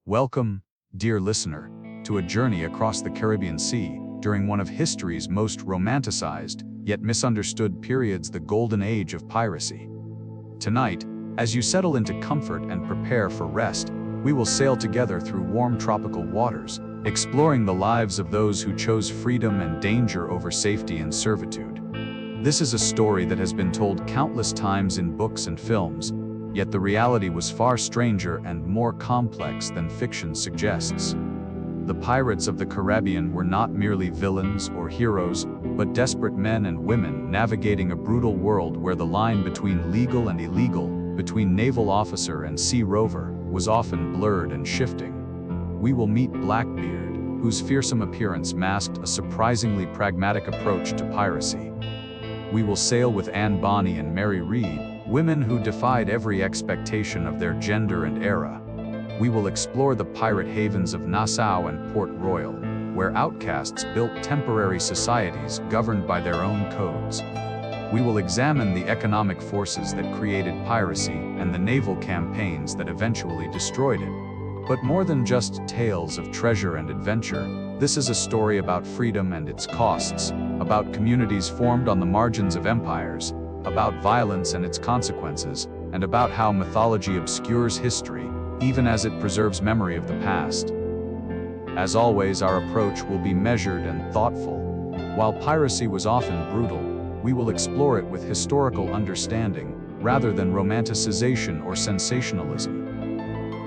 Welcome, dear listener, to a journey across the Caribbean Sea during one of history's most romanticized, yet misunderstood periods, the golden age of piracy. Tonight, as you settle into comfort and prepare for rest, we will sail together through warm tropical waters, exploring the lives of those who chose freedom and danger over safety and servitude. This is a story that has been told countless times in books and films, yet the reality was far stranger and more complex than fiction suggests. The pirates of the Caribbean were not merely villains or heroes, but desperate men and women navigating a brutal world where the line between legal and illegal, between naval officer and sea rover, was often blurred and shifting. We will meet Blackbeard, whose fearsome appearance masked a surprisingly pragmatic approach to piracy. We will sail with Anne Bonny and Mary Read, women who defied every expectation of their gender and era. We will explore the pirate havens of Nassau and Port Royal, where outcasts built temporary societies governed by their own codes. We will examine the economic forces that created piracy and the naval campaigns that eventually destroyed it. But more than just tales of treasure and adventure, this is a story about freedom and its costs, about communities formed on the margins of empires, about violence and its consequences, and about how mythology obscures history, even as it preserves memory of the past. As always, our approach will be measured and thoughtful. While piracy was often brutal, we will explore it with historical understanding, rather than romanticization or sensationalism.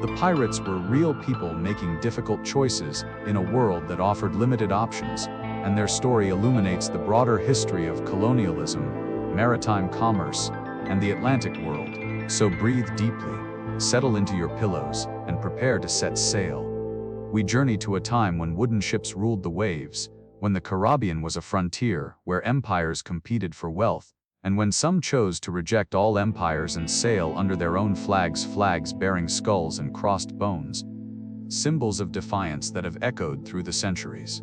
The pirates were real people making difficult choices in a world that offered limited options, and their story illuminates the broader history of colonialism, maritime commerce, and the Atlantic world. So breathe deeply, settle into your pillows, and prepare to set sail. We journey to a time when wooden ships ruled the waves, when the Caribbean was a frontier where empires competed for wealth, and when some chose to reject all empires and sail under their own flags bearing skulls and crossed bones, symbols of defiance that have echoed through the centuries.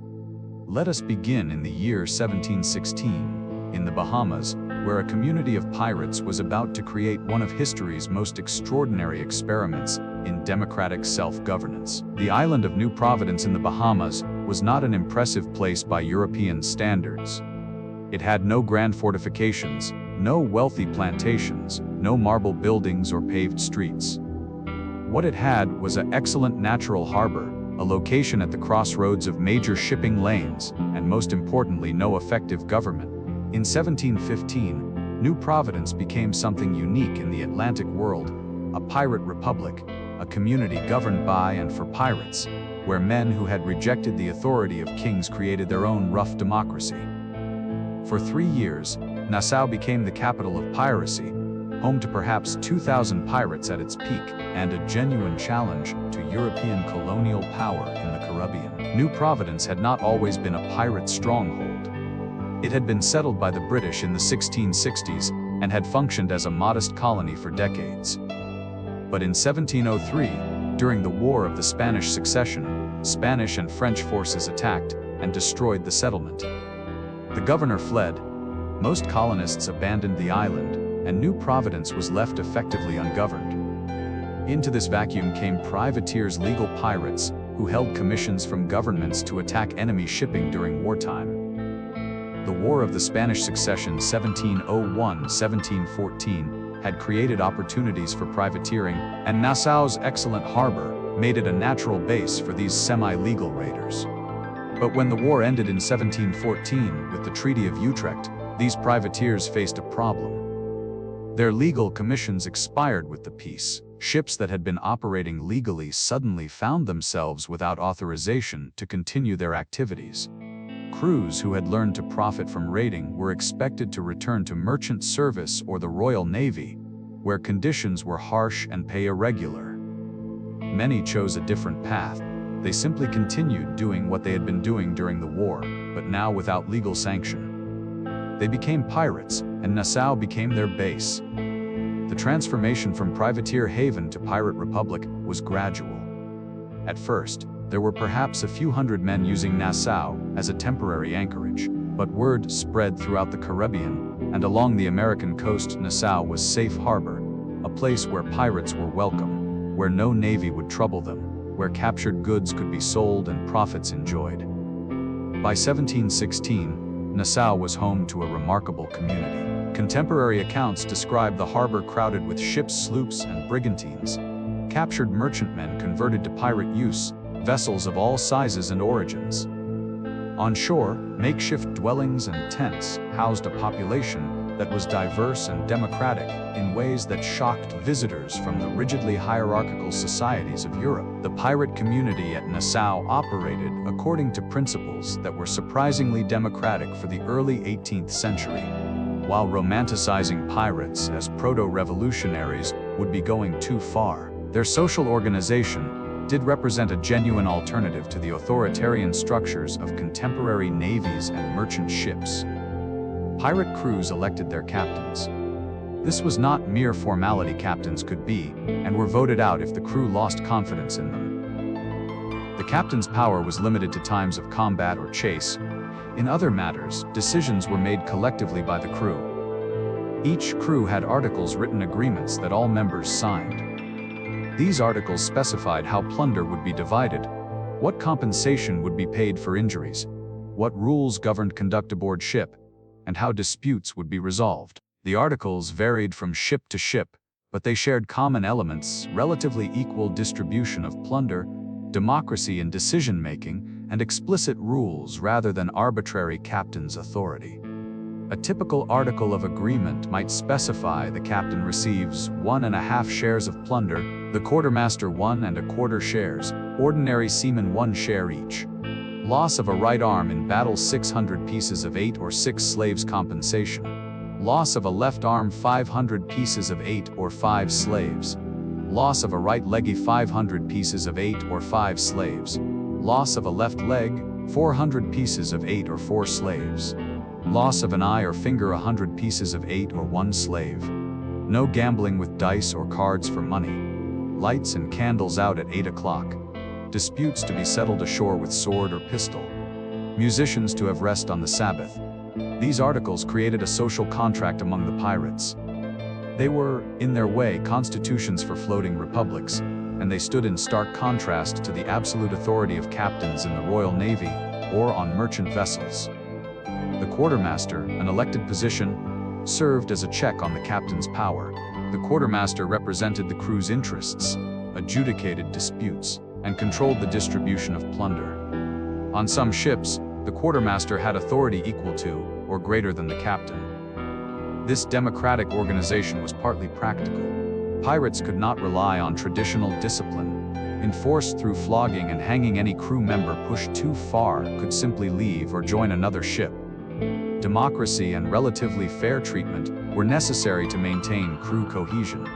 Let us begin in the year 1716, in the Bahamas, where a community of pirates was about to create one of history's most extraordinary experiments in democratic self-governance. The island of New Providence in the Bahamas was not an impressive place by European standards. It had no grand fortifications, no wealthy plantations, no marble buildings or paved streets. What it had was an excellent natural harbor, a location at the crossroads of major shipping lanes, and most importantly, no effective government. In 1715, New Providence became something unique in the Atlantic world, a pirate republic, a community governed by and for pirates, where men who had rejected the authority of kings created their own rough democracy. For 3 years, Nassau became the capital of piracy, home to perhaps 2,000 pirates at its peak, and a genuine challenge to European colonial power in the Caribbean. New Providence had not always been a pirate stronghold. It had been settled by the British in the 1660s and had functioned as a modest colony for decades. But in 1703, during the War of the Spanish Succession, Spanish and French forces attacked and destroyed the settlement. The governor fled, most colonists abandoned the island, and New Providence was left effectively ungoverned. Into this vacuum came privateers, legal pirates, who held commissions from governments to attack enemy shipping during wartime. The War of the Spanish Succession 1701-1714 had created opportunities for privateering, and Nassau's excellent harbor made it a natural base for these semi-legal raiders. But when the war ended in 1714 with the Treaty of Utrecht, these privateers faced a problem. Their legal commissions expired with the peace. Ships that had been operating legally suddenly found themselves without authorization to continue their activities. Crews who had learned to profit from raiding were expected to return to merchant service or the Royal Navy, where conditions were harsh and pay irregular. Many chose a different path. They simply continued doing what they had been doing during the war, but now without legal sanction. They became pirates, and Nassau became their base. The transformation from privateer haven to pirate republic was gradual. At first, there were perhaps a few hundred men using Nassau as a temporary anchorage, but word spread throughout the Caribbean, and along the American coast Nassau was safe harbor, a place where pirates were welcome, where no navy would trouble them. where captured goods could be sold and profits enjoyed. By 1716, Nassau was home to a remarkable community. Contemporary accounts describe the harbor crowded with ships, sloops, and brigantines. Captured merchantmen converted to pirate use, vessels of all sizes and origins. On shore, makeshift dwellings and tents housed a population that was diverse and democratic in ways that shocked visitors from the rigidly hierarchical societies of Europe. The pirate community at Nassau operated according to principles that were surprisingly democratic for the early 18th century. While romanticizing pirates as proto-revolutionaries would be going too far, their social organization did represent a genuine alternative to the authoritarian structures of contemporary navies and merchant ships. Pirate crews elected their captains. This was not mere formality. Captains could be, and were voted out if the crew lost confidence in them. The captain's power was limited to times of combat or chase. In other matters, decisions were made collectively by the crew. Each crew had articles, written agreements that all members signed. These articles specified how plunder would be divided, what compensation would be paid for injuries, what rules governed conduct aboard ship, and how disputes would be resolved. The articles varied from ship to ship, but they shared common elements: relatively equal distribution of plunder, democracy in decision-making, and explicit rules rather than arbitrary captain's authority. A typical article of agreement might specify the captain receives 1.5 shares of plunder, the quartermaster 1.25 shares, ordinary seamen 1 share each. Loss of a right arm in battle 600 pieces of 8 or 6 slaves compensation. Loss of a left arm 500 pieces of 8 or 5 slaves. Loss of a right leg 500 pieces of 8 or 5 slaves. Loss of a left leg 400 pieces of 8 or 4 slaves. Loss of an eye or finger 100 pieces of 8 or 1 slave. No gambling with dice or cards for money. Lights and candles out at 8 o'clock. Disputes to be settled ashore with sword or pistol. Musicians to have rest on the Sabbath. These articles created a social contract among the pirates. They were, in their way, constitutions for floating republics, and they stood in stark contrast to the absolute authority of captains in the Royal Navy or on merchant vessels. The quartermaster, an elected position, served as a check on the captain's power. The quartermaster represented the crew's interests, adjudicated disputes, and controlled the distribution of plunder. On some ships, the quartermaster had authority equal to or greater than the captain. This democratic organization was partly practical. Pirates could not rely on traditional discipline. Enforced through flogging and hanging, any crew member pushed too far could simply leave or join another ship. Democracy and relatively fair treatment were necessary to maintain crew cohesion.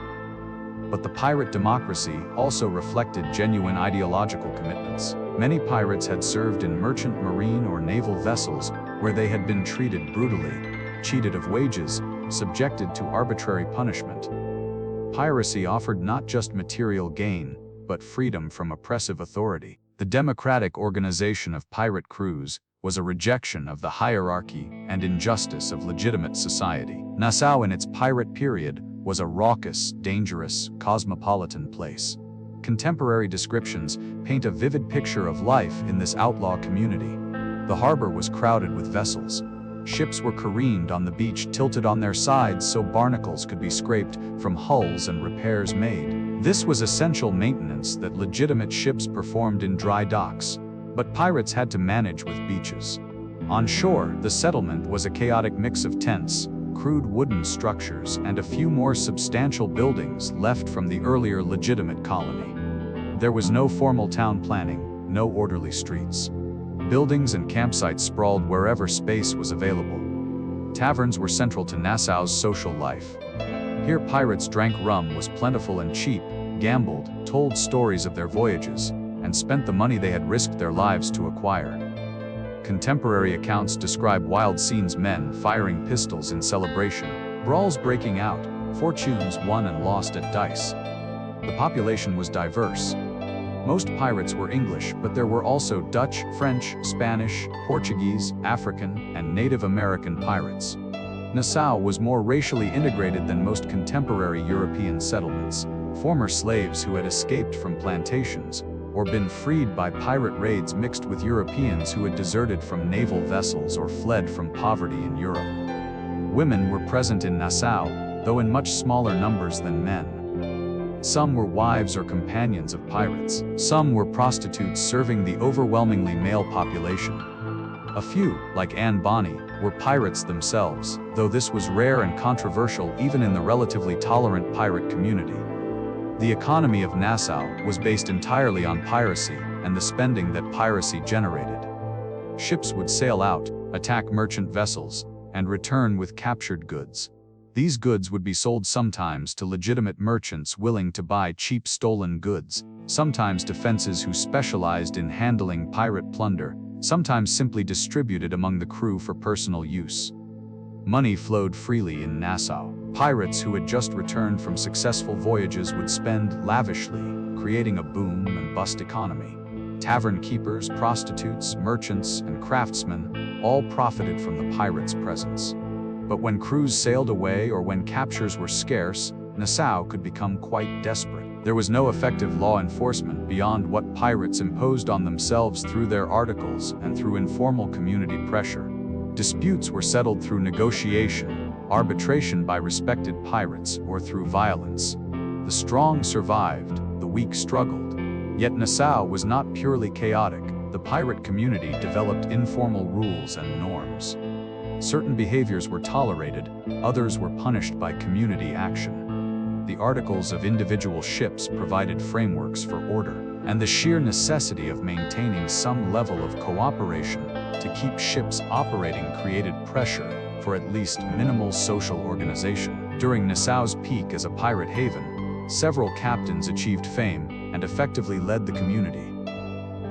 But the pirate democracy also reflected genuine ideological commitments. Many pirates had served in merchant, marine, or naval vessels where they had been treated brutally, cheated of wages, subjected to arbitrary punishment. Piracy offered not just material gain, but freedom from oppressive authority. The democratic organization of pirate crews was a rejection of the hierarchy and injustice of legitimate society. Nassau in its pirate period was a raucous, dangerous, cosmopolitan place. Contemporary descriptions paint a vivid picture of life in this outlaw community. The harbor was crowded with vessels. Ships were careened on the beach, tilted on their sides so barnacles could be scraped from hulls and repairs made. This was essential maintenance that legitimate ships performed in dry docks, but pirates had to manage with beaches. On shore, the settlement was a chaotic mix of tents, crude wooden structures, and a few more substantial buildings left from the earlier legitimate colony. There was no formal town planning, no orderly streets. Buildings and campsites sprawled wherever space was available. Taverns were central to Nassau's social life. Here pirates drank rum, was plentiful and cheap, gambled, told stories of their voyages, and spent the money they had risked their lives to acquire. Contemporary accounts describe wild scenes: men firing pistols in celebration, brawls breaking out, fortunes won and lost at dice. The population was diverse. Most pirates were English, but there were also Dutch, French, Spanish, Portuguese, African, and Native American pirates. Nassau was more racially integrated than most contemporary European settlements. Former slaves who had escaped from plantations, or been freed by pirate raids mixed with Europeans who had deserted from naval vessels or fled from poverty in Europe. Women were present in Nassau, though in much smaller numbers than men. Some were wives or companions of pirates. Some were prostitutes serving the overwhelmingly male population. A few, like Anne Bonny, were pirates themselves, though this was rare and controversial even in the relatively tolerant pirate community. The economy of Nassau was based entirely on piracy and the spending that piracy generated. Ships would sail out, attack merchant vessels, and return with captured goods. These goods would be sold sometimes to legitimate merchants willing to buy cheap stolen goods, sometimes to fences who specialized in handling pirate plunder, sometimes simply distributed among the crew for personal use. Money flowed freely in Nassau. Pirates who had just returned from successful voyages would spend lavishly, creating a boom and bust economy. Tavern keepers, prostitutes, merchants, and craftsmen all profited from the pirates' presence. But when crews sailed away or when captures were scarce, Nassau could become quite desperate. There was no effective law enforcement beyond what pirates imposed on themselves through their articles and through informal community pressure. Disputes were settled through negotiation, arbitration by respected pirates, or through violence. The strong survived, the weak struggled. Yet Nassau was not purely chaotic. The pirate community developed informal rules and norms. Certain behaviors were tolerated, others were punished by community action. The articles of individual ships provided frameworks for order, and the sheer necessity of maintaining some level of cooperation to keep ships operating created pressure for at least minimal social organization. During Nassau's peak as a pirate haven, several captains achieved fame and effectively led the community.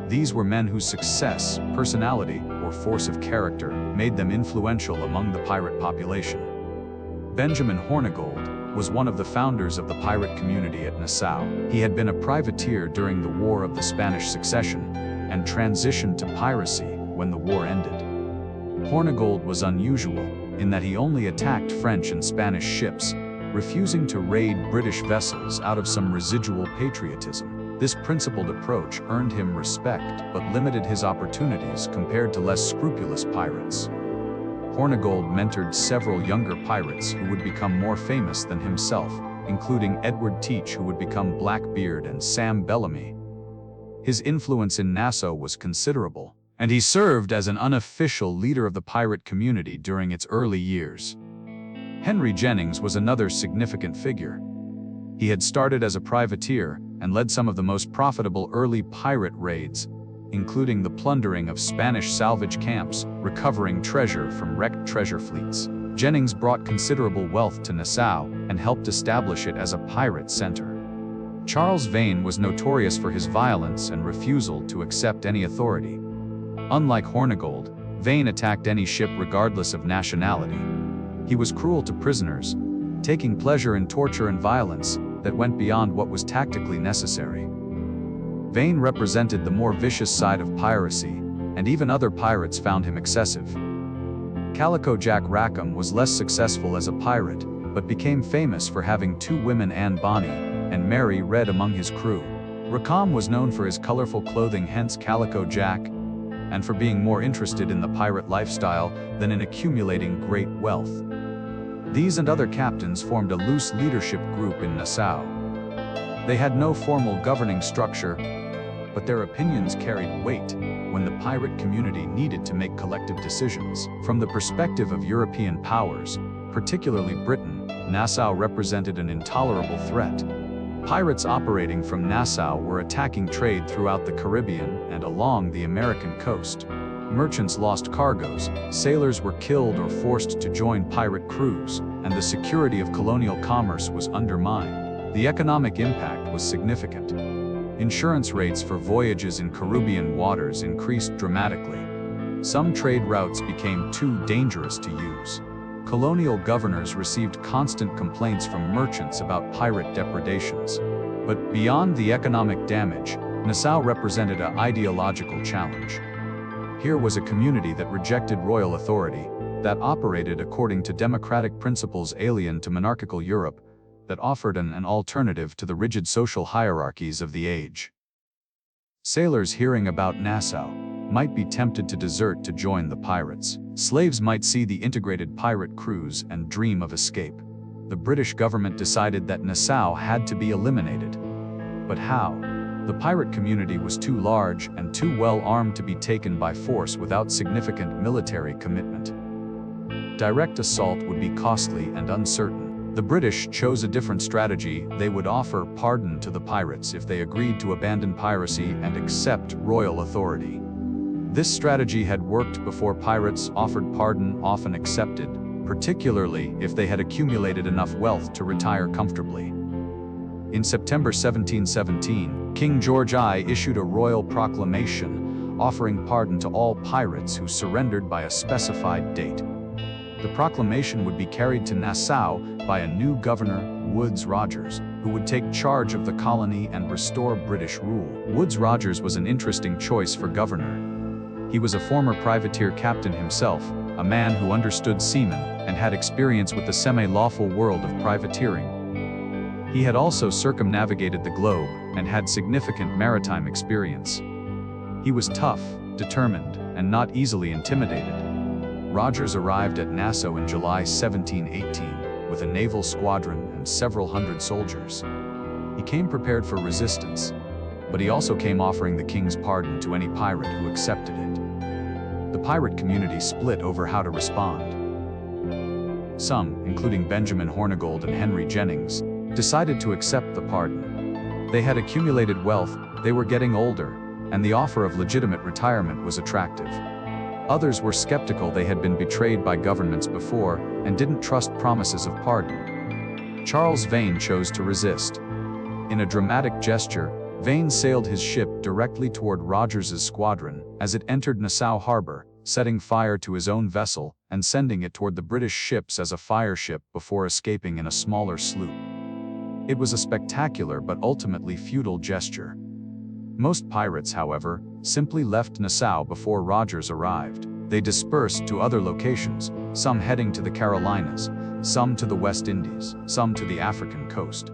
These were men whose success, personality, or force of character made them influential among the pirate population. Benjamin Hornigold was one of the founders of the pirate community at Nassau. He had been a privateer during the War of the Spanish Succession and transitioned to piracy when the war ended. Hornigold was unusual in that he only attacked French and Spanish ships, refusing to raid British vessels out of some residual patriotism. This principled approach earned him respect but limited his opportunities compared to less scrupulous pirates. Hornigold mentored several younger pirates who would become more famous than himself, including Edward Teach, who would become Blackbeard, and Sam Bellamy. His influence in Nassau was considerable, and he served as an unofficial leader of the pirate community during its early years. Henry Jennings was another significant figure. He had started as a privateer and led some of the most profitable early pirate raids, including the plundering of Spanish salvage camps, recovering treasure from wrecked treasure fleets. Jennings brought considerable wealth to Nassau and helped establish it as a pirate center. Charles Vane was notorious for his violence and refusal to accept any authority. Unlike Hornigold, Vane attacked any ship regardless of nationality. He was cruel to prisoners, taking pleasure in torture and violence that went beyond what was tactically necessary. Vane represented the more vicious side of piracy, and even other pirates found him excessive. Calico Jack Rackham was less successful as a pirate, but became famous for having two women, Anne Bonny and Mary Red, among his crew. Rackham was known for his colorful clothing, hence Calico Jack, and for being more interested in the pirate lifestyle than in accumulating great wealth. These and other captains formed a loose leadership group in Nassau. They had no formal governing structure, but their opinions carried weight when the pirate community needed to make collective decisions. From the perspective of European powers, particularly Britain, Nassau represented an intolerable threat. Pirates operating from Nassau were attacking trade throughout the Caribbean and along the American coast. Merchants lost cargoes, sailors were killed or forced to join pirate crews, and the security of colonial commerce was undermined. The economic impact was significant. Insurance rates for voyages in Caribbean waters increased dramatically. Some trade routes became too dangerous to use. Colonial governors received constant complaints from merchants about pirate depredations. But beyond the economic damage, Nassau represented an ideological challenge. Here was a community that rejected royal authority, that operated according to democratic principles alien to monarchical Europe, that offered an alternative to the rigid social hierarchies of the age. Sailors hearing about Nassau might be tempted to desert to join the pirates. Slaves might see the integrated pirate crews and dream of escape. The British government decided that Nassau had to be eliminated. But how? The pirate community was too large and too well armed to be taken by force without significant military commitment. Direct assault would be costly and uncertain. The British chose a different strategy. They would offer pardon to the pirates if they agreed to abandon piracy and accept royal authority. This strategy had worked before. Pirates offered pardon, often accepted, particularly if they had accumulated enough wealth to retire comfortably. In September 1717, King George I issued a royal proclamation offering pardon to all pirates who surrendered by a specified date. The proclamation would be carried to Nassau by a new governor, Woodes Rogers, who would take charge of the colony and restore British rule. Woodes Rogers was an interesting choice for governor. He was a former privateer captain himself, a man who understood seamen and had experience with the semi-lawful world of privateering. He had also circumnavigated the globe and had significant maritime experience. He was tough, determined, and not easily intimidated. Rogers arrived at Nassau in July 1718 with a naval squadron and several hundred soldiers. He came prepared for resistance, but he also came offering the king's pardon to any pirate who accepted it. The pirate community split over how to respond. Some, including Benjamin Hornigold and Henry Jennings, decided to accept the pardon. They had accumulated wealth, they were getting older, and the offer of legitimate retirement was attractive. Others were skeptical. They had been betrayed by governments before and didn't trust promises of pardon. Charles Vane chose to resist. In a dramatic gesture, Vane sailed his ship directly toward Rogers's squadron as it entered Nassau harbor, setting fire to his own vessel and sending it toward the British ships as a fire ship before escaping in a smaller sloop. It was a spectacular but ultimately futile gesture. Most pirates, however, simply left Nassau before Rogers arrived. They dispersed to other locations, some heading to the Carolinas, some to the West Indies, some to the African coast.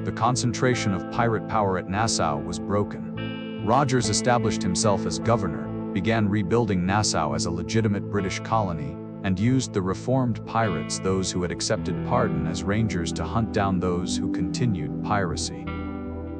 The concentration of pirate power at Nassau was broken. Rogers established himself as governor, began rebuilding Nassau as a legitimate British colony, and used the reformed pirates, those who had accepted pardon, as rangers to hunt down those who continued piracy.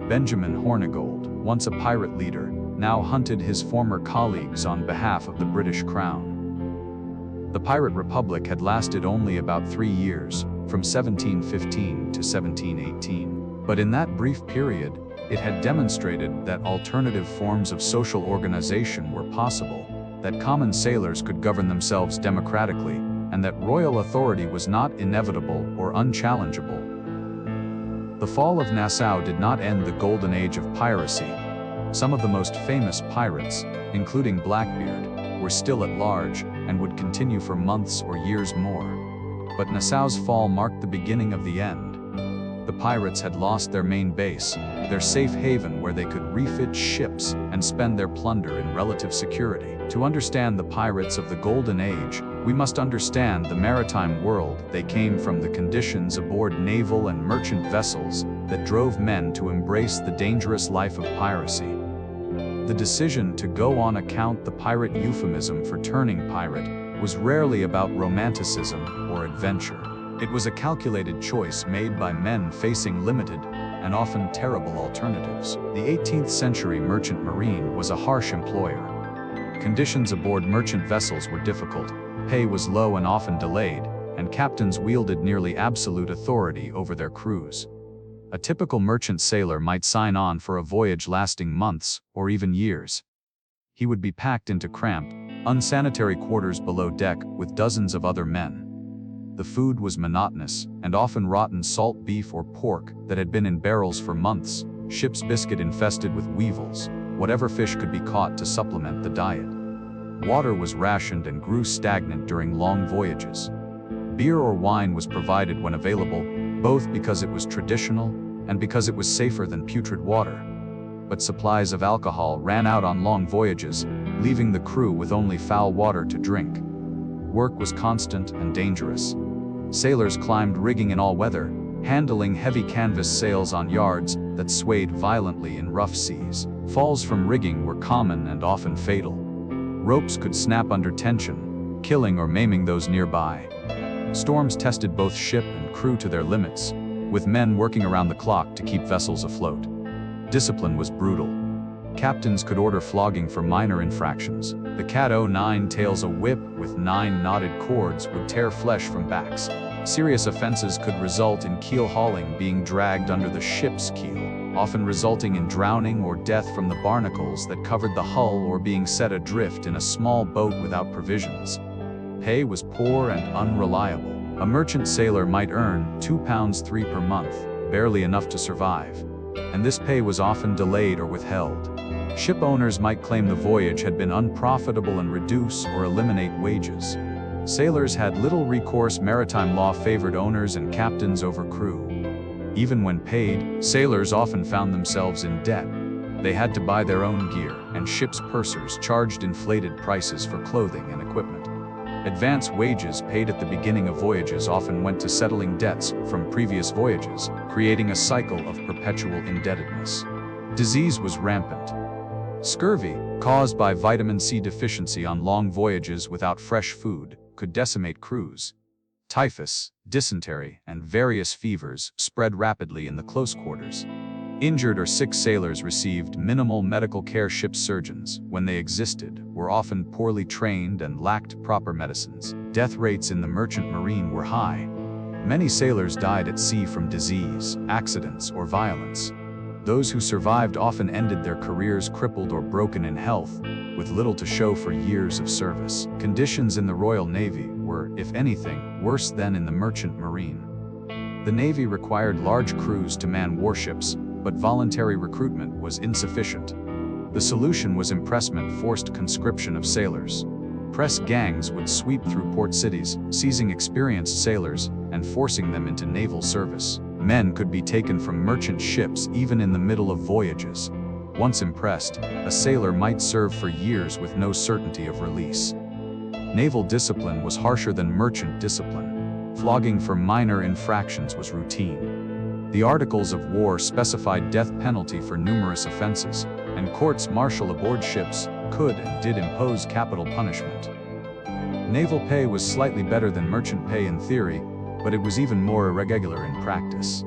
Benjamin Hornigold, once a pirate leader, now hunted his former colleagues on behalf of the British Crown. The Pirate Republic had lasted only about 3 years, from 1715 to 1718. But in that brief period, it had demonstrated that alternative forms of social organization were possible, that common sailors could govern themselves democratically, and that royal authority was not inevitable or unchallengeable. The fall of Nassau did not end the golden age of piracy. Some of the most famous pirates, including Blackbeard, were still at large and would continue for months or years more. But Nassau's fall marked the beginning of the end. The pirates had lost their main base, their safe haven where they could refit ships and spend their plunder in relative security. To understand the pirates of the Golden Age, we must understand the maritime world. They came from the conditions aboard naval and merchant vessels that drove men to embrace the dangerous life of piracy. The decision to go on account, the pirate euphemism for turning pirate, was rarely about romanticism or adventure. It was a calculated choice made by men facing limited and often terrible alternatives. The 18th century merchant marine was a harsh employer. Conditions aboard merchant vessels were difficult, pay was low and often delayed, and captains wielded nearly absolute authority over their crews. A typical merchant sailor might sign on for a voyage lasting months or even years. He would be packed into cramped, unsanitary quarters below deck with dozens of other men. The food was monotonous and often rotten salt beef or pork that had been in barrels for months, ship's biscuit infested with weevils, whatever fish could be caught to supplement the diet. Water was rationed and grew stagnant during long voyages. Beer or wine was provided when available, both because it was traditional and because it was safer than putrid water. But supplies of alcohol ran out on long voyages, leaving the crew with only foul water to drink. Work was constant and dangerous. Sailors climbed rigging in all weather, handling heavy canvas sails on yards, that swayed violently in rough seas. Falls from rigging were common and often fatal. Ropes could snap under tension, killing or maiming those nearby. Storms tested both ship and crew to their limits, with men working around the clock to keep vessels afloat. Discipline was brutal. Captains could order flogging for minor infractions. The Cat O'9 tails, a whip with 9 knotted cords, would tear flesh from backs. Serious offenses could result in keel hauling, being dragged under the ship's keel, often resulting in drowning or death from the barnacles that covered the hull, or being set adrift in a small boat without provisions. Pay was poor and unreliable. A merchant sailor might earn £2.03 per month, barely enough to survive, and this pay was often delayed or withheld. Ship owners might claim the voyage had been unprofitable and reduce or eliminate wages. Sailors had little recourse. Maritime law favored owners and captains over crew. Even when paid, sailors often found themselves in debt. They had to buy their own gear, and ship's pursers charged inflated prices for clothing and equipment. Advance wages paid at the beginning of voyages often went to settling debts from previous voyages, creating a cycle of perpetual indebtedness. Disease was rampant. Scurvy, caused by vitamin C deficiency on long voyages without fresh food, could decimate crews. Typhus, dysentery, and various fevers spread rapidly in the close quarters. Injured or sick sailors received minimal medical care. Ship surgeons, when they existed, were often poorly trained and lacked proper medicines. Death rates in the merchant marine were high. Many sailors died at sea from disease, accidents, or violence. Those who survived often ended their careers crippled or broken in health, with little to show for years of service. Conditions in the Royal Navy were, if anything, worse than in the merchant marine. The Navy required large crews to man warships, but voluntary recruitment was insufficient. The solution was impressment, forced conscription of sailors. Press gangs would sweep through port cities, seizing experienced sailors and forcing them into naval service. Men could be taken from merchant ships even in the middle of voyages. Once impressed, a sailor might serve for years with no certainty of release. Naval discipline was harsher than merchant discipline. Flogging for minor infractions was routine. The Articles of War specified death penalty for numerous offenses, and courts martial aboard ships could and did impose capital punishment. Naval pay was slightly better than merchant pay in theory, but it was even more irregular in practice.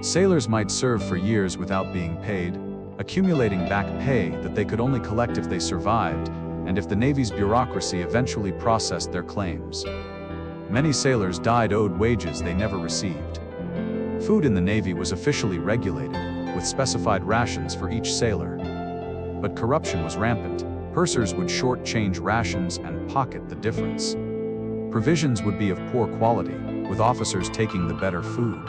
Sailors might serve for years without being paid, accumulating back pay that they could only collect if they survived, and if the Navy's bureaucracy eventually processed their claims. Many sailors died owed wages they never received. Food in the Navy was officially regulated, with specified rations for each sailor. But corruption was rampant. Pursers would short-change rations and pocket the difference. Provisions would be of poor quality, with officers taking the better food.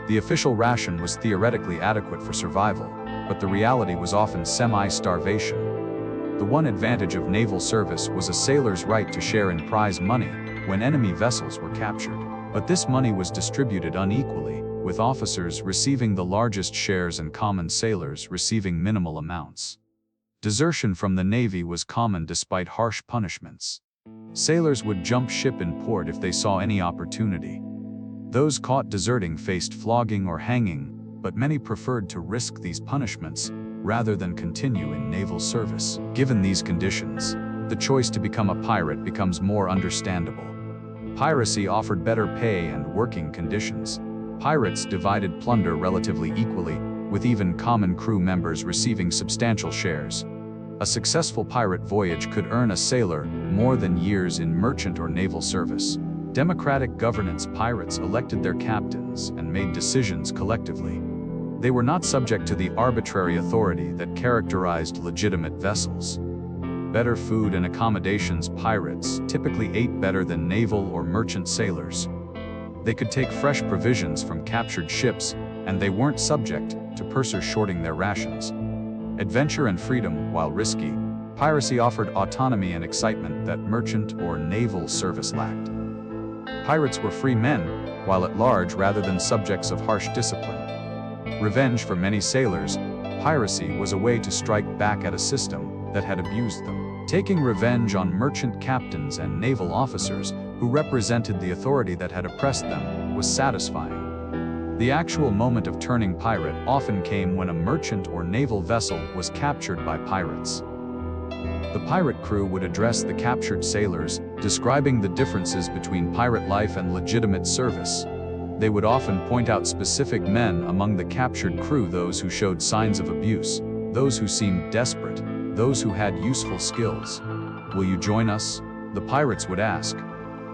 The official ration was theoretically adequate for survival, but the reality was often semi-starvation. The one advantage of naval service was a sailor's right to share in prize money when enemy vessels were captured. But this money was distributed unequally, with officers receiving the largest shares and common sailors receiving minimal amounts. Desertion from the Navy was common despite harsh punishments. Sailors would jump ship in port if they saw any opportunity. Those caught deserting faced flogging or hanging, but many preferred to risk these punishments rather than continue in naval service. Given these conditions, the choice to become a pirate becomes more understandable. Piracy offered better pay and working conditions. Pirates divided plunder relatively equally, with even common crew members receiving substantial shares. A successful pirate voyage could earn a sailor more than years in merchant or naval service. Democratic governance. Pirates elected their captains and made decisions collectively. They were not subject to the arbitrary authority that characterized legitimate vessels. Better food and accommodations. Pirates typically ate better than naval or merchant sailors. They could take fresh provisions from captured ships, and they weren't subject to pursers shorting their rations. Adventure and freedom. While risky, piracy offered autonomy and excitement that merchant or naval service lacked. Pirates were free men, while at large rather than subjects of harsh discipline. Revenge. For many sailors, piracy was a way to strike back at a system that had abused them. Taking revenge on merchant captains and naval officers who represented the authority that had oppressed them was satisfying. The actual moment of turning pirate often came when a merchant or naval vessel was captured by pirates. The pirate crew would address the captured sailors, describing the differences between pirate life and legitimate service. They would often point out specific men among the captured crew, those who showed signs of abuse, those who seemed desperate, those who had useful skills. "Will you join us?" the pirates would ask.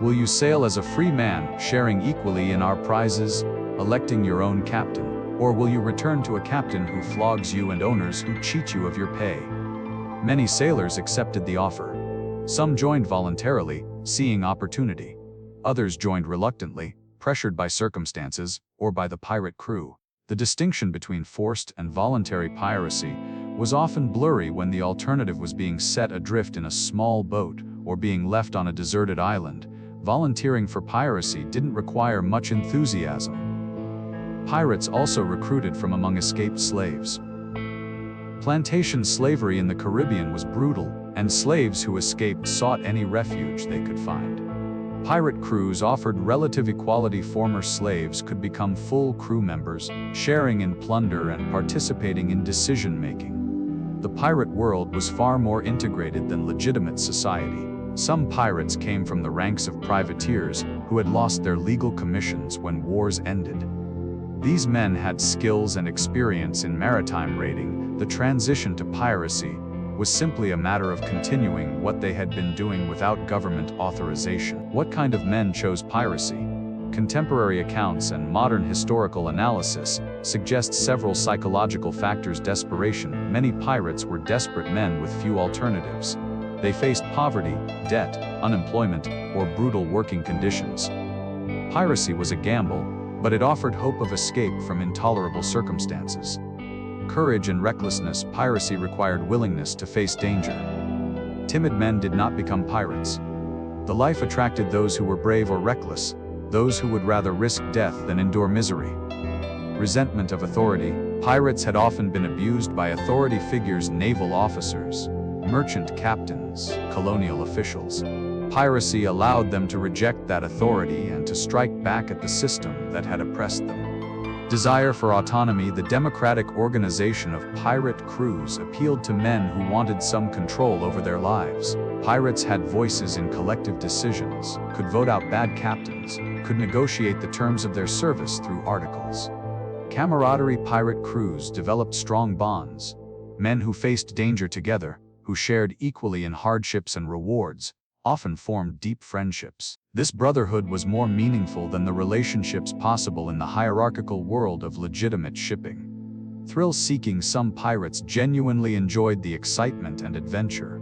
"Will you sail as a free man, sharing equally in our prizes, electing your own captain? Or will you return to a captain who flogs you and owners who cheat you of your pay?" Many sailors accepted the offer. Some joined voluntarily, seeing opportunity. Others joined reluctantly, pressured by circumstances or by the pirate crew. The distinction between forced and voluntary piracy was often blurry when the alternative was being set adrift in a small boat or being left on a deserted island. Volunteering for piracy didn't require much enthusiasm. Pirates also recruited from among escaped slaves. Plantation slavery in the Caribbean was brutal, and slaves who escaped sought any refuge they could find. Pirate crews offered relative equality. Former slaves could become full crew members, sharing in plunder and participating in decision-making. The pirate world was far more integrated than legitimate society. Some pirates came from the ranks of privateers who had lost their legal commissions when wars ended. These men had skills and experience in maritime raiding. The transition to piracy was simply a matter of continuing what they had been doing without government authorization. What kind of men chose piracy? Contemporary accounts and modern historical analysis suggest several psychological factors. Desperation. Many pirates were desperate men with few alternatives. They faced poverty, debt, unemployment, or brutal working conditions. Piracy was a gamble, but it offered hope of escape from intolerable circumstances. Courage and recklessness. Piracy required willingness to face danger. Timid men did not become pirates. The life attracted those who were brave or reckless, those who would rather risk death than endure misery. Resentment of authority. Pirates had often been abused by authority figures, naval officers, merchant captains, colonial officials. Piracy allowed them to reject that authority and to strike back at the system that had oppressed them. Desire for autonomy. The democratic organization of pirate crews appealed to men who wanted some control over their lives. Pirates had voices in collective decisions, could vote out bad captains, could negotiate the terms of their service through articles. Camaraderie. Pirate crews developed strong bonds. Men who faced danger together, who shared equally in hardships and rewards, often formed deep friendships. This brotherhood was more meaningful than the relationships possible in the hierarchical world of legitimate shipping. Thrill-seeking. Some pirates genuinely enjoyed the excitement and adventure.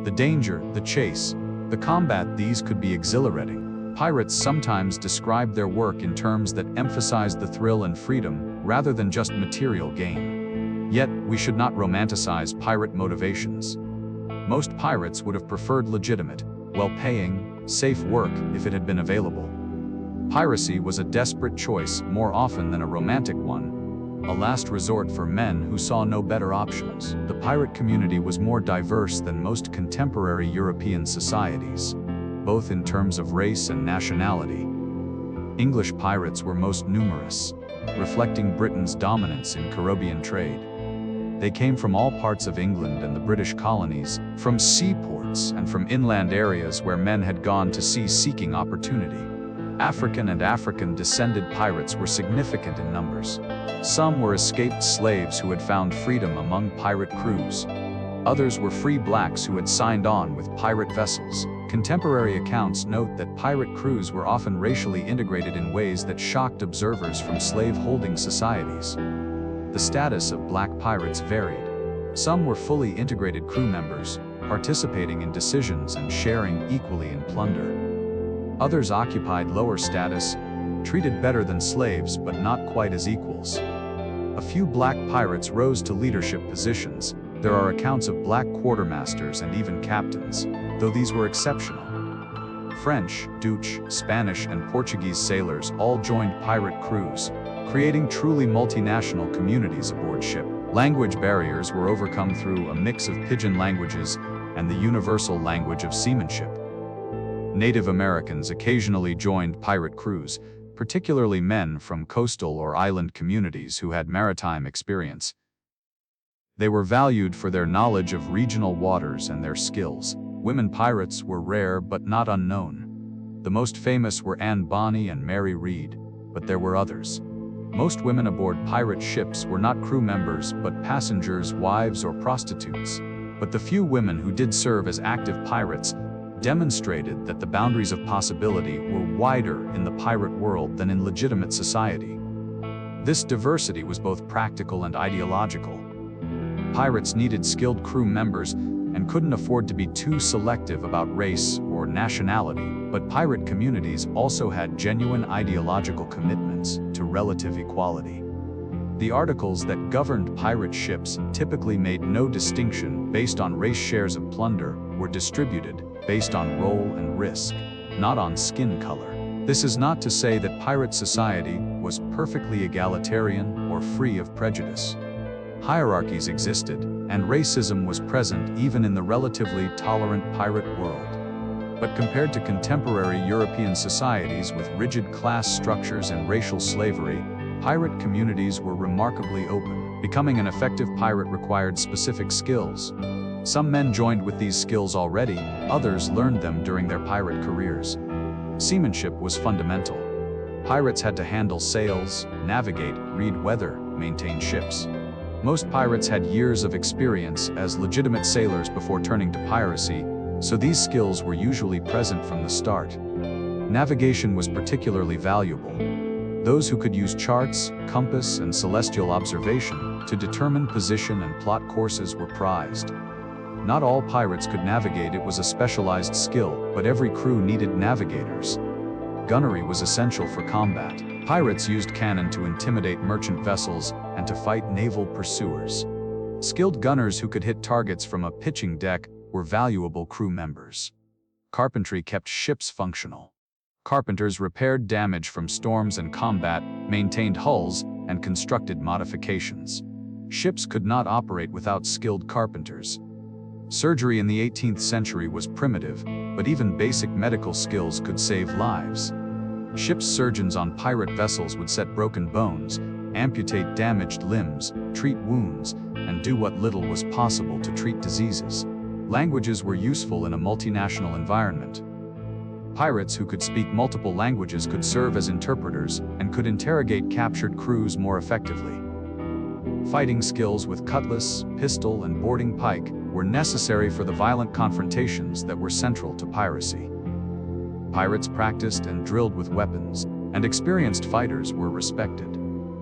The danger, the chase, the combat. These could be exhilarating. Pirates sometimes described their work in terms that emphasized the thrill and freedom rather than just material gain. Yet, we should not romanticize pirate motivations. Most pirates would have preferred legitimate, well-paying, safe work if it had been available. Piracy was a desperate choice more often than a romantic one, a last resort for men who saw no better options. The pirate community was more diverse than most contemporary European societies, both in terms of race and nationality. English pirates were most numerous, reflecting Britain's dominance in Caribbean trade. They came from all parts of England and the British colonies, from seaports and from inland areas where men had gone to sea seeking opportunity. African and African-descended pirates were significant in numbers. Some were escaped slaves who had found freedom among pirate crews. Others were free blacks who had signed on with pirate vessels. Contemporary accounts note that pirate crews were often racially integrated in ways that shocked observers from slave-holding societies. The status of black pirates varied. Some were fully integrated crew members, participating in decisions and sharing equally in plunder. Others occupied lower status, treated better than slaves but not quite as equals. A few black pirates rose to leadership positions. There are accounts of black quartermasters and even captains, though these were exceptional. French, Dutch, Spanish, and Portuguese sailors all joined pirate crews, creating truly multinational communities aboard ship. Language barriers were overcome through a mix of pidgin languages and the universal language of seamanship. Native Americans occasionally joined pirate crews, particularly men from coastal or island communities who had maritime experience. They were valued for their knowledge of regional waters and their skills. Women pirates were rare but not unknown. The most famous were Anne Bonny and Mary Read, but there were others. Most women aboard pirate ships were not crew members but passengers, wives, or prostitutes. But the few women who did serve as active pirates demonstrated that the boundaries of possibility were wider in the pirate world than in legitimate society. This diversity was both practical and ideological. Pirates needed skilled crew members and couldn't afford to be too selective about race or nationality, but pirate communities also had genuine ideological commitments to relative equality. The articles that governed pirate ships typically made no distinction based on race. Shares of plunder were distributed based on role and risk, not on skin color. This is not to say that pirate society was perfectly egalitarian or free of prejudice. Hierarchies existed, and racism was present even in the relatively tolerant pirate world. But compared to contemporary European societies with rigid class structures and racial slavery, pirate communities were remarkably open. Becoming an effective pirate required specific skills. Some men joined with these skills already, others learned them during their pirate careers. Seamanship was fundamental. Pirates had to handle sails, navigate, read weather, maintain ships. Most pirates had years of experience as legitimate sailors before turning to piracy, so these skills were usually present from the start. Navigation was particularly valuable. Those who could use charts, compass, and celestial observation to determine position and plot courses were prized. Not all pirates could navigate. It was a specialized skill, but every crew needed navigators. Gunnery was essential for combat. Pirates used cannon to intimidate merchant vessels and to fight naval pursuers. Skilled gunners who could hit targets from a pitching deck were valuable crew members. Carpentry kept ships functional. Carpenters repaired damage from storms and combat, maintained hulls, and constructed modifications. Ships could not operate without skilled carpenters. Surgery in the 18th century was primitive, but even basic medical skills could save lives. Ship's surgeons on pirate vessels would set broken bones, amputate damaged limbs, treat wounds, and do what little was possible to treat diseases. Languages were useful in a multinational environment. Pirates who could speak multiple languages could serve as interpreters and could interrogate captured crews more effectively. Fighting skills with cutlass, pistol, and boarding pike were necessary for the violent confrontations that were central to piracy. Pirates practiced and drilled with weapons, and experienced fighters were respected.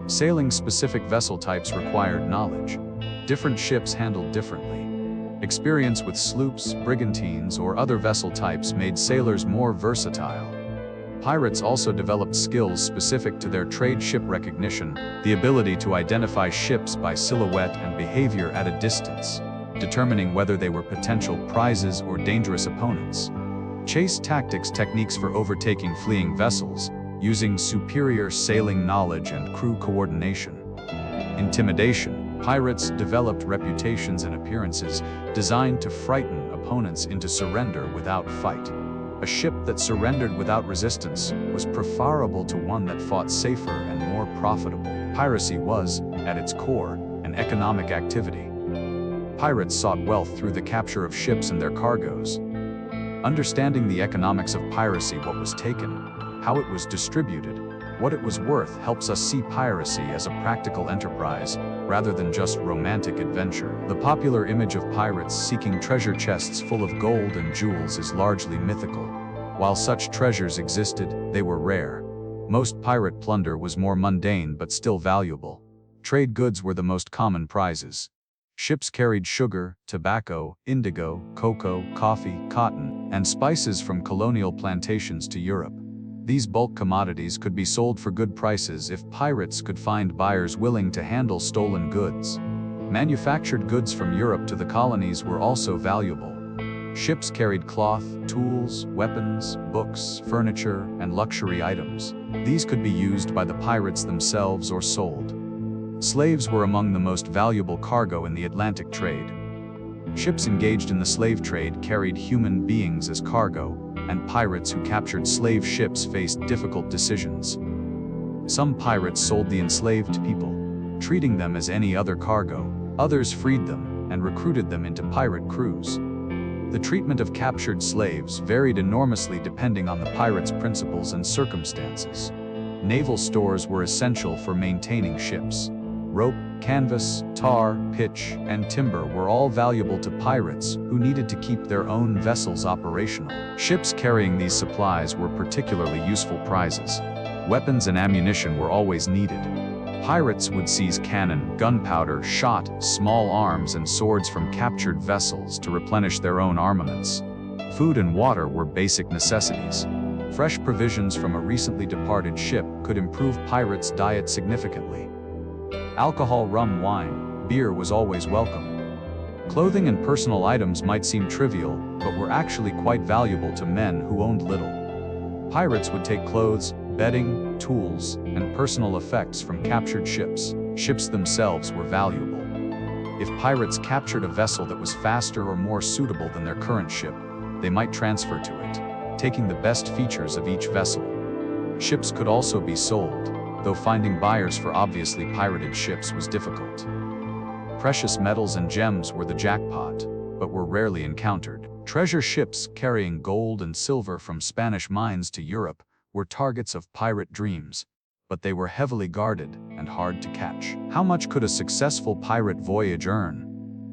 Sailing specific vessel types required knowledge. Different ships handled differently. Experience with sloops, brigantines, or other vessel types made sailors more versatile. Pirates also developed skills specific to their trade: ship recognition, the ability to identify ships by silhouette and behavior at a distance, determining whether they were potential prizes or dangerous opponents. Chase tactics, techniques for overtaking fleeing vessels, using superior sailing knowledge and crew coordination. Intimidation. Pirates developed reputations and appearances designed to frighten opponents into surrender without fight. A ship that surrendered without resistance was preferable to one that fought safer and more profitable. Piracy was, at its core, an economic activity. Pirates sought wealth through the capture of ships and their cargoes. Understanding the economics of piracy, what was taken, how it was distributed, what it was worth, helps us see piracy as a practical enterprise, rather than just romantic adventure. The popular image of pirates seeking treasure chests full of gold and jewels is largely mythical. While such treasures existed, they were rare. Most pirate plunder was more mundane but still valuable. Trade goods were the most common prizes. Ships carried sugar, tobacco, indigo, cocoa, coffee, cotton, and spices from colonial plantations to Europe. These bulk commodities could be sold for good prices if pirates could find buyers willing to handle stolen goods. Manufactured goods from Europe to the colonies were also valuable. Ships carried cloth, tools, weapons, books, furniture, and luxury items. These could be used by the pirates themselves or sold. Slaves were among the most valuable cargo in the Atlantic trade. Ships engaged in the slave trade carried human beings as cargo, and pirates who captured slave ships faced difficult decisions. Some pirates sold the enslaved people, treating them as any other cargo. Others freed them and recruited them into pirate crews. The treatment of captured slaves varied enormously depending on the pirate's principles and circumstances. Naval stores were essential for maintaining ships. Rope, canvas, tar, pitch, and timber were all valuable to pirates who needed to keep their own vessels operational. Ships carrying these supplies were particularly useful prizes. Weapons and ammunition were always needed. Pirates would seize cannon, gunpowder, shot, small arms, and swords from captured vessels to replenish their own armaments. Food and water were basic necessities. Fresh provisions from a recently departed ship could improve pirates' diet significantly. Alcohol, rum, wine, beer was always welcome. Clothing and personal items might seem trivial, but were actually quite valuable to men who owned little. Pirates would take clothes, bedding, tools, and personal effects from captured ships. Ships themselves were valuable. If pirates captured a vessel that was faster or more suitable than their current ship, they might transfer to it, taking the best features of each vessel. Ships could also be sold, though finding buyers for obviously pirated ships was difficult. Precious metals and gems were the jackpot, but were rarely encountered. Treasure ships carrying gold and silver from Spanish mines to Europe were targets of pirate dreams, but they were heavily guarded and hard to catch. How much could a successful pirate voyage earn?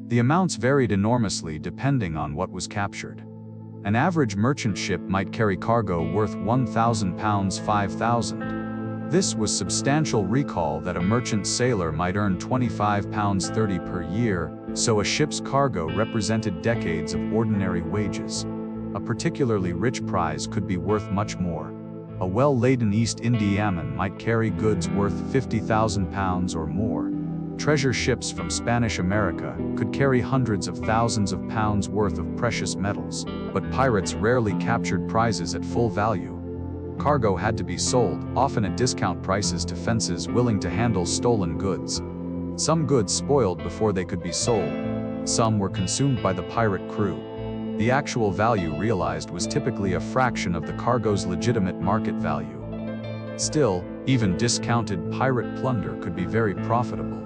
The amounts varied enormously depending on what was captured. An average merchant ship might carry cargo worth £1,000, £5,000. This was substantial. Recall that a merchant sailor might earn £25.30 per year, so a ship's cargo represented decades of ordinary wages. A particularly rich prize could be worth much more. A well-laden East Indiaman might carry goods worth £50,000 or more. Treasure ships from Spanish America could carry hundreds of thousands of pounds worth of precious metals, but pirates rarely captured prizes at full value. Cargo had to be sold, often at discount prices, to fences willing to handle stolen goods. Some goods spoiled before they could be sold. Some were consumed by the pirate crew. The actual value realized was typically a fraction of the cargo's legitimate market value. Still, even discounted pirate plunder could be very profitable.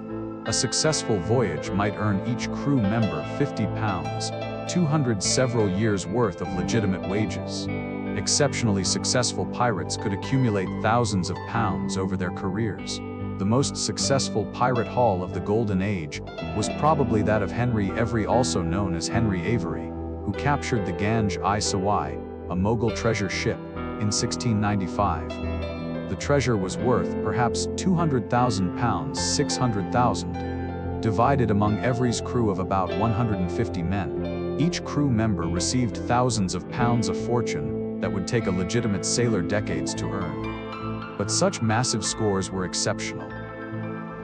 A successful voyage might earn each crew member £50, 200 several years' worth of legitimate wages. Exceptionally successful pirates could accumulate thousands of pounds over their careers. The most successful pirate haul of the Golden Age was probably that of Henry Avery, also known as Henry Avery, who captured the Ganj-i-Sawai, a Mughal treasure ship, in 1695. The treasure was worth perhaps £200,000, £600,000. Divided among Avery's crew of about 150 men, each crew member received thousands of pounds of fortune that would take a legitimate sailor decades to earn. But such massive scores were exceptional.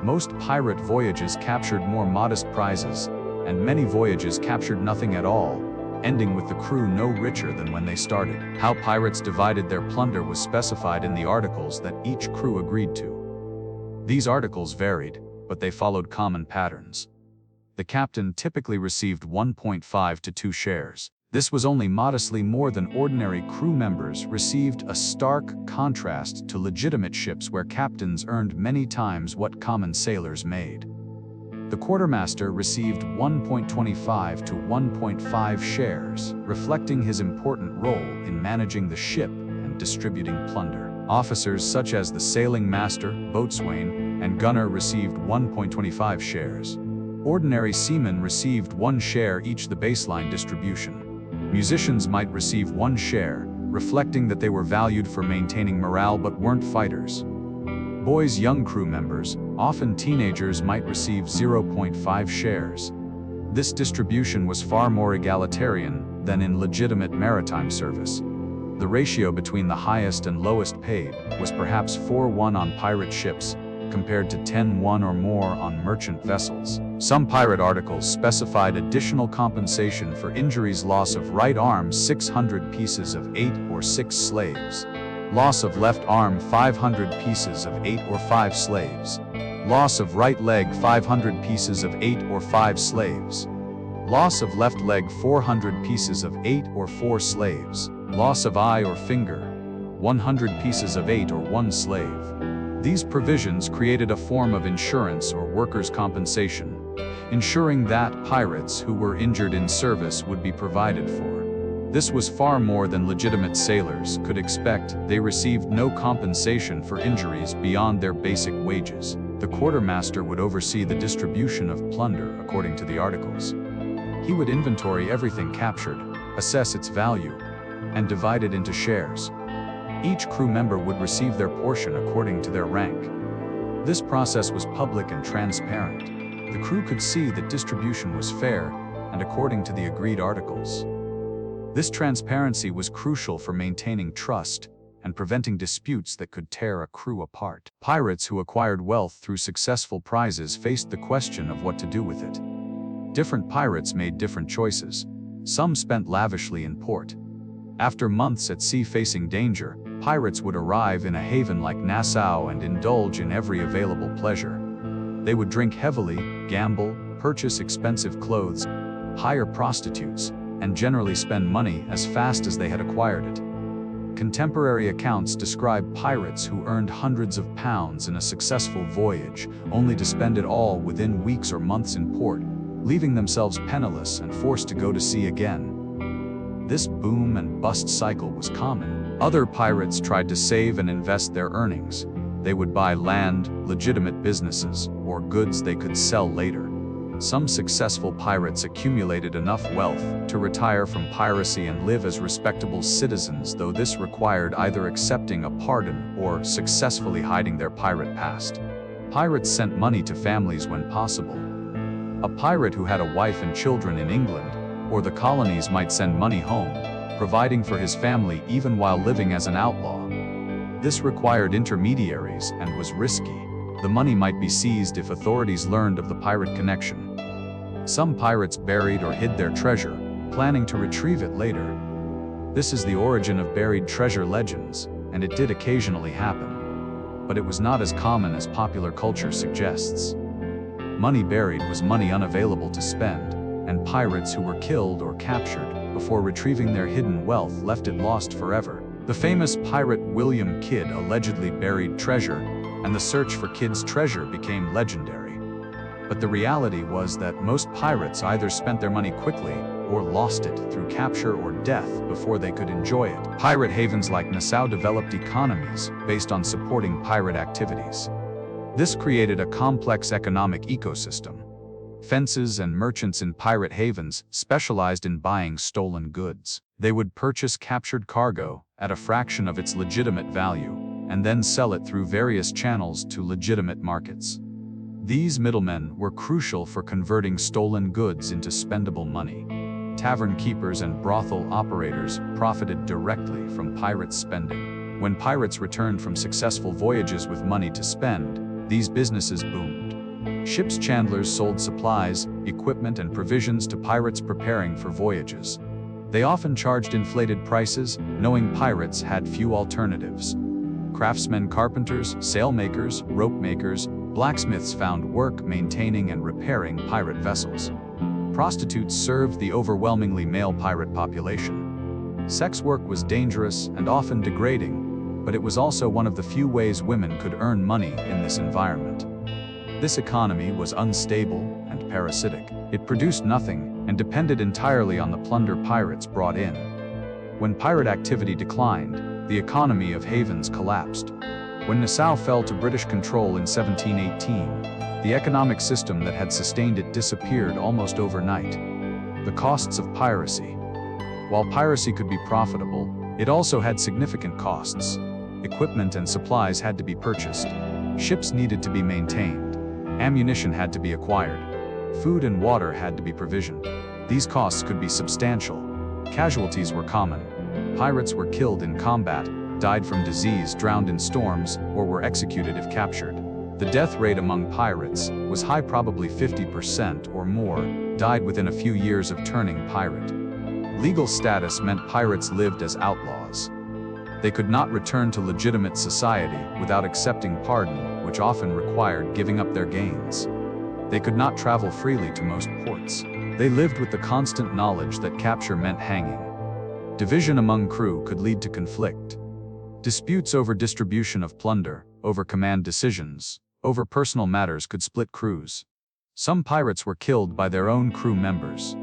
Most pirate voyages captured more modest prizes, and many voyages captured nothing at all, ending with the crew no richer than when they started. How pirates divided their plunder was specified in the articles that each crew agreed to. These articles varied, but they followed common patterns. The captain typically received 1.5 to 2 shares. This was only modestly more than ordinary crew members received, a stark contrast to legitimate ships where captains earned many times what common sailors made. The quartermaster received 1.25 to 1.5 shares, reflecting his important role in managing the ship and distributing plunder. Officers such as the sailing master, boatswain, and gunner received 1.25 shares. Ordinary seamen received 1 share each, the baseline distribution. Musicians might receive 1 share, reflecting that they were valued for maintaining morale but weren't fighters. Boys, young crew members, often teenagers, might receive 0.5 shares. This distribution was far more egalitarian than in legitimate maritime service. The ratio between the highest and lowest paid was perhaps 4:1 on pirate ships, compared to 10:1 or more on merchant vessels. Some pirate articles specified additional compensation for injuries: loss of right arm 600 pieces of 8 or 6 slaves. Loss of left arm 500 pieces of 8 or 5 slaves. Loss of right leg 500 pieces of 8 or 5 slaves. Loss of left leg 400 pieces of 8 or 4 slaves. Loss of eye or finger 100 pieces of 8 or 1 slave. These provisions created a form of insurance or workers' compensation, ensuring that pirates who were injured in service would be provided for. This was far more than legitimate sailors could expect. They received no compensation for injuries beyond their basic wages. The quartermaster would oversee the distribution of plunder according to the articles. He would inventory everything captured, assess its value, and divide it into shares. Each crew member would receive their portion according to their rank. This process was public and transparent. The crew could see that distribution was fair and according to the agreed articles. This transparency was crucial for maintaining trust and preventing disputes that could tear a crew apart. Pirates who acquired wealth through successful prizes faced the question of what to do with it. Different pirates made different choices. Some spent lavishly in port. After months at sea facing danger, pirates would arrive in a haven like Nassau and indulge in every available pleasure. They would drink heavily, gamble, purchase expensive clothes, hire prostitutes, and generally spend money as fast as they had acquired it. Contemporary accounts describe pirates who earned hundreds of pounds in a successful voyage, only to spend it all within weeks or months in port, leaving themselves penniless and forced to go to sea again. This boom and bust cycle was common. Other pirates tried to save and invest their earnings. They would buy land, legitimate businesses, or goods they could sell later. Some successful pirates accumulated enough wealth to retire from piracy and live as respectable citizens, though this required either accepting a pardon or successfully hiding their pirate past. Pirates sent money to families when possible. A pirate who had a wife and children in England or the colonies might send money home, providing for his family even while living as an outlaw. This required intermediaries and was risky. The money might be seized if authorities learned of the pirate connection. Some pirates buried or hid their treasure, planning to retrieve it later. This is the origin of buried treasure legends, and it did occasionally happen. But it was not as common as popular culture suggests. Money buried was money unavailable to spend, and pirates who were killed or captured before retrieving their hidden wealth left it lost forever. The famous pirate William Kidd allegedly buried treasure, and the search for Kidd's treasure became legendary. But the reality was that most pirates either spent their money quickly or lost it through capture or death before they could enjoy it. Pirate havens like Nassau developed economies based on supporting pirate activities. This created a complex economic ecosystem. Fences and merchants in pirate havens specialized in buying stolen goods. They would purchase captured cargo at a fraction of its legitimate value, and then sell it through various channels to legitimate markets. These middlemen were crucial for converting stolen goods into spendable money. Tavern keepers and brothel operators profited directly from pirates' spending. When pirates returned from successful voyages with money to spend, these businesses boomed. Ship's chandlers sold supplies, equipment, and provisions to pirates preparing for voyages. They often charged inflated prices, knowing pirates had few alternatives. Craftsmen, carpenters, sailmakers, rope makers, blacksmiths found work maintaining and repairing pirate vessels. Prostitutes served the overwhelmingly male pirate population. Sex work was dangerous and often degrading, but it was also one of the few ways women could earn money in this environment. This economy was unstable and parasitic. It produced nothing and depended entirely on the plunder pirates brought in. When pirate activity declined, the economy of havens collapsed. When Nassau fell to British control in 1718, the economic system that had sustained it disappeared almost overnight. The costs of piracy. While piracy could be profitable, it also had significant costs. Equipment and supplies had to be purchased. Ships needed to be maintained. Ammunition had to be acquired. Food and water had to be provisioned. These costs could be substantial. Casualties were common. Pirates were killed in combat, died from disease, drowned in storms, or were executed if captured. The death rate among pirates was high, probably 50% or more, died within a few years of turning pirate. Legal status meant pirates lived as outlaws. They could not return to legitimate society without accepting pardon, which often required giving up their gains. They could not travel freely to most ports. They lived with the constant knowledge that capture meant hanging. Division among crew could lead to conflict. Disputes over distribution of plunder, over command decisions, over personal matters could split crews. Some pirates were killed by their own crew members.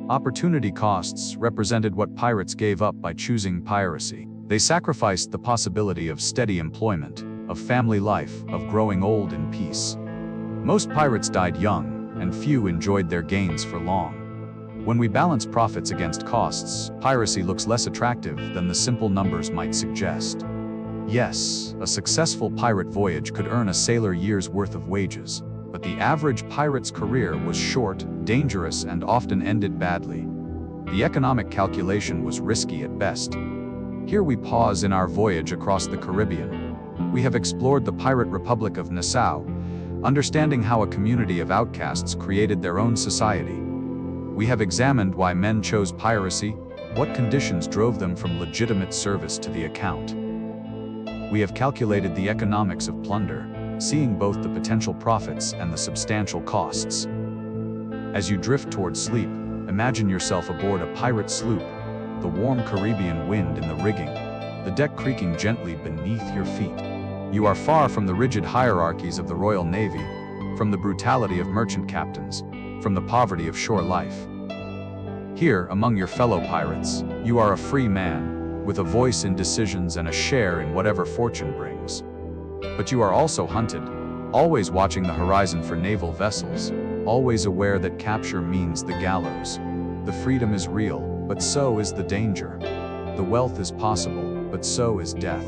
Opportunity costs represented what pirates gave up by choosing piracy. They sacrificed the possibility of steady employment, of family life, of growing old in peace. Most pirates died young, and few enjoyed their gains for long. When we balance profits against costs, piracy looks less attractive than the simple numbers might suggest. Yes, a successful pirate voyage could earn a sailor year's worth of wages, but the average pirate's career was short, dangerous, and often ended badly. The economic calculation was risky at best. Here we pause in our voyage across the Caribbean. We have explored the pirate republic of Nassau, understanding how a community of outcasts created their own society. We have examined why men chose piracy, what conditions drove them from legitimate service to the account. We have calculated the economics of plunder, seeing both the potential profits and the substantial costs. As you drift toward sleep, imagine yourself aboard a pirate sloop, the warm Caribbean wind in the rigging, the deck creaking gently beneath your feet. You are far from the rigid hierarchies of the Royal Navy, from the brutality of merchant captains, from the poverty of shore life. Here, among your fellow pirates, you are a free man, with a voice in decisions and a share in whatever fortune brings. But you are also hunted, always watching the horizon for naval vessels, always aware that capture means the gallows. The freedom is real, but so is the danger. The wealth is possible, but so is death.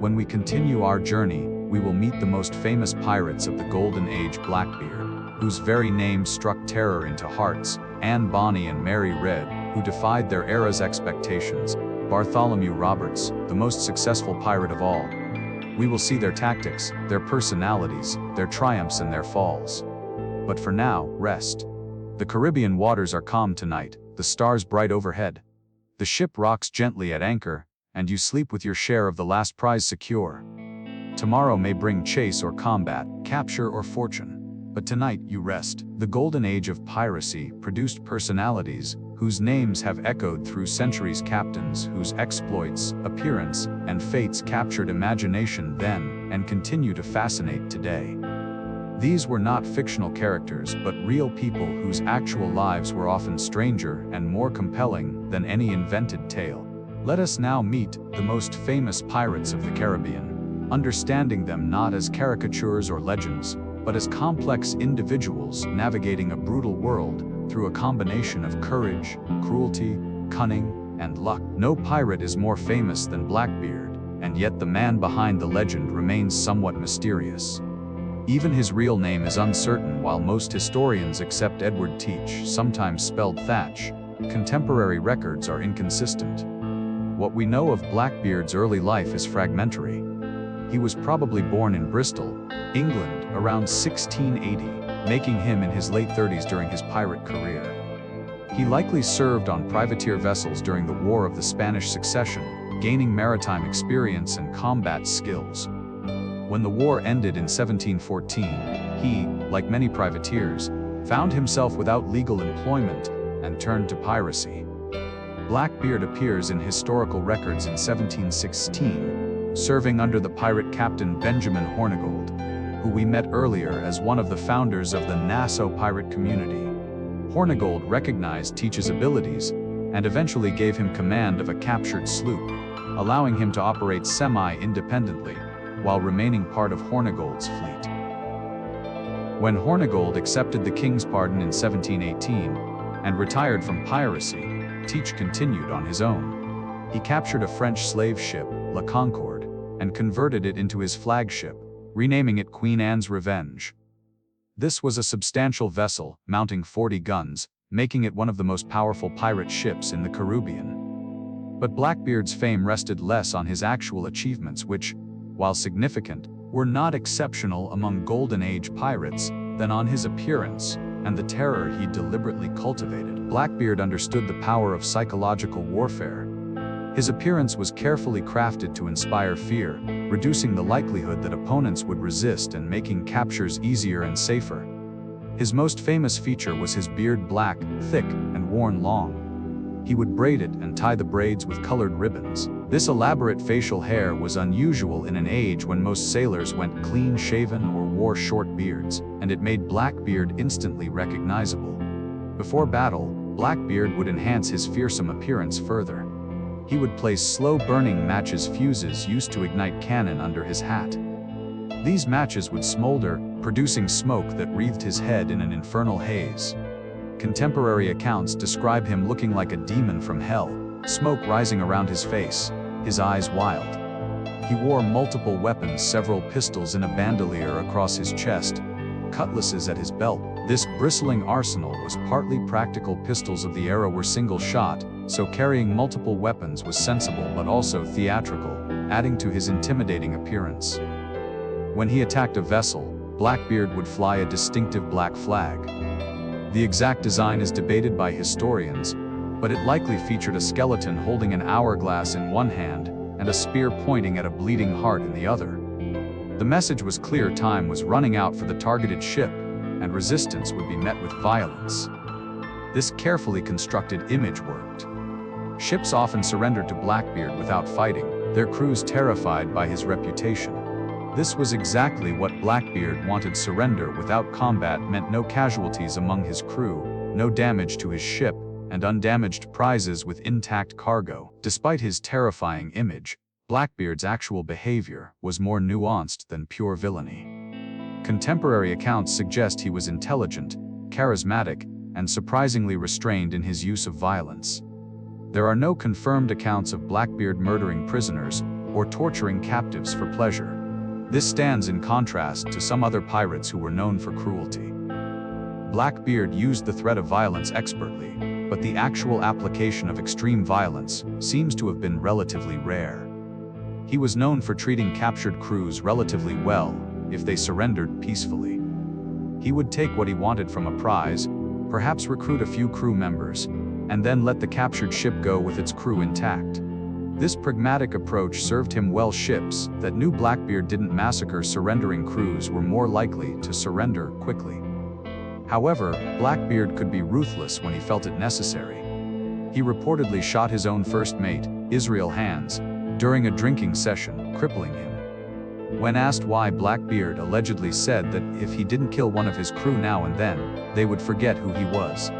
When we continue our journey, we will meet the most famous pirates of the Golden Age: Blackbeard, whose very name struck terror into hearts, Anne Bonny and Mary Red, who defied their era's expectations, Bartholomew Roberts, the most successful pirate of all. We will see their tactics, their personalities, their triumphs and their falls. But for now, rest. The Caribbean waters are calm tonight, the stars bright overhead. The ship rocks gently at anchor, and you sleep with your share of the last prize secure. Tomorrow may bring chase or combat, capture or fortune. But tonight you rest. The Golden Age of piracy produced personalities whose names have echoed through centuries, captains whose exploits, appearance, and fates captured imagination then and continue to fascinate today. These were not fictional characters, but real people whose actual lives were often stranger and more compelling than any invented tale. Let us now meet the most famous pirates of the Caribbean, understanding them not as caricatures or legends, but as complex individuals navigating a brutal world through a combination of courage, cruelty, cunning, and luck. No pirate is more famous than Blackbeard, and yet the man behind the legend remains somewhat mysterious. Even his real name is uncertain. While most historians accept Edward Teach, sometimes spelled Thatch, contemporary records are inconsistent. What we know of Blackbeard's early life is fragmentary. He was probably born in Bristol, England, around 1680, making him in his late 30s during his pirate career. He likely served on privateer vessels during the War of the Spanish Succession, gaining maritime experience and combat skills. When the war ended in 1714, he, like many privateers, found himself without legal employment and turned to piracy. Blackbeard appears in historical records in 1716, serving under the pirate captain Benjamin Hornigold, who we met earlier as one of the founders of the Nassau pirate community. Hornigold recognized Teach's abilities and eventually gave him command of a captured sloop, allowing him to operate semi-independently while remaining part of Hornigold's fleet. When Hornigold accepted the king's pardon in 1718 and retired from piracy, Teach continued on his own. He captured a French slave ship, La Concorde, and converted it into his flagship, renaming it Queen Anne's Revenge. This was a substantial vessel, mounting 40 guns, making it one of the most powerful pirate ships in the Caribbean. But Blackbeard's fame rested less on his actual achievements, which, while significant, were not exceptional among Golden Age pirates, than on his appearance and the terror he deliberately cultivated. Blackbeard understood the power of psychological warfare. His appearance was carefully crafted to inspire fear, reducing the likelihood that opponents would resist and making captures easier and safer. His most famous feature was his beard, black, thick, and worn long. He would braid it and tie the braids with colored ribbons. This elaborate facial hair was unusual in an age when most sailors went clean-shaven or wore short beards, and it made Blackbeard instantly recognizable. Before battle, Blackbeard would enhance his fearsome appearance further. He would place slow-burning matches fuses used to ignite cannon under his hat. These matches would smolder, producing smoke that wreathed his head in an infernal haze. Contemporary accounts describe him looking like a demon from hell, smoke rising around his face, his eyes wild. He wore multiple weapons, several pistols in a bandolier across his chest, cutlasses at his belt. This bristling arsenal was partly practical. Pistols of the era were single shot, so carrying multiple weapons was sensible but also theatrical, adding to his intimidating appearance. When he attacked a vessel, Blackbeard would fly a distinctive black flag. The exact design is debated by historians, but it likely featured a skeleton holding an hourglass in one hand and a spear pointing at a bleeding heart in the other. The message was clear: time was running out for the targeted ship, and resistance would be met with violence. This carefully constructed image worked. Ships often surrendered to Blackbeard without fighting, their crews terrified by his reputation. This was exactly what Blackbeard wanted. Surrender without combat meant no casualties among his crew, no damage to his ship, and undamaged prizes with intact cargo. Despite his terrifying image, Blackbeard's actual behavior was more nuanced than pure villainy. Contemporary accounts suggest he was intelligent, charismatic, and surprisingly restrained in his use of violence. There are no confirmed accounts of Blackbeard murdering prisoners or torturing captives for pleasure. This stands in contrast to some other pirates who were known for cruelty. Blackbeard used the threat of violence expertly, but the actual application of extreme violence seems to have been relatively rare. He was known for treating captured crews relatively well if they surrendered peacefully. He would take what he wanted from a prize, perhaps recruit a few crew members, and then let the captured ship go with its crew intact. This pragmatic approach served him well. Ships that knew Blackbeard didn't massacre surrendering crews were more likely to surrender quickly. However, Blackbeard could be ruthless when he felt it necessary. He reportedly shot his own first mate, Israel Hands, during a drinking session, crippling him. When asked why, Blackbeard allegedly said that if he didn't kill one of his crew now and then, they would forget who he was.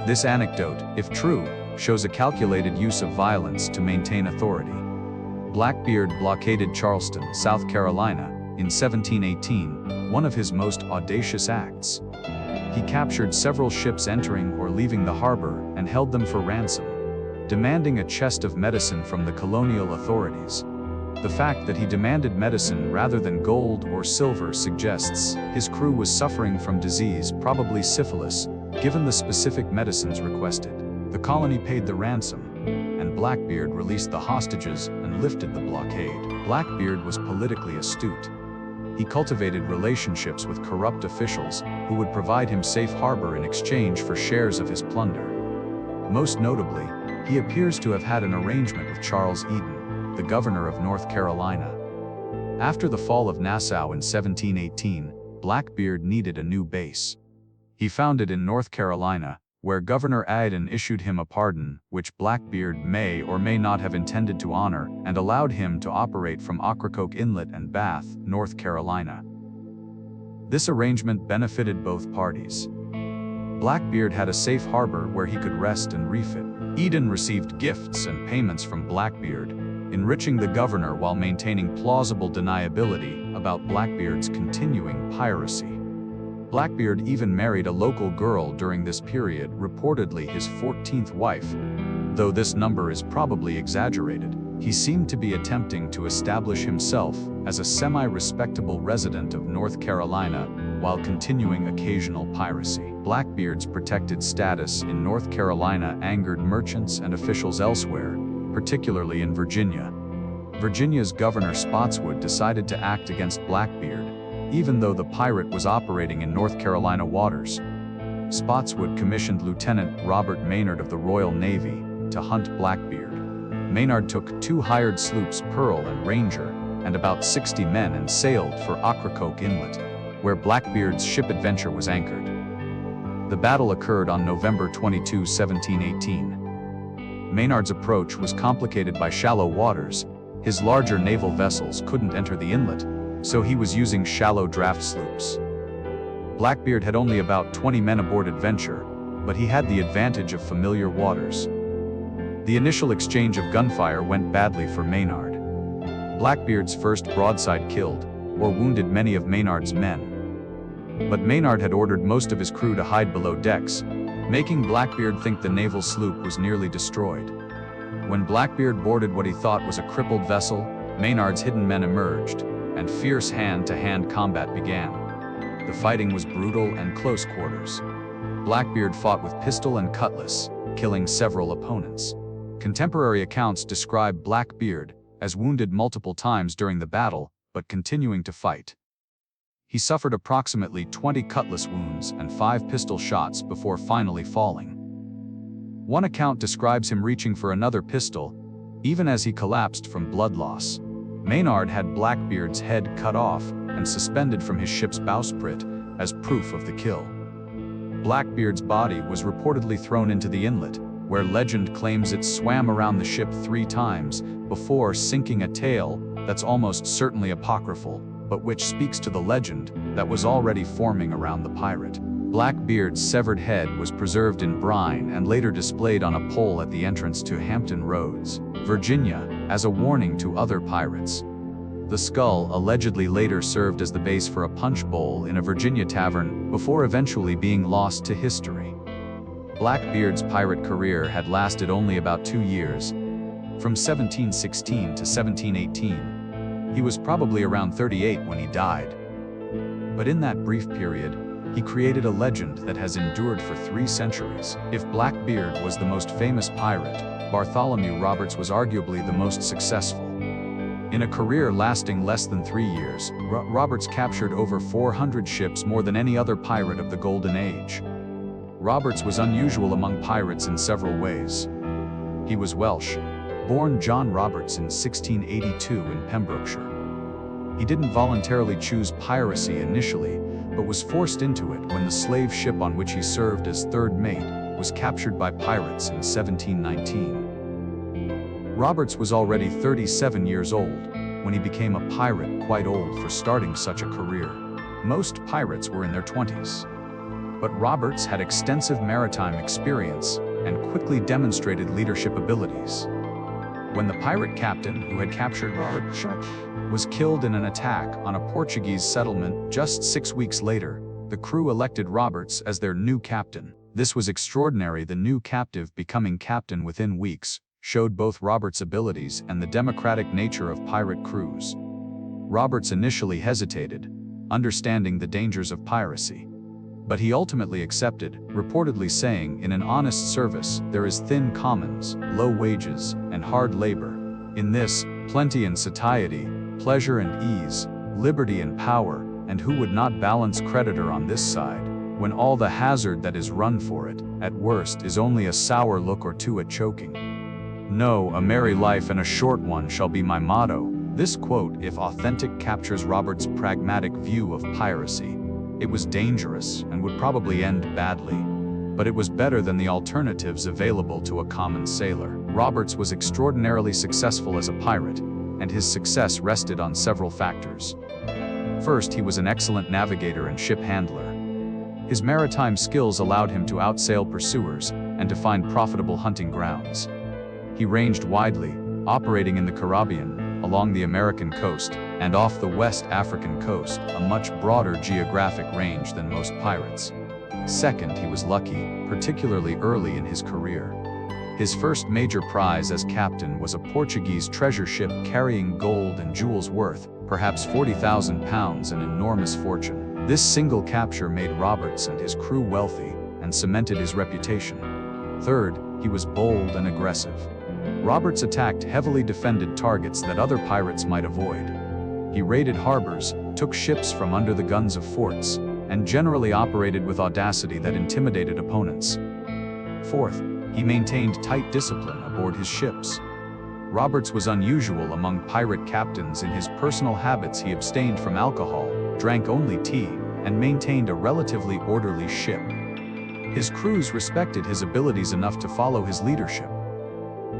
This anecdote, if true, shows a calculated use of violence to maintain authority. Blackbeard blockaded Charleston, South Carolina, in 1718, one of his most audacious acts. He captured several ships entering or leaving the harbor and held them for ransom, demanding a chest of medicine from the colonial authorities. The fact that he demanded medicine rather than gold or silver suggests his crew was suffering from disease, probably syphilis, given the specific medicines requested. The colony paid the ransom, and Blackbeard released the hostages and lifted the blockade. Blackbeard was politically astute. He cultivated relationships with corrupt officials who would provide him safe harbor in exchange for shares of his plunder. Most notably, he appears to have had an arrangement with Charles Eden, the governor of North Carolina. After the fall of Nassau in 1718, Blackbeard needed a new base. He found it in North Carolina, where Governor Eden issued him a pardon, which Blackbeard may or may not have intended to honor, and allowed him to operate from Ocracoke Inlet and Bath, North Carolina. This arrangement benefited both parties. Blackbeard had a safe harbor where he could rest and refit. Eden received gifts and payments from Blackbeard, enriching the governor while maintaining plausible deniability about Blackbeard's continuing piracy. Blackbeard even married a local girl during this period, reportedly his 14th wife. Though this number is probably exaggerated, he seemed to be attempting to establish himself as a semi-respectable resident of North Carolina while continuing occasional piracy. Blackbeard's protected status in North Carolina angered merchants and officials elsewhere, particularly in Virginia. Virginia's Governor Spotswood decided to act against Blackbeard, even though the pirate was operating in North Carolina waters. Spotswood commissioned Lieutenant Robert Maynard of the Royal Navy to hunt Blackbeard. Maynard took 2 hired sloops, Pearl and Ranger, and about 60 men and sailed for Ocracoke Inlet, where Blackbeard's ship Adventure was anchored. The battle occurred on November 22, 1718. Maynard's approach was complicated by shallow waters. His larger naval vessels couldn't enter the inlet, so he was using shallow draft sloops. Blackbeard had only about 20 men aboard Adventure, but he had the advantage of familiar waters. The initial exchange of gunfire went badly for Maynard. Blackbeard's first broadside killed or wounded many of Maynard's men. But Maynard had ordered most of his crew to hide below decks, making Blackbeard think the naval sloop was nearly destroyed. When Blackbeard boarded what he thought was a crippled vessel, Maynard's hidden men emerged, and fierce hand-to-hand combat began. The fighting was brutal and close quarters. Blackbeard fought with pistol and cutlass, killing several opponents. Contemporary accounts describe Blackbeard as wounded multiple times during the battle, but continuing to fight. He suffered approximately 20 cutlass wounds and 5 pistol shots before finally falling. One account describes him reaching for another pistol, even as he collapsed from blood loss. Maynard had Blackbeard's head cut off and suspended from his ship's bowsprit as proof of the kill. Blackbeard's body was reportedly thrown into the inlet, where legend claims it swam around the ship 3 times before sinking, a tale that's almost certainly apocryphal, but which speaks to the legend that was already forming around the pirate. Blackbeard's severed head was preserved in brine and later displayed on a pole at the entrance to Hampton Roads, Virginia, as a warning to other pirates. The skull allegedly later served as the base for a punch bowl in a Virginia tavern before eventually being lost to history. Blackbeard's pirate career had lasted only about 2 years, from 1716 to 1718. He was probably around 38 when he died. But in that brief period, he created a legend that has endured for 3 centuries. If Blackbeard was the most famous pirate, Bartholomew Roberts was arguably the most successful. In a career lasting less than 3 years, Roberts captured over 400 ships, more than any other pirate of the Golden Age. Roberts was unusual among pirates in several ways. He was Welsh, born John Roberts in 1682 in Pembrokeshire. He didn't voluntarily choose piracy initially, but was forced into it when the slave ship on which he served as third mate was captured by pirates in 1719. Roberts was already 37 years old when he became a pirate, quite old for starting such a career. Most pirates were in their 20s. But Roberts had extensive maritime experience and quickly demonstrated leadership abilities. When the pirate captain who had captured Roberts was killed in an attack on a Portuguese settlement just 6 weeks later, the crew elected Roberts as their new captain. This was extraordinary. The new captive becoming captain within weeks showed both Roberts' abilities and the democratic nature of pirate crews. Roberts initially hesitated, understanding the dangers of piracy. But he ultimately accepted, reportedly saying, "In an honest service, there is thin commons, low wages, and hard labor. In this, plenty and satiety, pleasure and ease, liberty and power, and who would not balance creditor on this side, when all the hazard that is run for it, at worst, is only a sour look or two at choking. No, a merry life and a short one shall be my motto." This quote, if authentic, captures Roberts' pragmatic view of piracy. It was dangerous and would probably end badly, but it was better than the alternatives available to a common sailor. Roberts was extraordinarily successful as a pirate, and his success rested on several factors. First, he was an excellent navigator and ship handler. His maritime skills allowed him to outsail pursuers and to find profitable hunting grounds. He ranged widely, operating in the Caribbean, along the American coast, and off the West African coast, a much broader geographic range than most pirates. Second, he was lucky, particularly early in his career. His first major prize as captain was a Portuguese treasure ship carrying gold and jewels worth, perhaps £40,000, an enormous fortune. This single capture made Roberts and his crew wealthy and cemented his reputation. Third, he was bold and aggressive. Roberts attacked heavily defended targets that other pirates might avoid. He raided harbors, took ships from under the guns of forts, and generally operated with audacity that intimidated opponents. Fourth, he maintained tight discipline aboard his ships. Roberts was unusual among pirate captains in his personal habits. He abstained from alcohol, drank only tea, and maintained a relatively orderly ship. His crews respected his abilities enough to follow his leadership.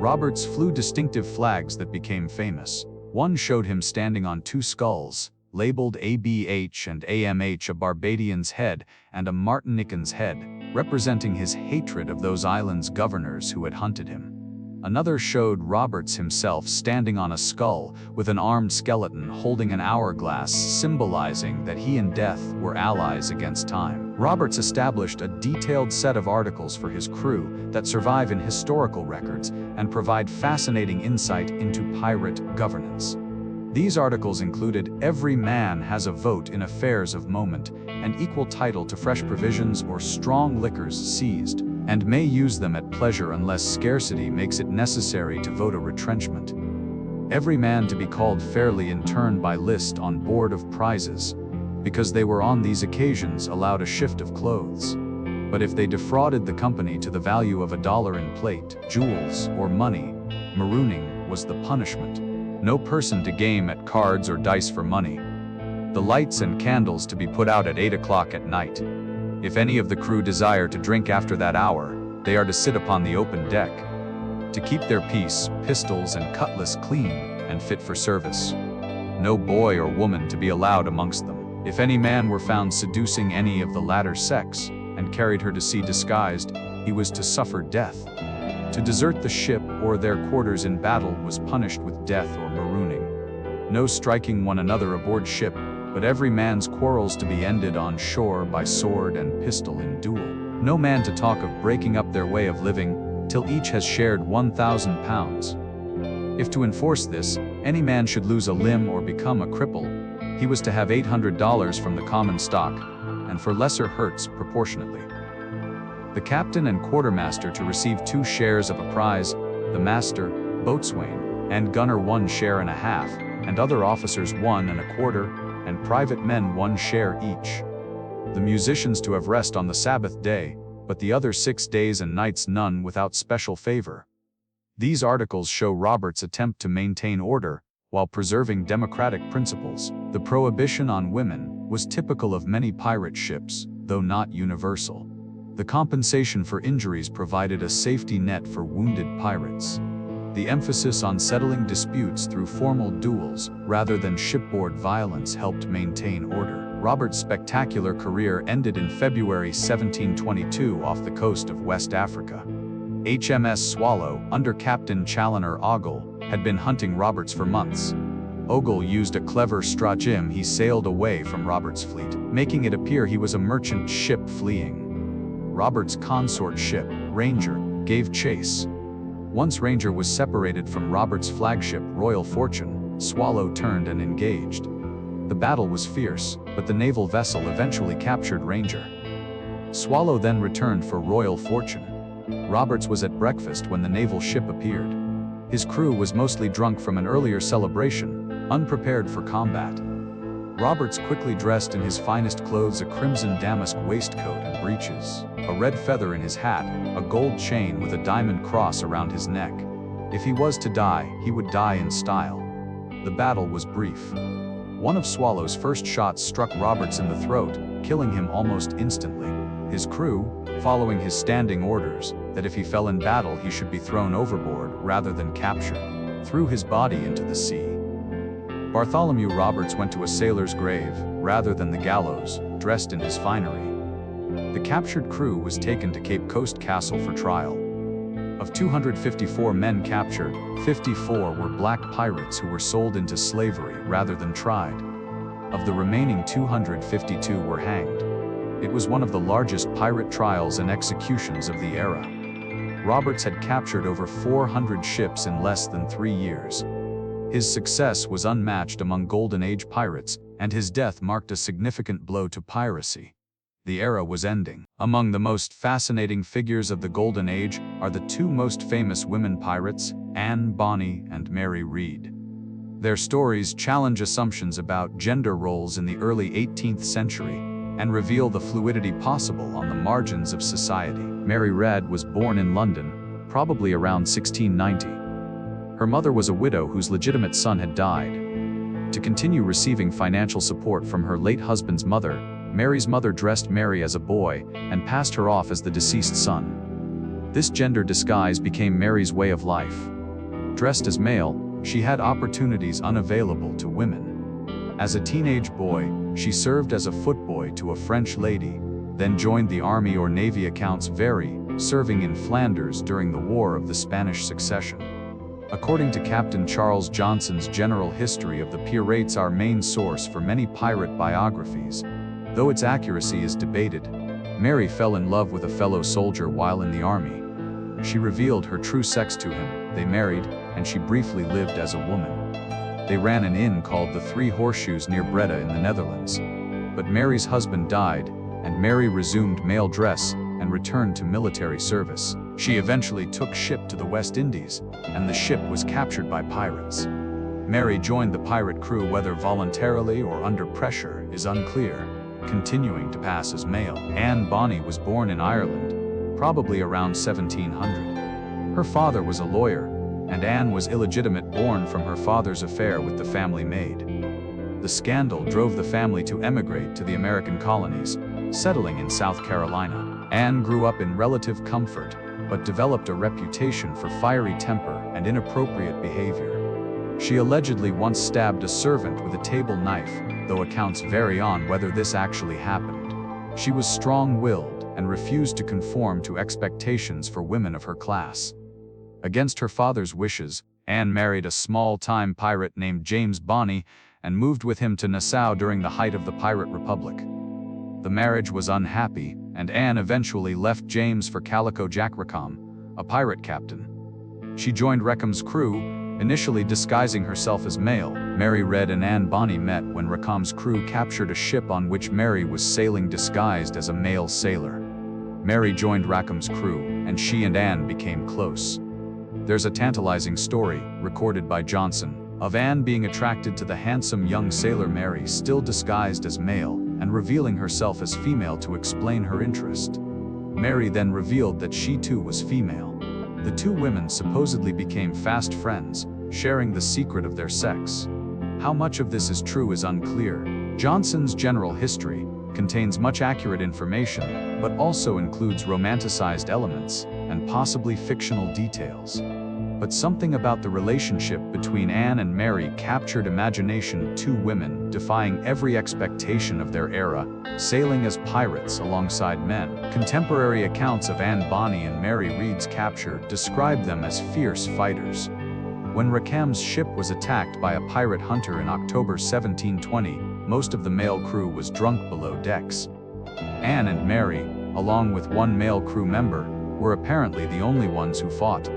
Roberts flew distinctive flags that became famous. One showed him standing on two skulls, labeled ABH and AMH, a Barbadian's head and a Martinican's head, representing his hatred of those islands' governors who had hunted him. Another showed Roberts himself standing on a skull with an armed skeleton holding an hourglass, symbolizing that he and death were allies against time. Roberts established a detailed set of articles for his crew that survive in historical records and provide fascinating insight into pirate governance. These articles included every man has a vote in affairs of moment and equal title to fresh provisions or strong liquors seized, and may use them at pleasure unless scarcity makes it necessary to vote a retrenchment. Every man to be called fairly in turn by list on board of prizes, because they were on these occasions allowed a shift of clothes. But if they defrauded the company to the value of $1 in plate, jewels, or money, marooning was the punishment. No person to game at cards or dice for money. The lights and candles to be put out at 8 o'clock at night. If any of the crew desire to drink after that hour, they are to sit upon the open deck, to keep their piece, pistols, and cutlass clean and fit for service. No boy or woman to be allowed amongst them. If any man were found seducing any of the latter sex, and carried her to sea disguised, he was to suffer death. To desert the ship or their quarters in battle was punished with death or marooning. No striking one another aboard ship, but every man's quarrels to be ended on shore by sword and pistol in duel. No man to talk of breaking up their way of living, till each has shared 1,000 pounds. If to enforce this, any man should lose a limb or become a cripple, he was to have $800 from the common stock, and for lesser hurts proportionately. The captain and quartermaster to receive 2 shares of a prize, the master, boatswain, and gunner 1 share and a half, and other officers 1 1/4, and private men 1 share each. The musicians to have rest on the Sabbath day, but the other 6 days and nights none without special favor. These articles show Roberts' attempt to maintain order while preserving democratic principles. The prohibition on women was typical of many pirate ships, though not universal. The compensation for injuries provided a safety net for wounded pirates. The emphasis on settling disputes through formal duels rather than shipboard violence helped maintain order. Roberts' spectacular career ended in February 1722 off the coast of West Africa. HMS Swallow, under Captain Challoner Ogle, had been hunting Roberts for months. Ogle used a clever stratagem. He sailed away from Roberts' fleet, making it appear he was a merchant ship fleeing. Roberts' consort ship, Ranger, gave chase. Once Ranger was separated from Roberts' flagship, Royal Fortune, Swallow turned and engaged. The battle was fierce, but the naval vessel eventually captured Ranger. Swallow then returned for Royal Fortune. Roberts was at breakfast when the naval ship appeared. His crew was mostly drunk from an earlier celebration, unprepared for combat. Roberts quickly dressed in his finest clothes, a crimson damask waistcoat and breeches, a red feather in his hat, a gold chain with a diamond cross around his neck. If he was to die, he would die in style. The battle was brief. One of Swallow's first shots struck Roberts in the throat, killing him almost instantly. His crew, following his standing orders that if he fell in battle he should be thrown overboard rather than captured, threw his body into the sea. Bartholomew Roberts went to a sailor's grave, rather than the gallows, dressed in his finery. The captured crew was taken to Cape Coast Castle for trial. Of 254 men captured, 54 were black pirates who were sold into slavery rather than tried. Of the remaining 252 were hanged. It was one of the largest pirate trials and executions of the era. Roberts had captured over 400 ships in less than 3 years. His success was unmatched among Golden Age pirates, and his death marked a significant blow to piracy. The era was ending. Among the most fascinating figures of the Golden Age are the 2 most famous women pirates, Anne Bonny and Mary Read. Their stories challenge assumptions about gender roles in the early 18th century and reveal the fluidity possible on the margins of society. Mary Read was born in London, probably around 1690. Her mother was a widow whose legitimate son had died. To continue receiving financial support from her late husband's mother, Mary's mother dressed Mary as a boy and passed her off as the deceased son. This gender disguise became Mary's way of life. Dressed as male, she had opportunities unavailable to women. As a teenage boy, she served as a footboy to a French lady, then joined the army or navy. Accounts vary, serving in Flanders during the War of the Spanish Succession. According to Captain Charles Johnson's General History of the Pirates, our main source for many pirate biographies, though its accuracy is debated, Mary fell in love with a fellow soldier while in the army. She revealed her true sex to him, they married, and she briefly lived as a woman. They ran an inn called the Three Horseshoes near Breda in the Netherlands. But Mary's husband died, and Mary resumed male dress and returned to military service. She eventually took ship to the West Indies, and the ship was captured by pirates. Mary joined the pirate crew, whether voluntarily or under pressure is unclear, continuing to pass as male. Anne Bonny was born in Ireland, probably around 1700. Her father was a lawyer, and Anne was illegitimate, born from her father's affair with the family maid. The scandal drove the family to emigrate to the American colonies, settling in South Carolina. Anne grew up in relative comfort, but developed a reputation for fiery temper and inappropriate behavior. She allegedly once stabbed a servant with a table knife, though accounts vary on whether this actually happened. She was strong-willed and refused to conform to expectations for women of her class. Against her father's wishes, Anne married a small-time pirate named James Bonny and moved with him to Nassau during the height of the Pirate Republic. The marriage was unhappy, and Anne eventually left James for Calico Jack Rackham, a pirate captain. She joined Rackham's crew, initially disguising herself as male. Mary Red and Anne Bonny met when Rackham's crew captured a ship on which Mary was sailing disguised as a male sailor. Mary joined Rackham's crew, and she and Anne became close. There's a tantalizing story, recorded by Johnson, of Anne being attracted to the handsome young sailor Mary, still disguised as male, and revealing herself as female to explain her interest. Mary then revealed that she too was female. The two women supposedly became fast friends, sharing the secret of their sex. How much of this is true is unclear. Johnson's General History contains much accurate information, but also includes romanticized elements and possibly fictional details. But something about the relationship between Anne and Mary captured imagination. Two women defying every expectation of their era, sailing as pirates alongside men. Contemporary accounts of Anne Bonny and Mary Read's capture describe them as fierce fighters. When Rackham's ship was attacked by a pirate hunter in October 1720, most of the male crew was drunk below decks. Anne and Mary, along with one male crew member, were apparently the only ones who fought.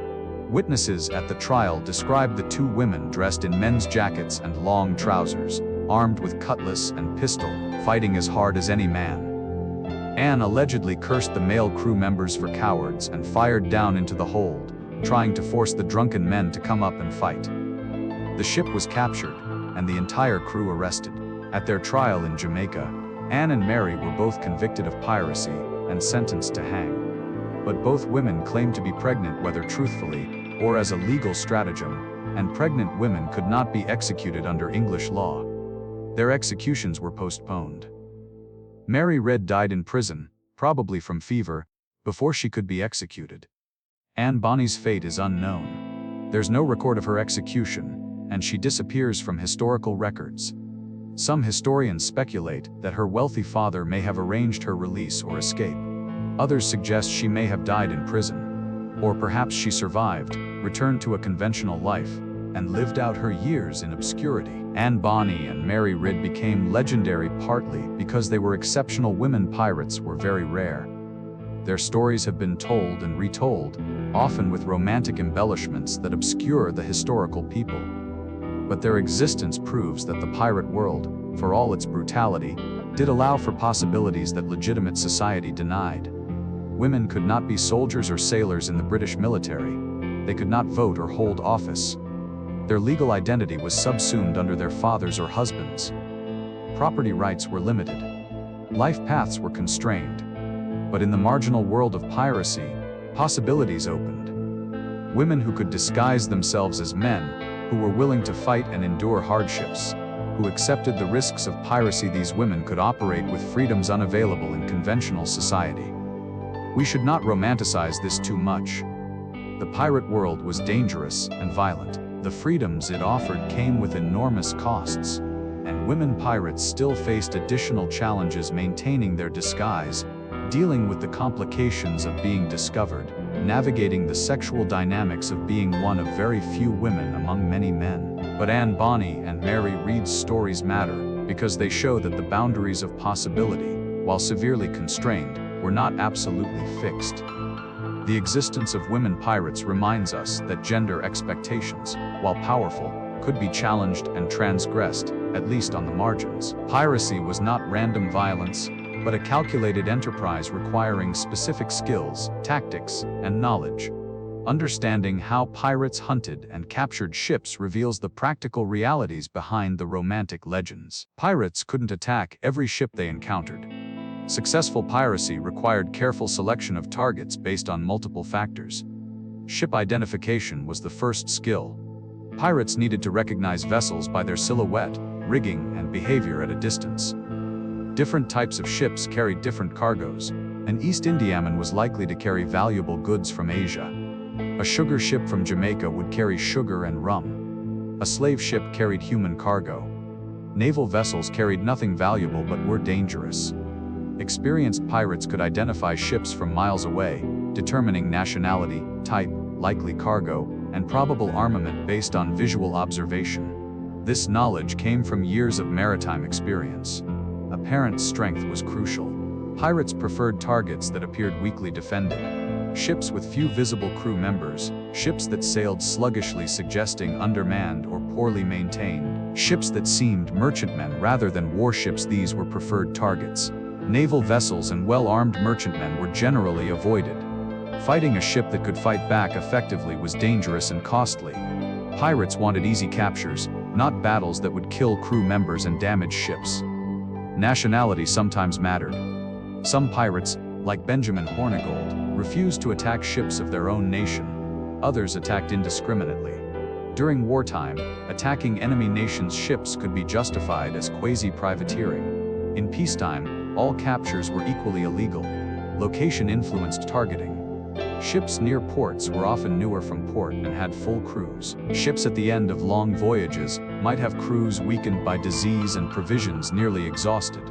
Witnesses at the trial described the two women dressed in men's jackets and long trousers, armed with cutlass and pistol, fighting as hard as any man. Anne allegedly cursed the male crew members for cowards and fired down into the hold, trying to force the drunken men to come up and fight. The ship was captured, and the entire crew arrested. At their trial in Jamaica, Anne and Mary were both convicted of piracy and sentenced to hang. But both women claimed to be pregnant, whether truthfully or as a legal stratagem, and pregnant women could not be executed under English law. Their executions were postponed. Mary Red died in prison, probably from fever, before she could be executed. Anne Bonny's fate is unknown. There's no record of her execution, and she disappears from historical records. Some historians speculate that her wealthy father may have arranged her release or escape. Others suggest she may have died in prison. Or perhaps she survived, returned to a conventional life, and lived out her years in obscurity. Anne Bonny and Mary Red became legendary partly because they were exceptional women. Pirates were very rare. Their stories have been told and retold, often with romantic embellishments that obscure the historical people. But their existence proves that the pirate world, for all its brutality, did allow for possibilities that legitimate society denied. Women could not be soldiers or sailors in the British military. They could not vote or hold office. Their legal identity was subsumed under their fathers or husbands. Property rights were limited. Life paths were constrained. But in the marginal world of piracy, possibilities opened. Women who could disguise themselves as men, who were willing to fight and endure hardships, who accepted the risks of piracy. These women could operate with freedoms unavailable in conventional society. We should not romanticize this too much. The pirate world was dangerous and violent. The freedoms it offered came with enormous costs, and women pirates still faced additional challenges maintaining their disguise, dealing with the complications of being discovered, navigating the sexual dynamics of being one of very few women among many men. But Anne Bonny and Mary Read's stories matter because they show that the boundaries of possibility, while severely constrained, were not absolutely fixed. The existence of women pirates reminds us that gender expectations, while powerful, could be challenged and transgressed, at least on the margins. Piracy was not random violence, but a calculated enterprise requiring specific skills, tactics, and knowledge. Understanding how pirates hunted and captured ships reveals the practical realities behind the romantic legends. Pirates couldn't attack every ship they encountered. Successful piracy required careful selection of targets based on multiple factors. Ship identification was the first skill. Pirates needed to recognize vessels by their silhouette, rigging, and behavior at a distance. Different types of ships carried different cargoes. An East Indiaman was likely to carry valuable goods from Asia. A sugar ship from Jamaica would carry sugar and rum. A slave ship carried human cargo. Naval vessels carried nothing valuable but were dangerous. Experienced pirates could identify ships from miles away, determining nationality, type, likely cargo, and probable armament based on visual observation. This knowledge came from years of maritime experience. Apparent strength was crucial. Pirates preferred targets that appeared weakly defended. Ships with few visible crew members, ships that sailed sluggishly suggesting undermanned or poorly maintained, ships that seemed merchantmen rather than warships. These were preferred targets. Naval vessels and well-armed merchantmen were generally avoided. Fighting a ship that could fight back effectively was dangerous and costly. Pirates wanted easy captures, not battles that would kill crew members and damage ships. Nationality sometimes mattered. Some pirates, like Benjamin Hornigold, refused to attack ships of their own nation. Others attacked indiscriminately. During wartime, attacking enemy nations' ships could be justified as quasi-privateering. In peacetime, all captures were equally illegal. Location influenced targeting. Ships near ports were often newer from port and had full crews. Ships at the end of long voyages might have crews weakened by disease and provisions nearly exhausted.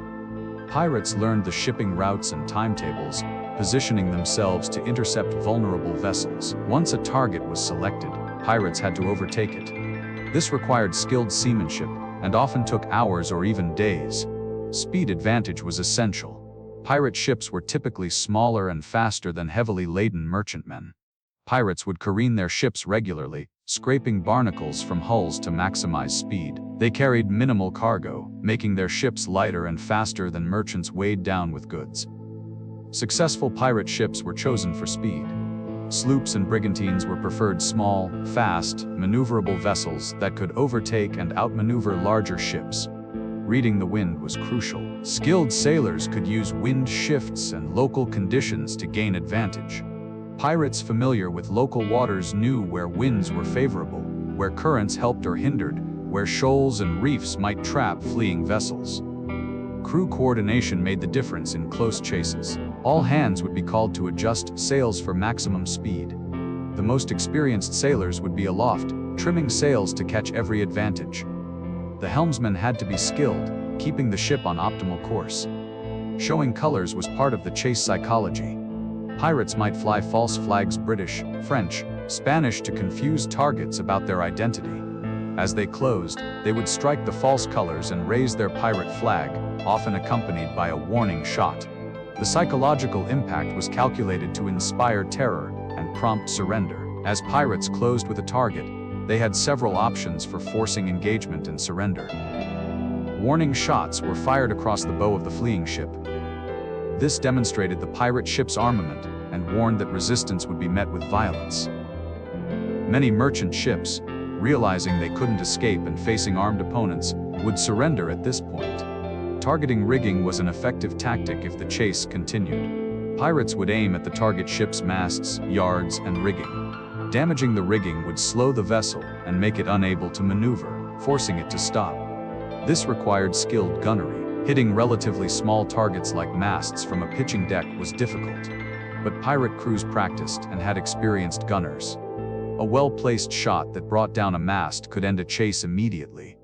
Pirates learned the shipping routes and timetables, positioning themselves to intercept vulnerable vessels. Once a target was selected, pirates had to overtake it. This required skilled seamanship and often took hours or even days. Speed advantage was essential. Pirate ships were typically smaller and faster than heavily laden merchantmen. Pirates would careen their ships regularly, scraping barnacles from hulls to maximize speed. They carried minimal cargo, making their ships lighter and faster than merchants weighed down with goods. Successful pirate ships were chosen for speed. Sloops and brigantines were preferred small, fast, maneuverable vessels that could overtake and outmaneuver larger ships. Reading the wind was crucial. Skilled sailors could use wind shifts and local conditions to gain advantage. Pirates familiar with local waters knew where winds were favorable, where currents helped or hindered, where shoals and reefs might trap fleeing vessels. Crew coordination made the difference in close chases. All hands would be called to adjust sails for maximum speed. The most experienced sailors would be aloft, trimming sails to catch every advantage. The helmsman had to be skilled, keeping the ship on optimal course. Showing colors was part of the chase psychology. Pirates might fly false flags, British, French, Spanish, to confuse targets about their identity. As they closed, they would strike the false colors and raise their pirate flag, often accompanied by a warning shot. The psychological impact was calculated to inspire terror and prompt surrender. As pirates closed with a target, they had several options for forcing engagement and surrender. Warning shots were fired across the bow of the fleeing ship. This demonstrated the pirate ship's armament and warned that resistance would be met with violence. Many merchant ships, realizing they couldn't escape and facing armed opponents, would surrender at this point. Targeting rigging was an effective tactic if the chase continued. Pirates would aim at the target ship's masts, yards, and rigging. Damaging the rigging would slow the vessel and make it unable to maneuver, forcing it to stop. This required skilled gunnery. Hitting relatively small targets like masts from a pitching deck was difficult. But pirate crews practiced and had experienced gunners. A well-placed shot that brought down a mast could end a chase immediately.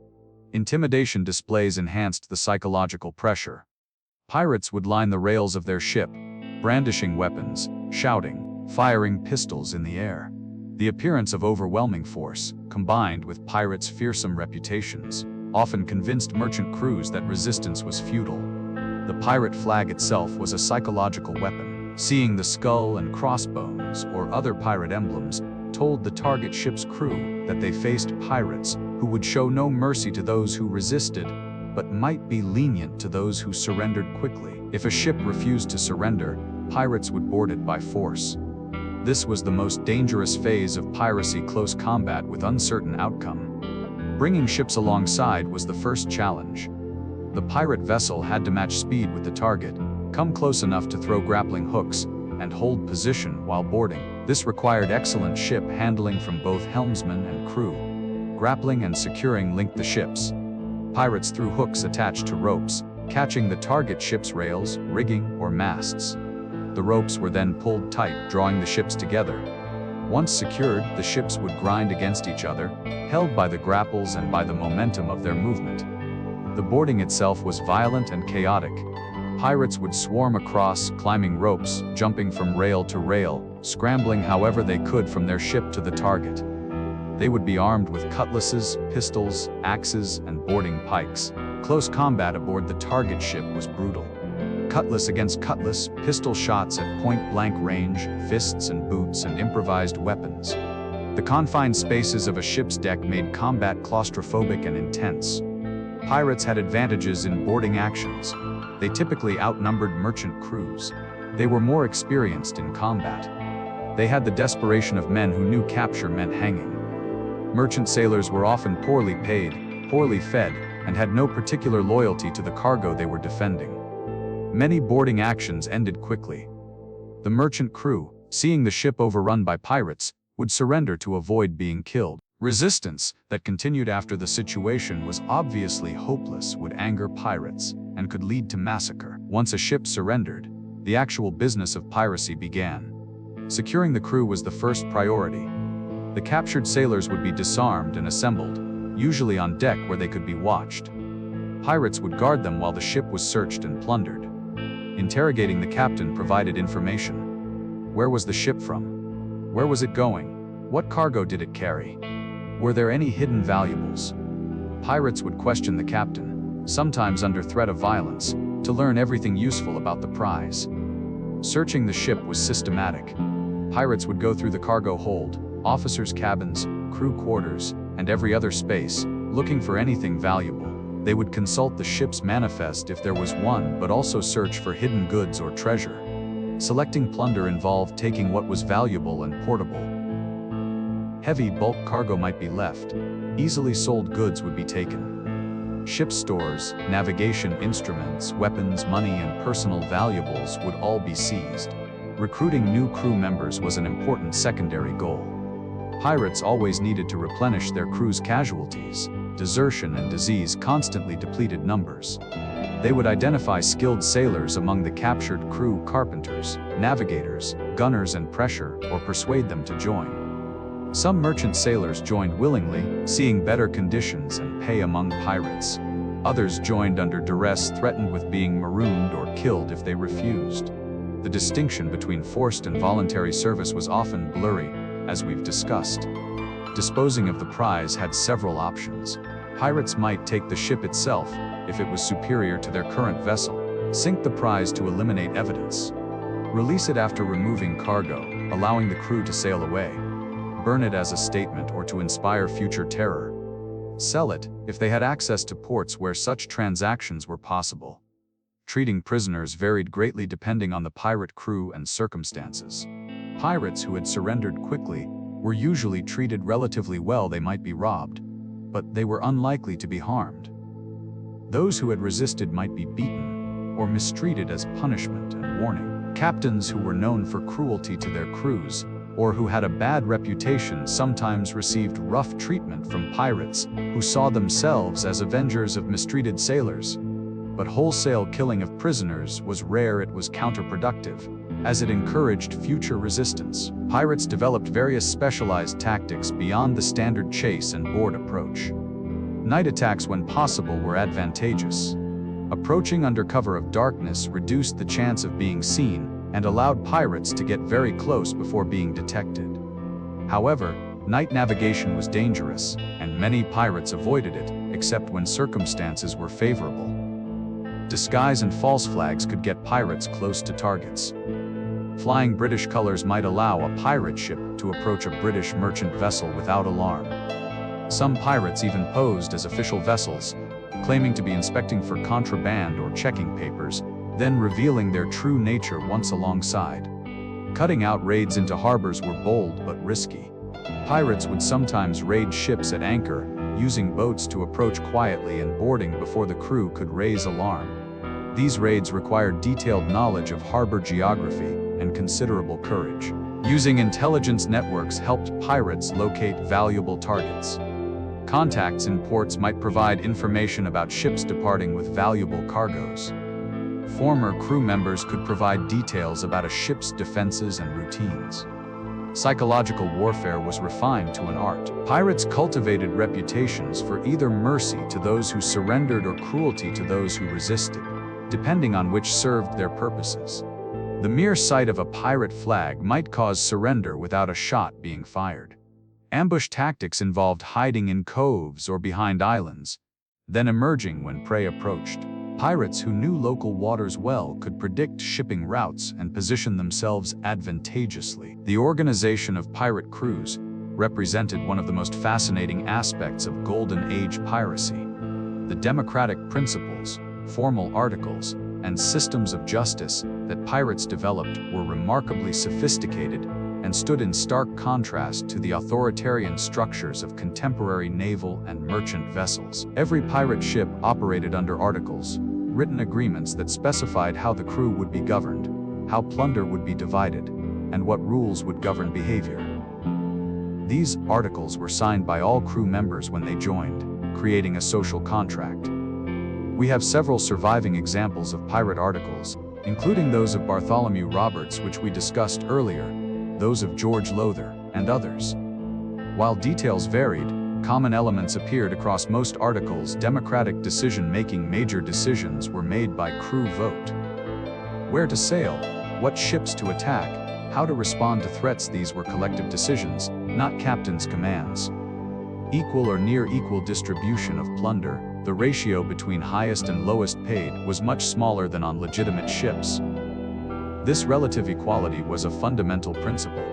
Intimidation displays enhanced the psychological pressure. Pirates would line the rails of their ship, brandishing weapons, shouting, firing pistols in the air. The appearance of overwhelming force, combined with pirates' fearsome reputations, often convinced merchant crews that resistance was futile. The pirate flag itself was a psychological weapon. Seeing the skull and crossbones or other pirate emblems told the target ship's crew that they faced pirates who would show no mercy to those who resisted, but might be lenient to those who surrendered quickly. If a ship refused to surrender, pirates would board it by force. This was the most dangerous phase of piracy: close combat with uncertain outcome. Bringing ships alongside was the first challenge. The pirate vessel had to match speed with the target, come close enough to throw grappling hooks, and hold position while boarding. This required excellent ship handling from both helmsman and crew. Grappling and securing linked the ships. Pirates threw hooks attached to ropes, catching the target ship's rails, rigging, or masts. The ropes were then pulled tight, drawing the ships together. Once secured, the ships would grind against each other, held by the grapples and by the momentum of their movement. The boarding itself was violent and chaotic. Pirates would swarm across, climbing ropes, jumping from rail to rail, scrambling however they could from their ship to the target. They would be armed with cutlasses, pistols, axes, and boarding pikes. Close combat aboard the target ship was brutal. Cutlass against cutlass, pistol shots at point-blank range, fists and boots, and improvised weapons. The confined spaces of a ship's deck made combat claustrophobic and intense. Pirates had advantages in boarding actions. They typically outnumbered merchant crews. They were more experienced in combat. They had the desperation of men who knew capture meant hanging. Merchant sailors were often poorly paid, poorly fed, and had no particular loyalty to the cargo they were defending. Many boarding actions ended quickly. The merchant crew, seeing the ship overrun by pirates, would surrender to avoid being killed. Resistance that continued after the situation was obviously hopeless would anger pirates and could lead to massacre. Once a ship surrendered, the actual business of piracy began. Securing the crew was the first priority. The captured sailors would be disarmed and assembled, usually on deck where they could be watched. Pirates would guard them while the ship was searched and plundered. Interrogating the captain provided information. Where was the ship from? Where was it going? What cargo did it carry? Were there any hidden valuables? Pirates would question the captain, sometimes under threat of violence, to learn everything useful about the prize. Searching the ship was systematic. Pirates would go through the cargo hold, officers' cabins, crew quarters, and every other space, looking for anything valuable. They would consult the ship's manifest if there was one, but also search for hidden goods or treasure. Selecting plunder involved taking what was valuable and portable. Heavy bulk cargo might be left. Easily sold goods would be taken. Ship stores, navigation instruments, weapons, money, and personal valuables would all be seized. Recruiting new crew members was an important secondary goal. Pirates always needed to replenish their crew's casualties. Desertion and disease constantly depleted numbers. They would identify skilled sailors among the captured crew, carpenters, navigators, gunners, and pressure, or persuade them to join. Some merchant sailors joined willingly, seeing better conditions and pay among pirates. Others joined under duress, threatened with being marooned or killed if they refused. The distinction between forced and voluntary service was often blurry, as we've discussed. Disposing of the prize had several options. Pirates might take the ship itself, if it was superior to their current vessel. Sink the prize to eliminate evidence. Release it after removing cargo, allowing the crew to sail away. Burn it as a statement or to inspire future terror. Sell it, if they had access to ports where such transactions were possible. Treating prisoners varied greatly depending on the pirate crew and circumstances. Pirates who had surrendered quickly were usually treated relatively well. They might be robbed, but they were unlikely to be harmed. Those who had resisted might be beaten or mistreated as punishment and warning. Captains who were known for cruelty to their crews or who had a bad reputation sometimes received rough treatment from pirates who saw themselves as avengers of mistreated sailors. But wholesale killing of prisoners was rare. It was counterproductive. as it encouraged future resistance. Pirates developed various specialized tactics beyond the standard chase and board approach. Night attacks when possible were advantageous. Approaching under cover of darkness reduced the chance of being seen and allowed pirates to get very close before being detected. However, night navigation was dangerous, and many pirates avoided it, except when circumstances were favorable. Disguise and false flags could get pirates close to targets. Flying British colors might allow a pirate ship to approach a British merchant vessel without alarm. Some pirates even posed as official vessels, claiming to be inspecting for contraband or checking papers, then revealing their true nature once alongside. Cutting out raids into harbors were bold but risky. Pirates would sometimes raid ships at anchor, using boats to approach quietly and boarding before the crew could raise alarm. These raids required detailed knowledge of harbor geography and considerable courage. Using intelligence networks helped pirates locate valuable targets. Contacts in ports might provide information about ships departing with valuable cargoes. Former crew members could provide details about a ship's defenses and routines. Psychological warfare was refined to an art. Pirates cultivated reputations for either mercy to those who surrendered or cruelty to those who resisted, depending on which served their purposes. The mere sight of a pirate flag might cause surrender without a shot being fired. Ambush tactics involved hiding in coves or behind islands, then emerging when prey approached. Pirates who knew local waters well could predict shipping routes and position themselves advantageously. The organization of pirate crews represented one of the most fascinating aspects of Golden Age piracy. The democratic principles, formal articles, and systems of justice that pirates developed were remarkably sophisticated and stood in stark contrast to the authoritarian structures of contemporary naval and merchant vessels. Every pirate ship operated under articles, written agreements that specified how the crew would be governed, how plunder would be divided, and what rules would govern behavior. These articles were signed by all crew members when they joined, creating a social contract. We have several surviving examples of pirate articles, including those of Bartholomew Roberts, which we discussed earlier, those of George Lowther, and others. While details varied, common elements appeared across most articles. Democratic decision-making. Major decisions were made by crew vote. Where to sail, what ships to attack, how to respond to threats. These were collective decisions, not captains' commands. Equal or near equal distribution of plunder. The ratio between highest and lowest paid was much smaller than on legitimate ships. This relative equality was a fundamental principle.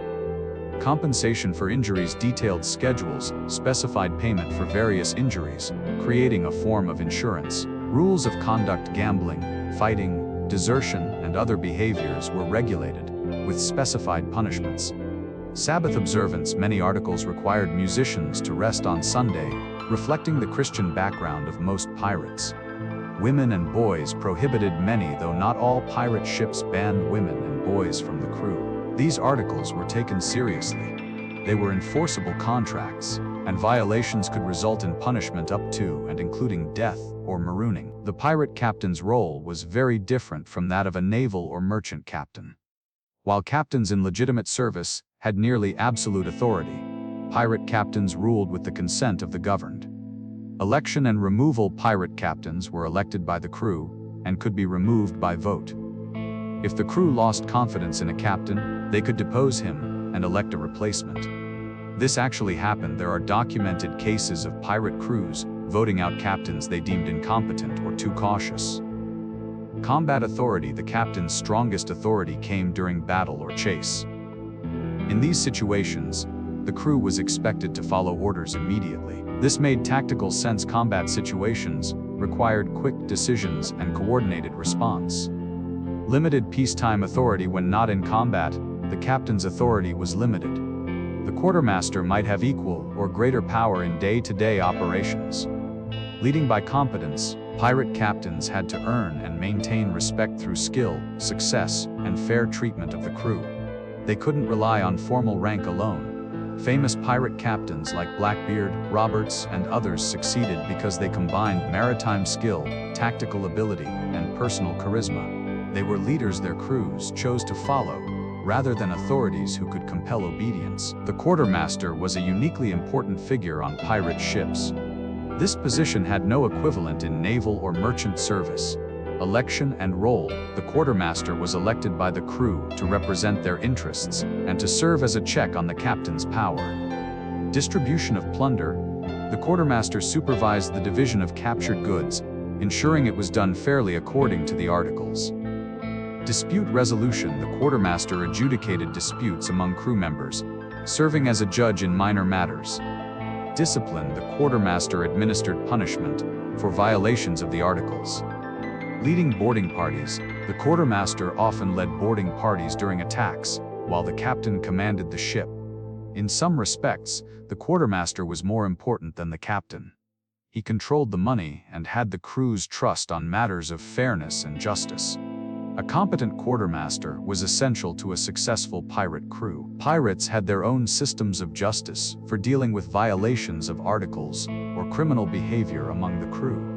Compensation for injuries. Detailed schedules specified payment for various injuries, creating a form of insurance. Rules of conduct. Gambling, fighting, desertion, and other behaviors were regulated, with specified punishments. Sabbath observance. Many articles required musicians to rest on Sunday, reflecting the Christian background of most pirates. Women and boys prohibited. Many, though not all, pirate ships banned women and boys from the crew. These articles were taken seriously. They were enforceable contracts, and violations could result in punishment up to and including death or marooning. The pirate captain's role was very different from that of a naval or merchant captain. While captains in legitimate service had nearly absolute authority, pirate captains ruled with the consent of the governed. Election and removal. Pirate captains were elected by the crew and could be removed by vote. If the crew lost confidence in a captain, they could depose him and elect a replacement. This actually happened. There are documented cases of pirate crews voting out captains they deemed incompetent or too cautious. Combat authority. The captain's strongest authority came during battle or chase. In these situations, the crew was expected to follow orders immediately. This made tactical sense. Combat situations required quick decisions and coordinated response. Limited peacetime authority. When not in combat, the captain's authority was limited. The quartermaster might have equal or greater power in day-to-day operations. Leading by competence, pirate captains had to earn and maintain respect through skill, success, and fair treatment of the crew. They couldn't rely on formal rank alone. Famous pirate captains like Blackbeard, Roberts, and others succeeded because they combined maritime skill, tactical ability, and personal charisma. They were leaders their crews chose to follow, rather than authorities who could compel obedience. The quartermaster was a uniquely important figure on pirate ships. This position had no equivalent in naval or merchant service. Election and role: the quartermaster was elected by the crew to represent their interests and to serve as a check on the captain's power. Distribution of plunder: the quartermaster supervised the division of captured goods, ensuring it was done fairly according to the articles. Dispute resolution: the quartermaster adjudicated disputes among crew members, serving as a judge in minor matters. Discipline: the quartermaster administered punishment for violations of the articles. Leading boarding parties: the quartermaster often led boarding parties during attacks, while the captain commanded the ship. In some respects, the quartermaster was more important than the captain. He controlled the money and had the crew's trust on matters of fairness and justice. A competent quartermaster was essential to a successful pirate crew. Pirates had their own systems of justice for dealing with violations of articles or criminal behavior among the crew.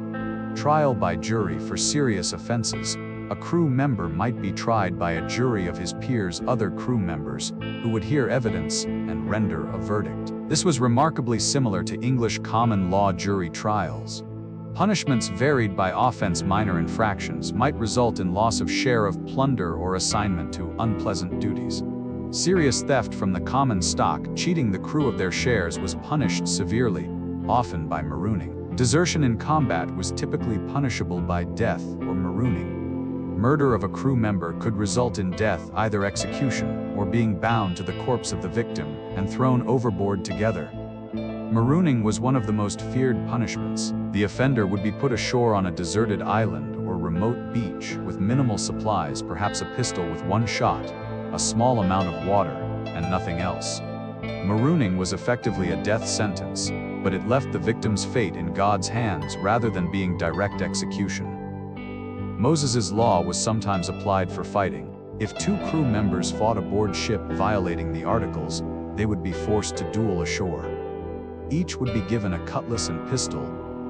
Trial by jury: for serious offenses, a crew member might be tried by a jury of his peers, other crew members, who would hear evidence and render a verdict. This was remarkably similar to English common law jury trials. Punishments varied by offense. Minor infractions might result in loss of share of plunder or assignment to unpleasant duties. Serious theft from the common stock, cheating the crew of their shares, was punished severely, often by marooning. Desertion in combat was typically punishable by death or marooning. Murder of a crew member could result in death, either execution or being bound to the corpse of the victim and thrown overboard together. Marooning was one of the most feared punishments. The offender would be put ashore on a deserted island or remote beach with minimal supplies, perhaps a pistol with one shot, a small amount of water, and nothing else. Marooning was effectively a death sentence, but it left the victim's fate in God's hands rather than being direct execution. Moses's law was sometimes applied for fighting. If two crew members fought aboard ship violating the articles, they would be forced to duel ashore. Each would be given a cutlass and pistol,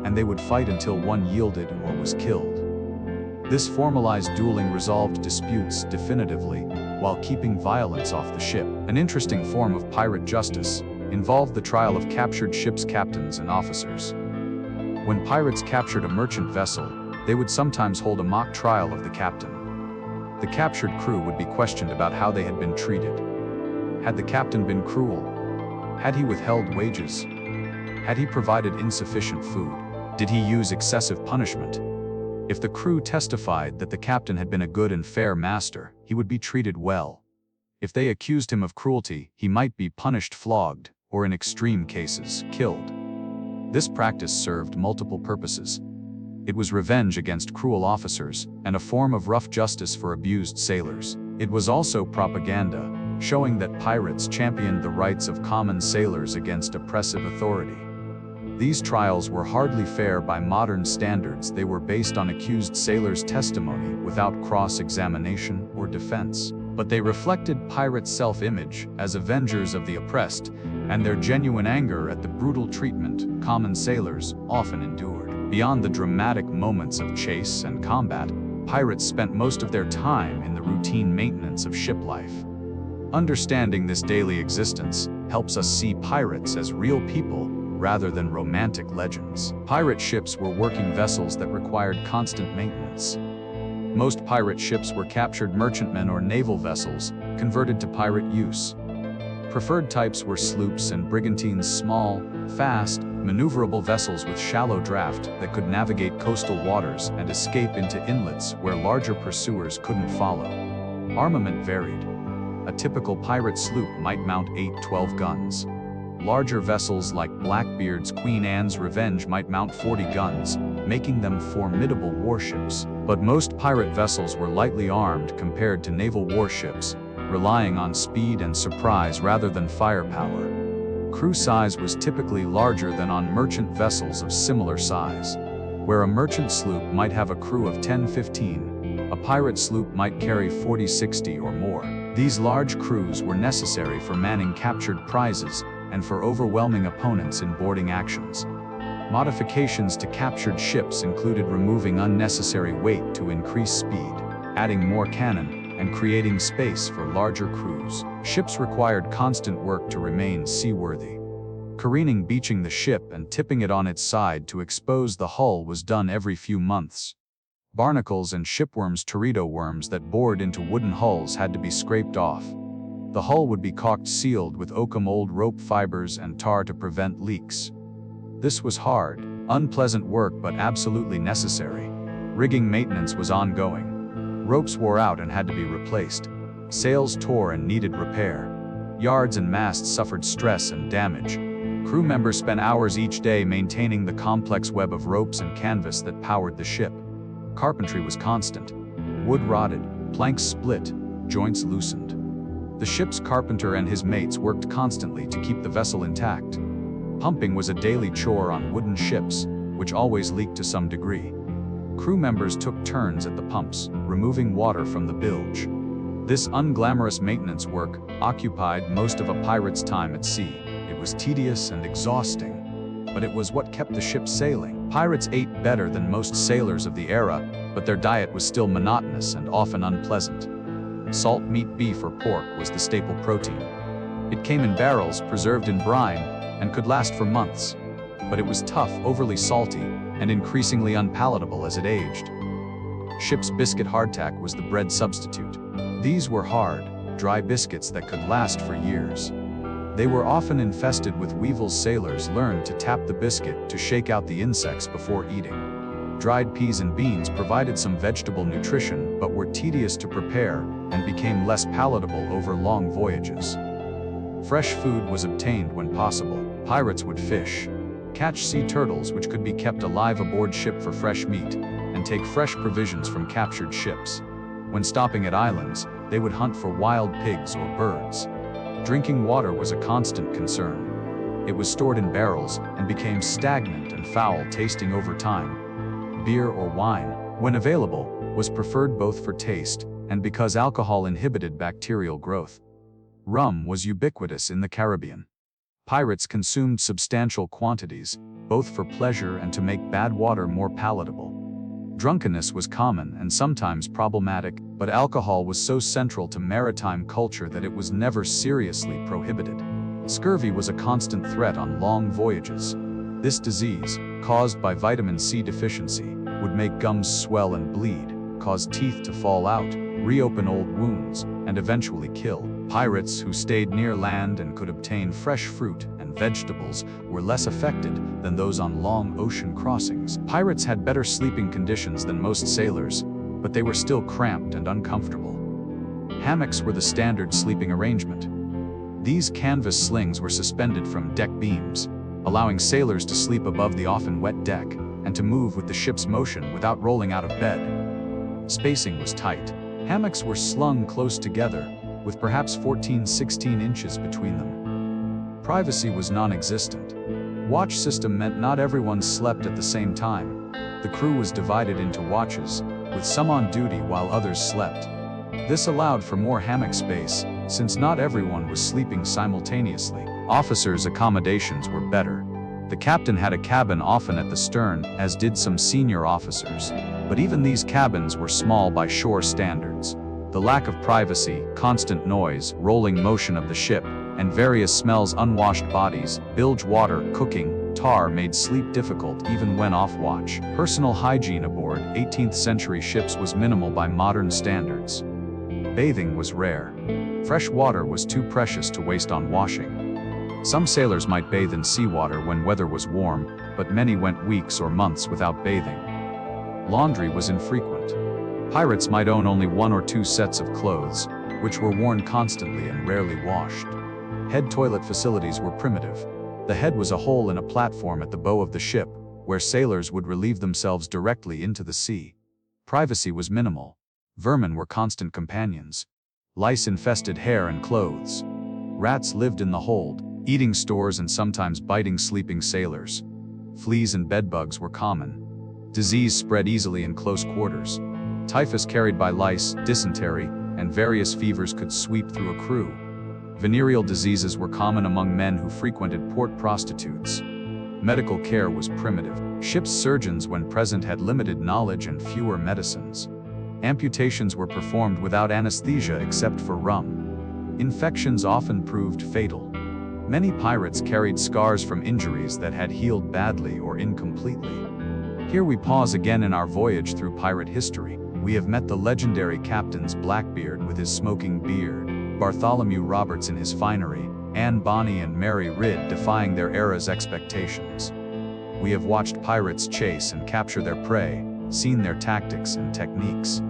and they would fight until one yielded or was killed. This formalized dueling resolved disputes definitively while keeping violence off the ship. An interesting form of pirate justice involved the trial of captured ships' captains and officers. When pirates captured a merchant vessel, they would sometimes hold a mock trial of the captain. The captured crew would be questioned about how they had been treated. Had the captain been cruel? Had he withheld wages? Had he provided insufficient food? Did he use excessive punishment? If the crew testified that the captain had been a good and fair master, he would be treated well. If they accused him of cruelty, he might be punished, flogged, or in extreme cases, killed. This practice served multiple purposes. It was revenge against cruel officers and a form of rough justice for abused sailors. It was also propaganda, showing that pirates championed the rights of common sailors against oppressive authority. These trials were hardly fair by modern standards. They were based on accused sailors' testimony without cross-examination or defense. But they reflected pirates' self-image as avengers of the oppressed and their genuine anger at the brutal treatment common sailors often endured. Beyond the dramatic moments of chase and combat, pirates spent most of their time in the routine maintenance of ship life. Understanding this daily existence helps us see pirates as real people rather than romantic legends. Pirate ships were working vessels that required constant maintenance. Most pirate ships were captured merchantmen or naval vessels, converted to pirate use. Preferred types were sloops and brigantines, small, fast, maneuverable vessels with shallow draft that could navigate coastal waters and escape into inlets where larger pursuers couldn't follow. Armament varied. A typical pirate sloop might mount 8-12 guns. Larger vessels like Blackbeard's Queen Anne's Revenge might mount 40 guns, making them formidable warships. But most pirate vessels were lightly armed compared to naval warships, relying on speed and surprise rather than firepower. Crew size was typically larger than on merchant vessels of similar size. Where a merchant sloop might have a crew of 10-15, a pirate sloop might carry 40-60 or more. These large crews were necessary for manning captured prizes and for overwhelming opponents in boarding actions. Modifications to captured ships included removing unnecessary weight to increase speed. adding more cannon, and creating space for larger crews. Ships required constant work to remain seaworthy. Careening, beaching the ship and tipping it on its side to expose the hull was done every few months. Barnacles and shipworms, teredo worms that bored into wooden hulls, had to be scraped off. The hull would be caulked, sealed with oakum, old rope fibers, and tar to prevent leaks. This was hard, unpleasant work, but absolutely necessary. Rigging maintenance was ongoing. Ropes wore out and had to be replaced. Sails tore and needed repair. Yards and masts suffered stress and damage. Crew members spent hours each day maintaining the complex web of ropes and canvas that powered the ship. Carpentry was constant. Wood rotted, planks split, joints loosened. The ship's carpenter and his mates worked constantly to keep the vessel intact. Pumping was a daily chore on wooden ships, which always leaked to some degree. Crew members took turns at the pumps, removing water from the bilge. This unglamorous maintenance work occupied most of a pirate's time at sea. It was tedious and exhausting, but it was what kept the ship sailing. Pirates ate better than most sailors of the era, but their diet was still monotonous and often unpleasant. Salt meat, beef or pork, was the staple protein. It came in barrels, preserved in brine, and could last for months. But it was tough, overly salty, and increasingly unpalatable as it aged. Ship's biscuit hardtack was the bread substitute. These were hard, dry biscuits that could last for years. They were often infested with weevils. Sailors learned to tap the biscuit to shake out the insects before eating. Dried peas and beans provided some vegetable nutrition, but were tedious to prepare and became less palatable over long voyages. Fresh food was obtained when possible. Pirates would fish, catch sea turtles, which could be kept alive aboard ship for fresh meat, and take fresh provisions from captured ships. When stopping at islands, they would hunt for wild pigs or birds. Drinking water was a constant concern. It was stored in barrels and became stagnant and foul tasting over time. Beer or wine, when available, was preferred both for taste and because alcohol inhibited bacterial growth. Rum was ubiquitous in the Caribbean. Pirates consumed substantial quantities, both for pleasure and to make bad water more palatable. Drunkenness was common and sometimes problematic, but alcohol was so central to maritime culture that it was never seriously prohibited. Scurvy was a constant threat on long voyages. This disease, caused by vitamin C deficiency, would make gums swell and bleed, cause teeth to fall out, reopen old wounds, and eventually kill. Pirates who stayed near land and could obtain fresh fruit and vegetables were less affected than those on long ocean crossings. Pirates had better sleeping conditions than most sailors, but they were still cramped and uncomfortable. Hammocks were the standard sleeping arrangement. These canvas slings were suspended from deck beams, allowing sailors to sleep above the often wet deck and to move with the ship's motion without rolling out of bed. Spacing was tight. Hammocks were slung close together, with perhaps 14–16 inches between them. Privacy was non-existent. Watch system meant not everyone slept at the same time. The crew was divided into watches, with some on duty while others slept. This allowed for more hammock space, since not everyone was sleeping simultaneously. Officers' accommodations were better. The captain had a cabin often at the stern, as did some senior officers. But even these cabins were small by shore standards. The lack of privacy, constant noise, rolling motion of the ship, and various smells, unwashed bodies, bilge water, cooking, tar made sleep difficult even when off watch. Personal hygiene aboard 18th century ships was minimal by modern standards. Bathing was rare. Fresh water was too precious to waste on washing. Some sailors might bathe in seawater when weather was warm, but many went weeks or months without bathing. Laundry was infrequent. Pirates might own only 1 or 2 sets of clothes, which were worn constantly and rarely washed. Head toilet facilities were primitive. The head was a hole in a platform at the bow of the ship, where sailors would relieve themselves directly into the sea. Privacy was minimal. Vermin were constant companions. Lice infested hair and clothes. Rats lived in the hold, eating stores and sometimes biting sleeping sailors. Fleas and bedbugs were common. Disease spread easily in close quarters. Typhus carried by lice, dysentery, and various fevers could sweep through a crew. Venereal diseases were common among men who frequented port prostitutes. Medical care was primitive. Ship's surgeons, when present, had limited knowledge and fewer medicines. Amputations were performed without anesthesia except for rum. Infections often proved fatal. Many pirates carried scars from injuries that had healed badly or incompletely. Here we pause again in our voyage through pirate history. We have met the legendary captains Blackbeard with his smoking beard, Bartholomew Roberts in his finery, Anne Bonny and Mary Ridd defying their era's expectations. We have watched pirates chase and capture their prey, seen their tactics and techniques.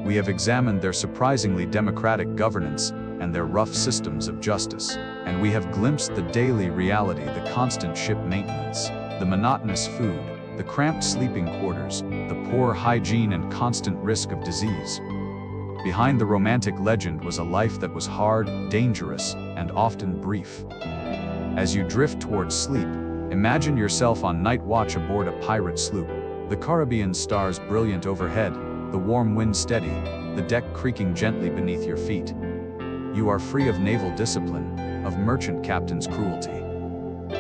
We have examined their surprisingly democratic governance and their rough systems of justice. And we have glimpsed the daily reality, the constant ship maintenance, the monotonous food, the cramped sleeping quarters, the poor hygiene and constant risk of disease. Behind the romantic legend was a life that was hard, dangerous, and often brief. As you drift towards sleep, imagine yourself on night watch aboard a pirate sloop, the Caribbean stars brilliant overhead, the warm wind steady, the deck creaking gently beneath your feet. You are free of naval discipline, of merchant captain's cruelty.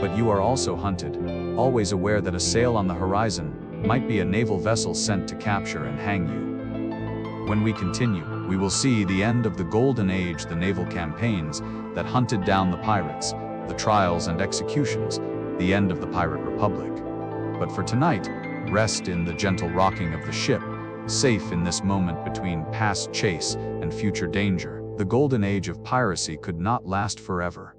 But you are also hunted, always aware that a sail on the horizon might be a naval vessel sent to capture and hang you. When we continue, we will see the end of the golden age, the naval campaigns that hunted down the pirates, the trials and executions, the end of the pirate republic. But for tonight, rest in the gentle rocking of the ship, safe in this moment between past chase and future danger. The golden age of piracy could not last forever.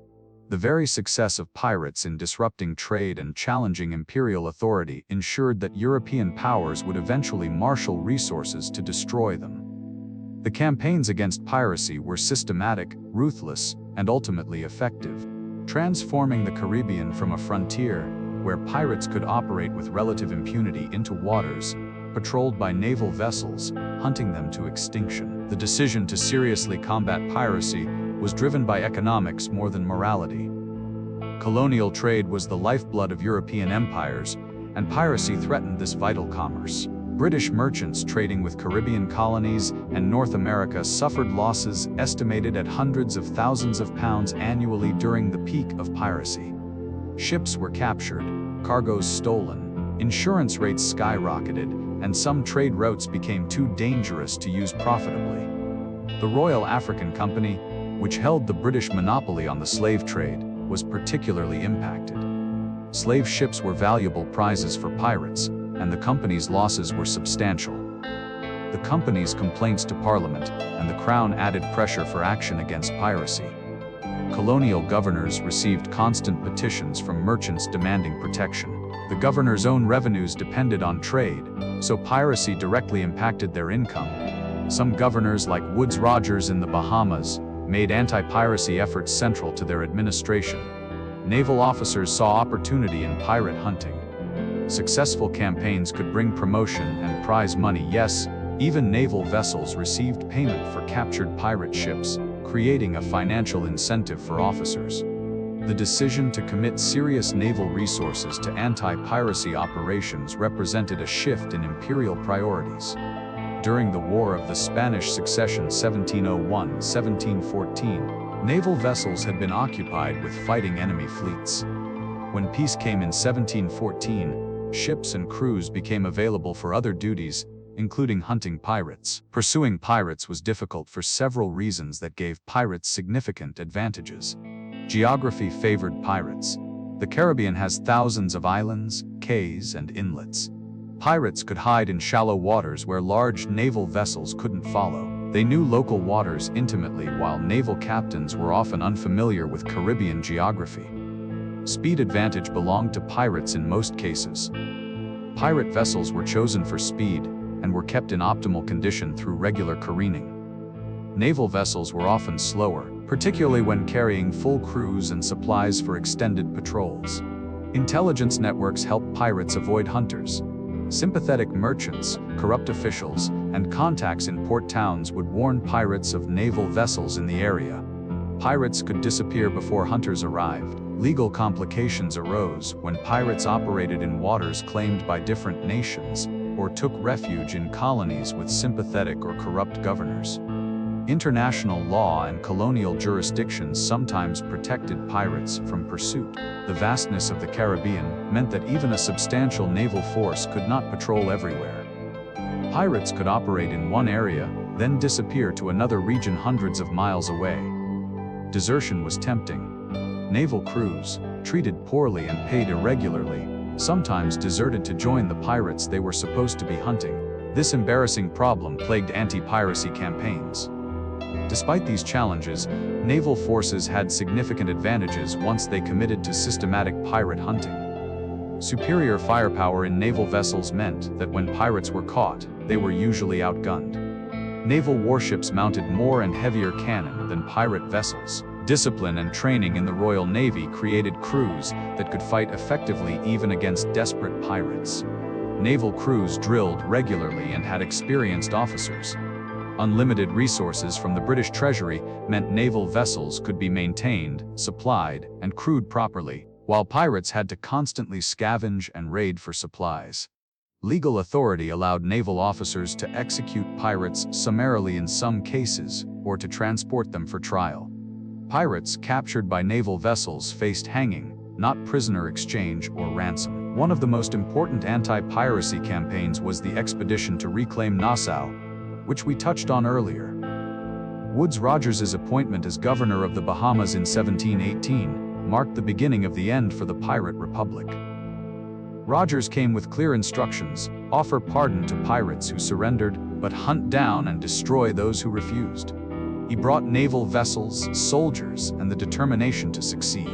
The very success of pirates in disrupting trade and challenging imperial authority ensured that European powers would eventually marshal resources to destroy them. The campaigns against piracy were systematic, ruthless, and ultimately effective, transforming the Caribbean from a frontier where pirates could operate with relative impunity into waters patrolled by naval vessels, hunting them to extinction. The decision to seriously combat piracy was driven by economics more than morality. Colonial trade was the lifeblood of European empires, and piracy threatened this vital commerce. British merchants trading with Caribbean colonies and North America suffered losses estimated at hundreds of thousands of pounds annually during the peak of piracy. Ships were captured, cargoes stolen, insurance rates skyrocketed, and some trade routes became too dangerous to use profitably. The Royal African Company, which held the British monopoly on the slave trade, was particularly impacted. Slave ships were valuable prizes for pirates, and the company's losses were substantial. The company's complaints to Parliament and the Crown added pressure for action against piracy. Colonial governors received constant petitions from merchants demanding protection. The governor's own revenues depended on trade, so piracy directly impacted their income. Some governors, like Woodes Rogers in the Bahamas, made anti-piracy efforts central to their administration. Naval officers saw opportunity in pirate hunting. Successful campaigns could bring promotion and prize money. Yes, even naval vessels received payment for captured pirate ships, creating a financial incentive for officers. The decision to commit serious naval resources to anti-piracy operations represented a shift in imperial priorities. During the War of the Spanish Succession 1701-1714, naval vessels had been occupied with fighting enemy fleets. When peace came in 1714, ships and crews became available for other duties, including hunting pirates. Pursuing pirates was difficult for several reasons that gave pirates significant advantages. Geography favored pirates. The Caribbean has thousands of islands, cays, and inlets. Pirates could hide in shallow waters where large naval vessels couldn't follow. They knew local waters intimately, while naval captains were often unfamiliar with Caribbean geography. Speed advantage belonged to pirates in most cases. Pirate vessels were chosen for speed and were kept in optimal condition through regular careening. Naval vessels were often slower, particularly when carrying full crews and supplies for extended patrols. Intelligence networks helped pirates avoid hunters. Sympathetic merchants, corrupt officials, and contacts in port towns would warn pirates of naval vessels in the area. Pirates could disappear before hunters arrived. Legal complications arose when pirates operated in waters claimed by different nations or took refuge in colonies with sympathetic or corrupt governors. International law and colonial jurisdictions sometimes protected pirates from pursuit. The vastness of the Caribbean meant that even a substantial naval force could not patrol everywhere. Pirates could operate in one area, then disappear to another region hundreds of miles away. Desertion was tempting. Naval crews, treated poorly and paid irregularly, sometimes deserted to join the pirates they were supposed to be hunting. This embarrassing problem plagued anti-piracy campaigns. Despite these challenges, naval forces had significant advantages once they committed to systematic pirate hunting. Superior firepower in naval vessels meant that when pirates were caught, they were usually outgunned. Naval warships mounted more and heavier cannon than pirate vessels. Discipline and training in the Royal Navy created crews that could fight effectively even against desperate pirates. Naval crews drilled regularly and had experienced officers. Unlimited resources from the British Treasury meant naval vessels could be maintained, supplied, and crewed properly, while pirates had to constantly scavenge and raid for supplies. Legal authority allowed naval officers to execute pirates summarily in some cases, or to transport them for trial. Pirates captured by naval vessels faced hanging, not prisoner exchange or ransom. One of the most important anti-piracy campaigns was the expedition to reclaim Nassau, which we touched on earlier. Woodes Rogers's appointment as governor of the Bahamas in 1718 marked the beginning of the end for the pirate republic. Rogers came with clear instructions: offer pardon to pirates who surrendered, but hunt down and destroy those who refused. He brought naval vessels, soldiers, and the determination to succeed.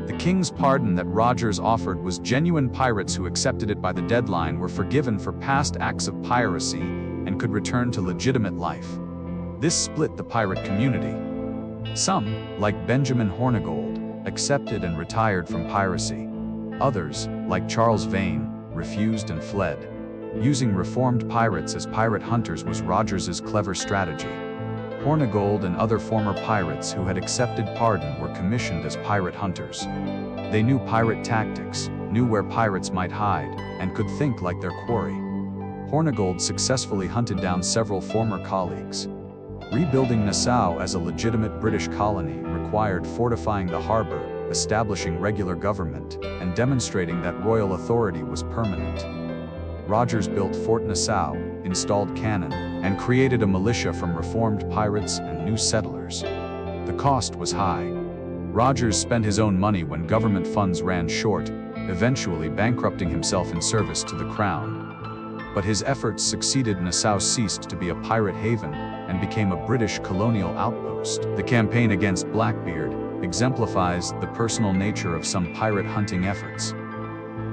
The king's pardon that Rogers offered was genuine. Pirates who accepted it by the deadline were forgiven for past acts of piracy and could return to legitimate life. This split the pirate community. Some, like Benjamin Hornigold, accepted and retired from piracy. Others, like Charles Vane, refused and fled. Using reformed pirates as pirate hunters was Rogers's clever strategy. Hornigold and other former pirates who had accepted pardon were commissioned as pirate hunters. They knew pirate tactics, knew where pirates might hide, and could think like their quarry. Hornigold successfully hunted down several former colleagues. Rebuilding Nassau as a legitimate British colony required fortifying the harbor, establishing regular government, and demonstrating that royal authority was permanent. Rogers built Fort Nassau, installed cannon, and created a militia from reformed pirates and new settlers. The cost was high. Rogers spent his own money when government funds ran short, eventually bankrupting himself in service to the crown. But his efforts succeeded. Nassau ceased to be a pirate haven and became a British colonial outpost. The campaign against Blackbeard exemplifies the personal nature of some pirate hunting efforts.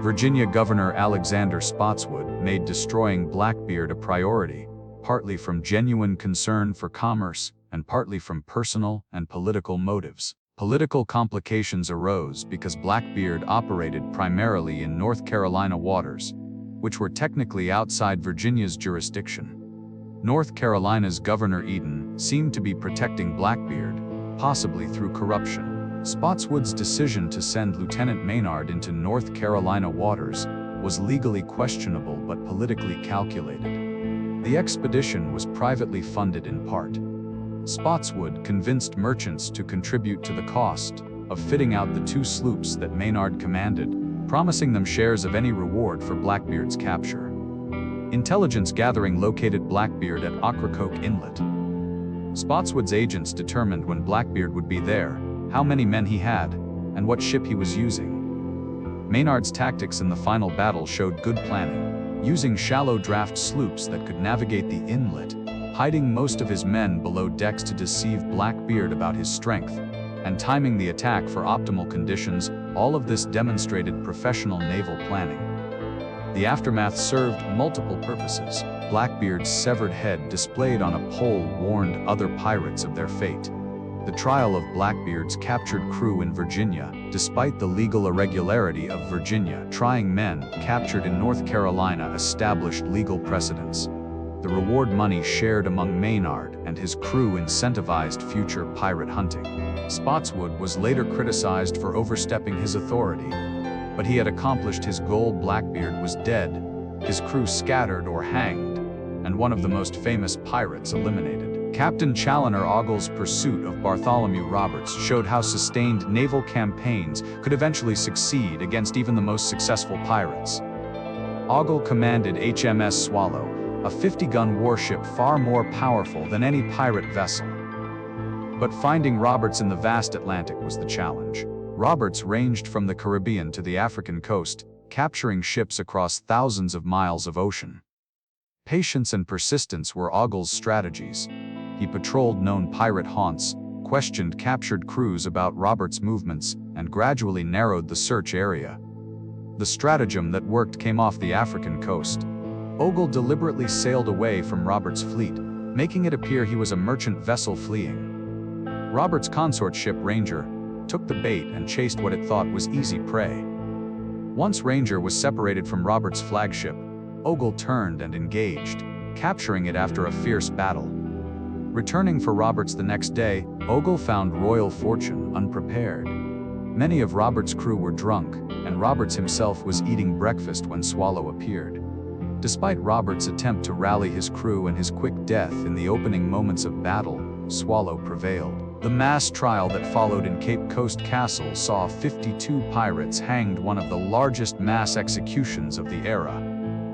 Virginia Governor Alexander Spotswood made destroying Blackbeard a priority, partly from genuine concern for commerce and partly from personal and political motives. Political complications arose because Blackbeard operated primarily in North Carolina waters, which were technically outside Virginia's jurisdiction. North Carolina's Governor Eden seemed to be protecting Blackbeard, possibly through corruption. Spotswood's decision to send Lieutenant Maynard into North Carolina waters was legally questionable but politically calculated. The expedition was privately funded in part. Spotswood convinced merchants to contribute to the cost of fitting out the 2 sloops that Maynard commanded, promising them shares of any reward for Blackbeard's capture. Intelligence gathering located Blackbeard at Ocracoke Inlet. Spotswood's agents determined when Blackbeard would be there, how many men he had, and what ship he was using. Maynard's tactics in the final battle showed good planning, using shallow draft sloops that could navigate the inlet, hiding most of his men below decks to deceive Blackbeard about his strength, and timing the attack for optimal conditions. All of this demonstrated professional naval planning. The aftermath served multiple purposes. Blackbeard's severed head displayed on a pole warned other pirates of their fate. The trial of Blackbeard's captured crew in Virginia, despite the legal irregularity of Virginia trying men captured in North Carolina, established legal precedents. The reward money shared among Maynard and his crew incentivized future pirate hunting. Spotswood was later criticized for overstepping his authority, but he had accomplished his goal. Blackbeard was dead, his crew scattered or hanged, and one of the most famous pirates eliminated. Captain Challoner Ogle's pursuit of Bartholomew Roberts showed how sustained naval campaigns could eventually succeed against even the most successful pirates. Ogle commanded HMS Swallow, a 50-gun warship far more powerful than any pirate vessel. But finding Roberts in the vast Atlantic was the challenge. Roberts ranged from the Caribbean to the African coast, capturing ships across thousands of miles of ocean. Patience and persistence were Ogle's strategies. He patrolled known pirate haunts, questioned captured crews about Roberts' movements, and gradually narrowed the search area. The stratagem that worked came off the African coast. Ogle deliberately sailed away from Roberts' fleet, making it appear he was a merchant vessel fleeing. Roberts' consort ship Ranger took the bait and chased what it thought was easy prey. Once Ranger was separated from Roberts' flagship, Ogle turned and engaged, capturing it after a fierce battle. Returning for Roberts the next day, Ogle found royal fortune unprepared. Many of Roberts' crew were drunk, and Roberts himself was eating breakfast when Swallow appeared. Despite Roberts' attempt to rally his crew and his quick death in the opening moments of battle, Swallow prevailed. The mass trial that followed in Cape Coast Castle saw 52 pirates hanged, one of the largest mass executions of the era.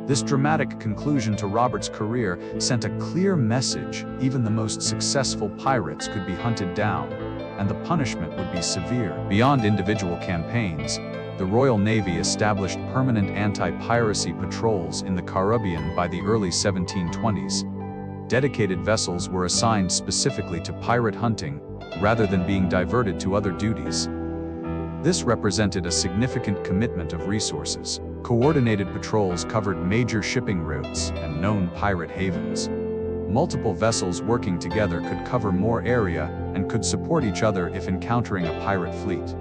This dramatic conclusion to Roberts' career sent a clear message: even the most successful pirates could be hunted down, and the punishment would be severe. Beyond individual campaigns, the Royal Navy established permanent anti-piracy patrols in the Caribbean by the early 1720s. Dedicated vessels were assigned specifically to pirate hunting, rather than being diverted to other duties. This represented a significant commitment of resources. Coordinated patrols covered major shipping routes and known pirate havens. Multiple vessels working together could cover more area and could support each other if encountering a pirate fleet.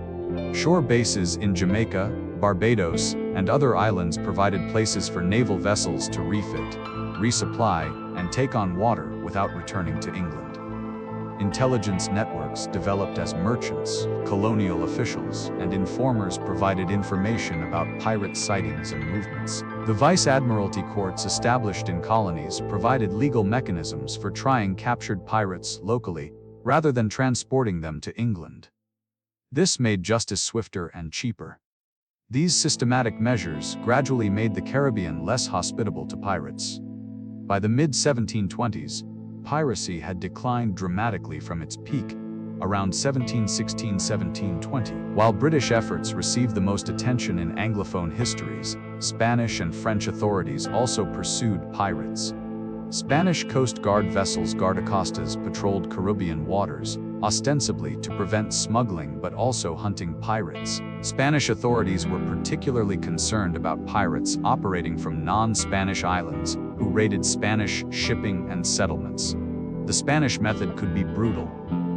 Shore bases in Jamaica, Barbados, and other islands provided places for naval vessels to refit, resupply, and take on water without returning to England. Intelligence networks developed as merchants, colonial officials, and informers provided information about pirate sightings and movements. The Vice Admiralty courts established in colonies provided legal mechanisms for trying captured pirates locally, rather than transporting them to England. This made justice swifter and cheaper. These systematic measures gradually made the Caribbean less hospitable to pirates. By the mid-1720s, piracy had declined dramatically from its peak, around 1716–1720. While British efforts received the most attention in Anglophone histories, Spanish and French authorities also pursued pirates. Spanish Coast Guard vessels guardacostas patrolled Caribbean waters, ostensibly to prevent smuggling but also hunting pirates. Spanish authorities were particularly concerned about pirates operating from non-Spanish islands who raided Spanish shipping and settlements. The Spanish method could be brutal.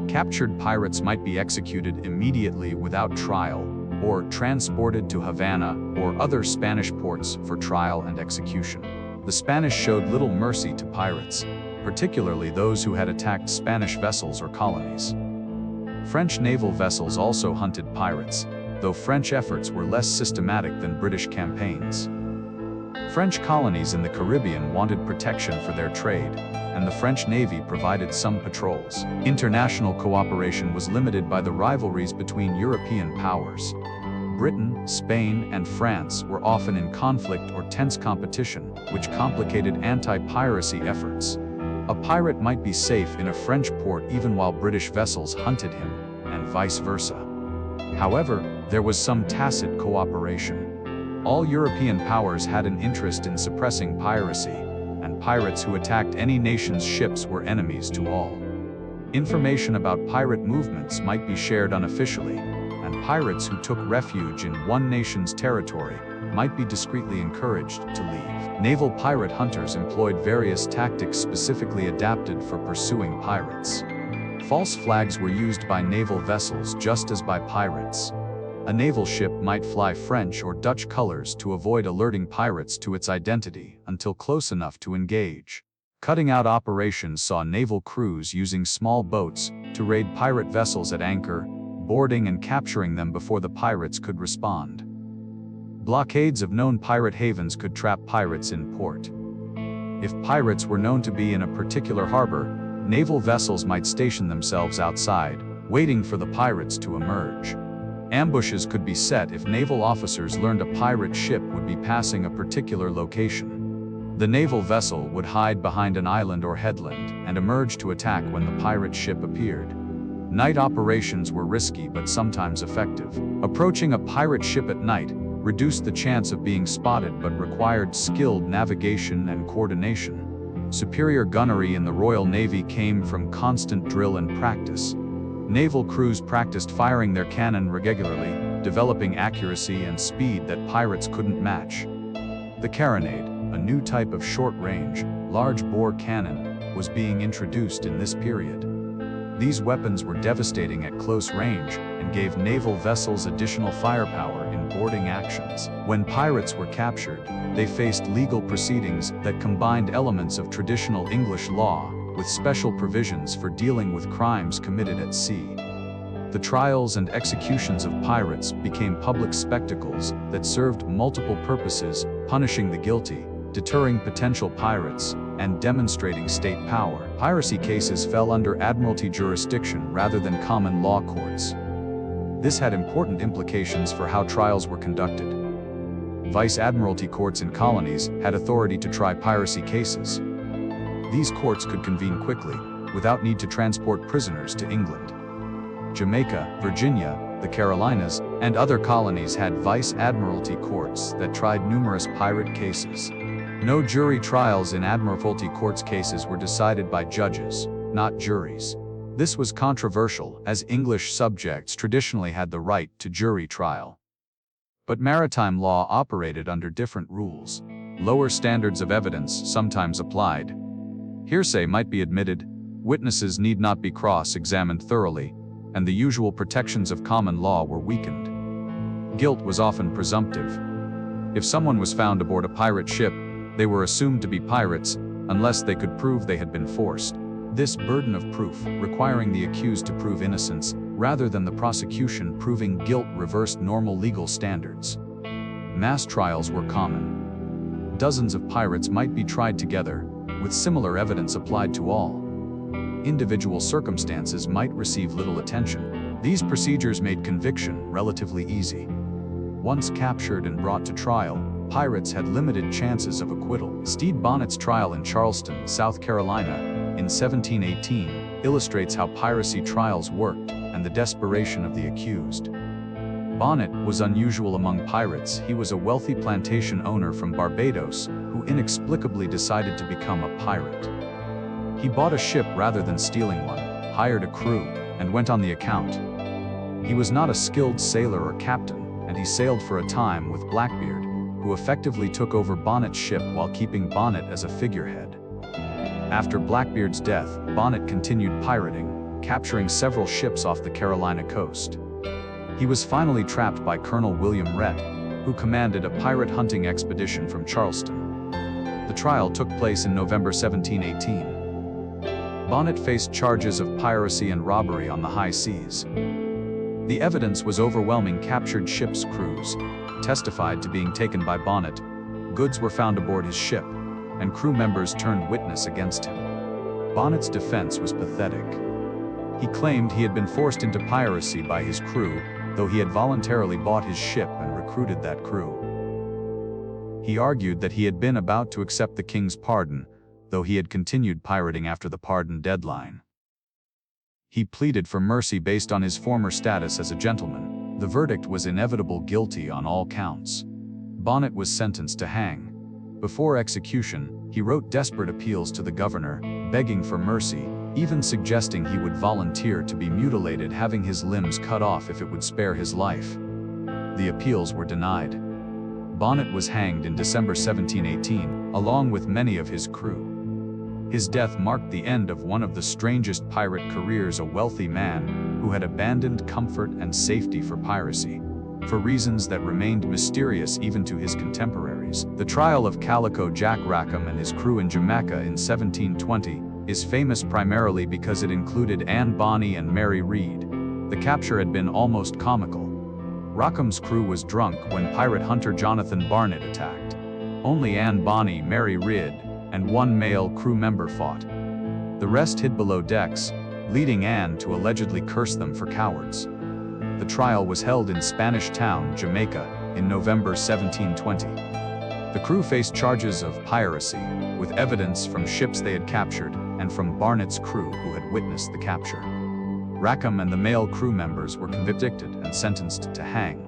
Captured pirates might be executed immediately without trial, or transported to Havana or other Spanish ports for trial and execution. The Spanish showed little mercy to pirates, particularly those who had attacked Spanish vessels or colonies. French naval vessels also hunted pirates, though French efforts were less systematic than British campaigns. French colonies in the Caribbean wanted protection for their trade, and the French Navy provided some patrols. International cooperation was limited by the rivalries between European powers. Britain, Spain, and France were often in conflict or tense competition, which complicated anti-piracy efforts. A pirate might be safe in a French port even while British vessels hunted him, and vice versa. However, there was some tacit cooperation. All European powers had an interest in suppressing piracy, and pirates who attacked any nation's ships were enemies to all. Information about pirate movements might be shared unofficially, and pirates who took refuge in one nation's territory might be discreetly encouraged to leave. Naval pirate hunters employed various tactics specifically adapted for pursuing pirates. False flags were used by naval vessels just as by pirates. A naval ship might fly French or Dutch colors to avoid alerting pirates to its identity until close enough to engage. Cutting out operations saw naval crews using small boats to raid pirate vessels at anchor, boarding and capturing them before the pirates could respond. Blockades of known pirate havens could trap pirates in port. If pirates were known to be in a particular harbor, naval vessels might station themselves outside, waiting for the pirates to emerge. Ambushes could be set if naval officers learned a pirate ship would be passing a particular location. The naval vessel would hide behind an island or headland and emerge to attack when the pirate ship appeared. Night operations were risky but sometimes effective. Approaching a pirate ship at night reduced the chance of being spotted but required skilled navigation and coordination. Superior gunnery in the Royal Navy came from constant drill and practice. Naval crews practiced firing their cannon regularly, developing accuracy and speed that pirates couldn't match. The carronade, a new type of short-range, large-bore cannon, was being introduced in this period. These weapons were devastating at close range and gave naval vessels additional firepower in boarding actions. When pirates were captured, they faced legal proceedings that combined elements of traditional English law with special provisions for dealing with crimes committed at sea. The trials and executions of pirates became public spectacles that served multiple purposes, punishing the guilty, deterring potential pirates, and demonstrating state power. Piracy cases fell under admiralty jurisdiction rather than common law courts. This had important implications for how trials were conducted. Vice admiralty courts in colonies had authority to try piracy cases. These courts could convene quickly, without need to transport prisoners to England. Jamaica, Virginia, the Carolinas, and other colonies had vice admiralty courts that tried numerous pirate cases. No jury trials in admiralty courts cases were decided by judges, not juries. This was controversial, as English subjects traditionally had the right to jury trial. But maritime law operated under different rules. Lower standards of evidence sometimes applied. Hearsay might be admitted, witnesses need not be cross-examined thoroughly, and the usual protections of common law were weakened. Guilt was often presumptive. If someone was found aboard a pirate ship, they were assumed to be pirates, unless they could prove they had been forced. This burden of proof, requiring the accused to prove innocence, rather than the prosecution proving guilt, reversed normal legal standards. Mass trials were common. Dozens of pirates might be tried together, with similar evidence applied to all. Individual circumstances might receive little attention. These procedures made conviction relatively easy. Once captured and brought to trial, pirates had limited chances of acquittal. Stede Bonnet's trial in Charleston, South Carolina, in 1718, illustrates how piracy trials worked and the desperation of the accused. Bonnet was unusual among pirates. He was a wealthy plantation owner from Barbados who inexplicably decided to become a pirate. He bought a ship rather than stealing one, hired a crew, and went on the account. He was not a skilled sailor or captain, and he sailed for a time with Blackbeard, who effectively took over Bonnet's ship while keeping Bonnet as a figurehead. After Blackbeard's death, Bonnet continued pirating, capturing several ships off the Carolina coast. He was finally trapped by Colonel William Rhett, who commanded a pirate hunting expedition from Charleston. The trial took place in November 1718. Bonnet faced charges of piracy and robbery on the high seas. The evidence was overwhelming. Captured ships' crews testified to being taken by Bonnet, goods were found aboard his ship, and crew members turned witness against him. Bonnet's defense was pathetic. He claimed he had been forced into piracy by his crew, though he had voluntarily bought his ship and recruited that crew. He argued that he had been about to accept the king's pardon, though he had continued pirating after the pardon deadline. He pleaded for mercy based on his former status as a gentleman. The verdict was inevitable: guilty on all counts. Bonnet was sentenced to hang. Before execution, he wrote desperate appeals to the governor, begging for mercy, even suggesting he would volunteer to be mutilated, having his limbs cut off if it would spare his life. The appeals were denied. Bonnet was hanged in December 1718, along with many of his crew. His death marked the end of one of the strangest pirate careers. A wealthy man who had abandoned comfort and safety for piracy, for reasons that remained mysterious even to his contemporaries. The trial of Calico Jack Rackham and his crew in Jamaica in 1720 is famous primarily because it included Anne Bonny and Mary Read. The capture had been almost comical. Rackham's crew was drunk when pirate hunter Jonathan Barnett attacked. Only Anne Bonny, Mary Read, and one male crew member fought. The rest hid below decks, leading Anne to allegedly curse them for cowards. The trial was held in Spanish Town, Jamaica, in November 1720. The crew faced charges of piracy, with evidence from ships they had captured and from Barnett's crew who had witnessed the capture. Rackham and the male crew members were convicted and sentenced to hang.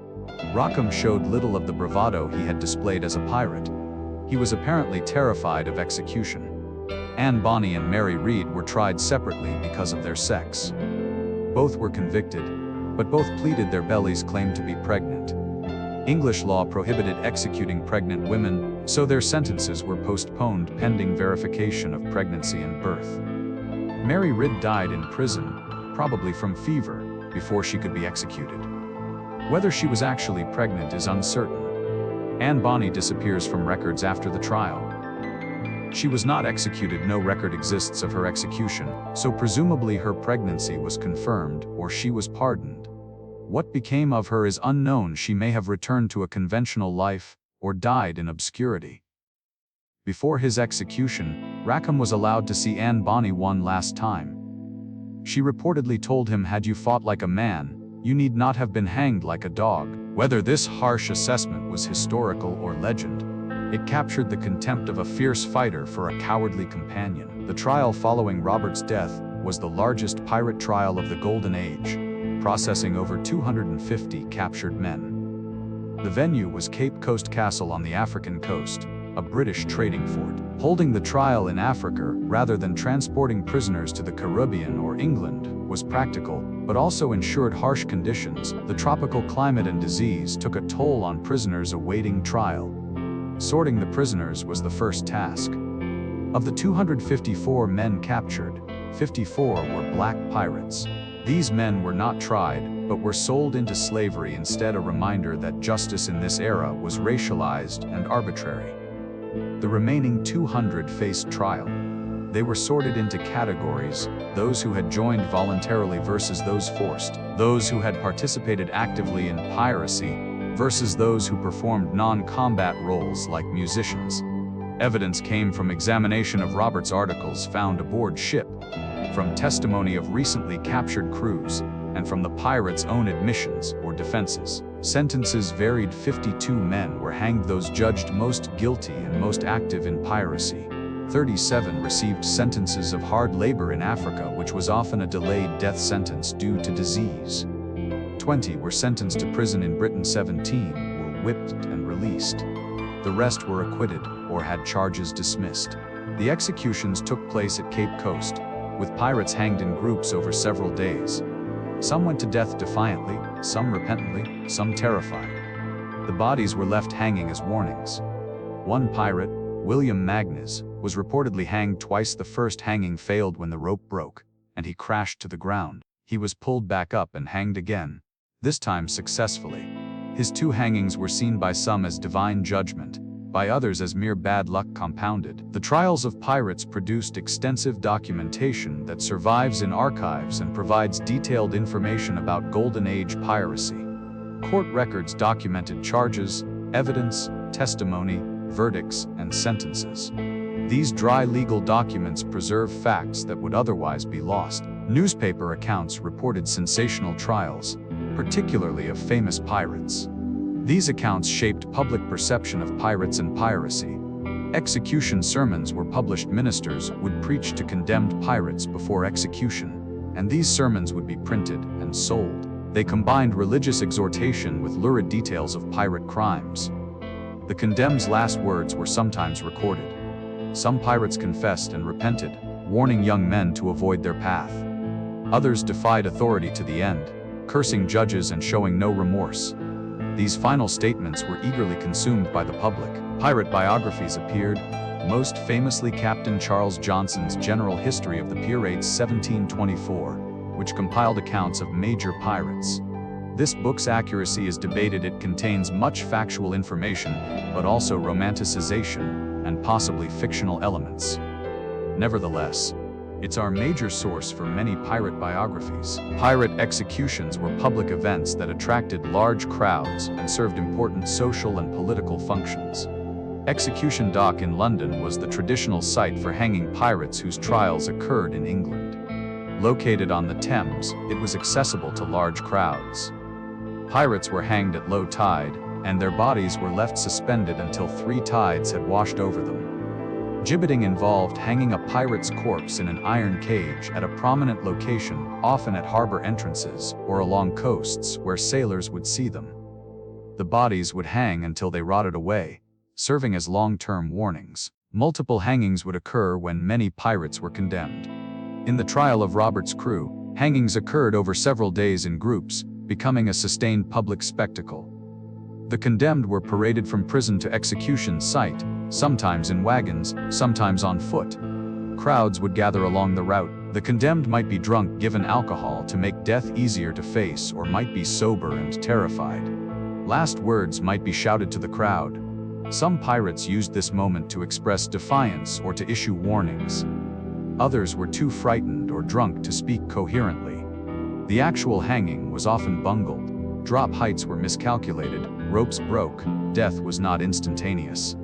Rackham showed little of the bravado he had displayed as a pirate. He was apparently terrified of execution. Anne Bonny and Mary Read were tried separately because of their sex. Both were convicted, but both pleaded their bellies claimed to be pregnant. English law prohibited executing pregnant women, so their sentences were postponed pending verification of pregnancy and birth. Mary Read died in prison, probably from fever, before she could be executed. Whether she was actually pregnant is uncertain. Anne Bonny disappears from records after the trial. She was not executed. No record exists of her execution, so presumably her pregnancy was confirmed or she was pardoned. What became of her is unknown. She may have returned to a conventional life or died in obscurity. Before his execution, Rackham was allowed to see Anne Bonny one last time. She reportedly told him, "Had you fought like a man, you need not have been hanged like a dog." Whether this harsh assessment was historical or legend, it captured the contempt of a fierce fighter for a cowardly companion. The trial following Robert's death was the largest pirate trial of the Golden Age, processing over 250 captured men. The venue was Cape Coast Castle on the African coast, a British trading fort. Holding the trial in Africa rather than transporting prisoners to the Caribbean or England was practical, but also ensured harsh conditions. The tropical climate and disease took a toll on prisoners awaiting trial. Sorting the prisoners was the first task. Of the 254 men captured, 54 were black pirates. These men were not tried, but were sold into slavery, instead a reminder that justice in this era was racialized and arbitrary. The remaining 200 faced trial. They were sorted into categories: those who had joined voluntarily versus those forced, those who had participated actively in piracy versus those who performed non-combat roles like musicians. Evidence came from examination of Robert's articles found aboard ship, from testimony of recently captured crews, and from the pirates' own admissions or defenses. Sentences varied. 52 men were hanged, those judged most guilty and most active in piracy. 37 received sentences of hard labor in Africa, which was often a delayed death sentence due to disease. 20 were sentenced to prison in Britain. 17 were whipped and released. The rest were acquitted or had charges dismissed. The executions took place at Cape Coast, with pirates hanged in groups over several days. Some went to death defiantly, some repentantly, some terrified. The bodies were left hanging as warnings. One pirate, William Magnus, was reportedly hanged twice. The first hanging failed when the rope broke, and he crashed to the ground. He was pulled back up and hanged again, this time successfully. His two hangings were seen by some as divine judgment, by others as mere bad luck compounded. The trials of pirates produced extensive documentation that survives in archives and provides detailed information about Golden Age piracy. Court records documented charges, evidence, testimony, verdicts, and sentences. These dry legal documents preserve facts that would otherwise be lost. Newspaper accounts reported sensational trials, particularly of famous pirates. These accounts shaped public perception of pirates and piracy. Execution sermons were published. Ministers would preach to condemned pirates before execution, and these sermons would be printed and sold. They combined religious exhortation with lurid details of pirate crimes. The condemned's last words were sometimes recorded. Some pirates confessed and repented, warning young men to avoid their path. Others defied authority to the end, cursing judges and showing no remorse. These final statements were eagerly consumed by the public. Pirate biographies appeared, most famously Captain Charles Johnson's General History of the Pirates 1724, which compiled accounts of major pirates. This book's accuracy is debated. It contains much factual information, but also romanticization and possibly fictional elements. Nevertheless, it's our major source for many pirate biographies. Pirate executions were public events that attracted large crowds and served important social and political functions. Execution Dock in London was the traditional site for hanging pirates whose trials occurred in England. Located on the Thames, it was accessible to large crowds. Pirates were hanged at low tide, and their bodies were left suspended until 3 tides had washed over them. Gibbeting involved hanging a pirate's corpse in an iron cage at a prominent location, often at harbor entrances or along coasts where sailors would see them. The bodies would hang until they rotted away, serving as long-term warnings. Multiple hangings would occur when many pirates were condemned. In the trial of Robert's crew, hangings occurred over several days in groups, becoming a sustained public spectacle. The condemned were paraded from prison to execution site, sometimes in wagons, sometimes on foot. Crowds would gather along the route. The condemned might be drunk, given alcohol to make death easier to face, or might be sober and terrified. Last words might be shouted to the crowd. Some pirates used this moment to express defiance or to issue warnings. Others were too frightened or drunk to speak coherently. The actual hanging was often bungled. Drop heights were miscalculated, ropes broke, death was not instantaneous.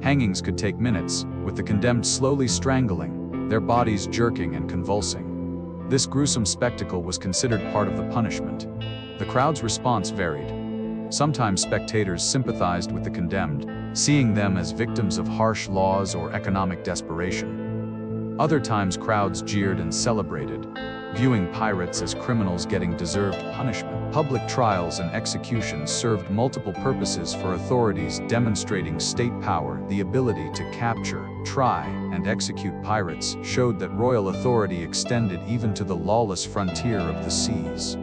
Hangings could take minutes, with the condemned slowly strangling, their bodies jerking and convulsing. This gruesome spectacle was considered part of the punishment. The crowd's response varied. Sometimes spectators sympathized with the condemned, seeing them as victims of harsh laws or economic desperation. Other times crowds jeered and celebrated, viewing pirates as criminals getting deserved punishment. Public trials and executions served multiple purposes for authorities, demonstrating state power. The ability to capture, try, and execute pirates showed that royal authority extended even to the lawless frontier of the seas.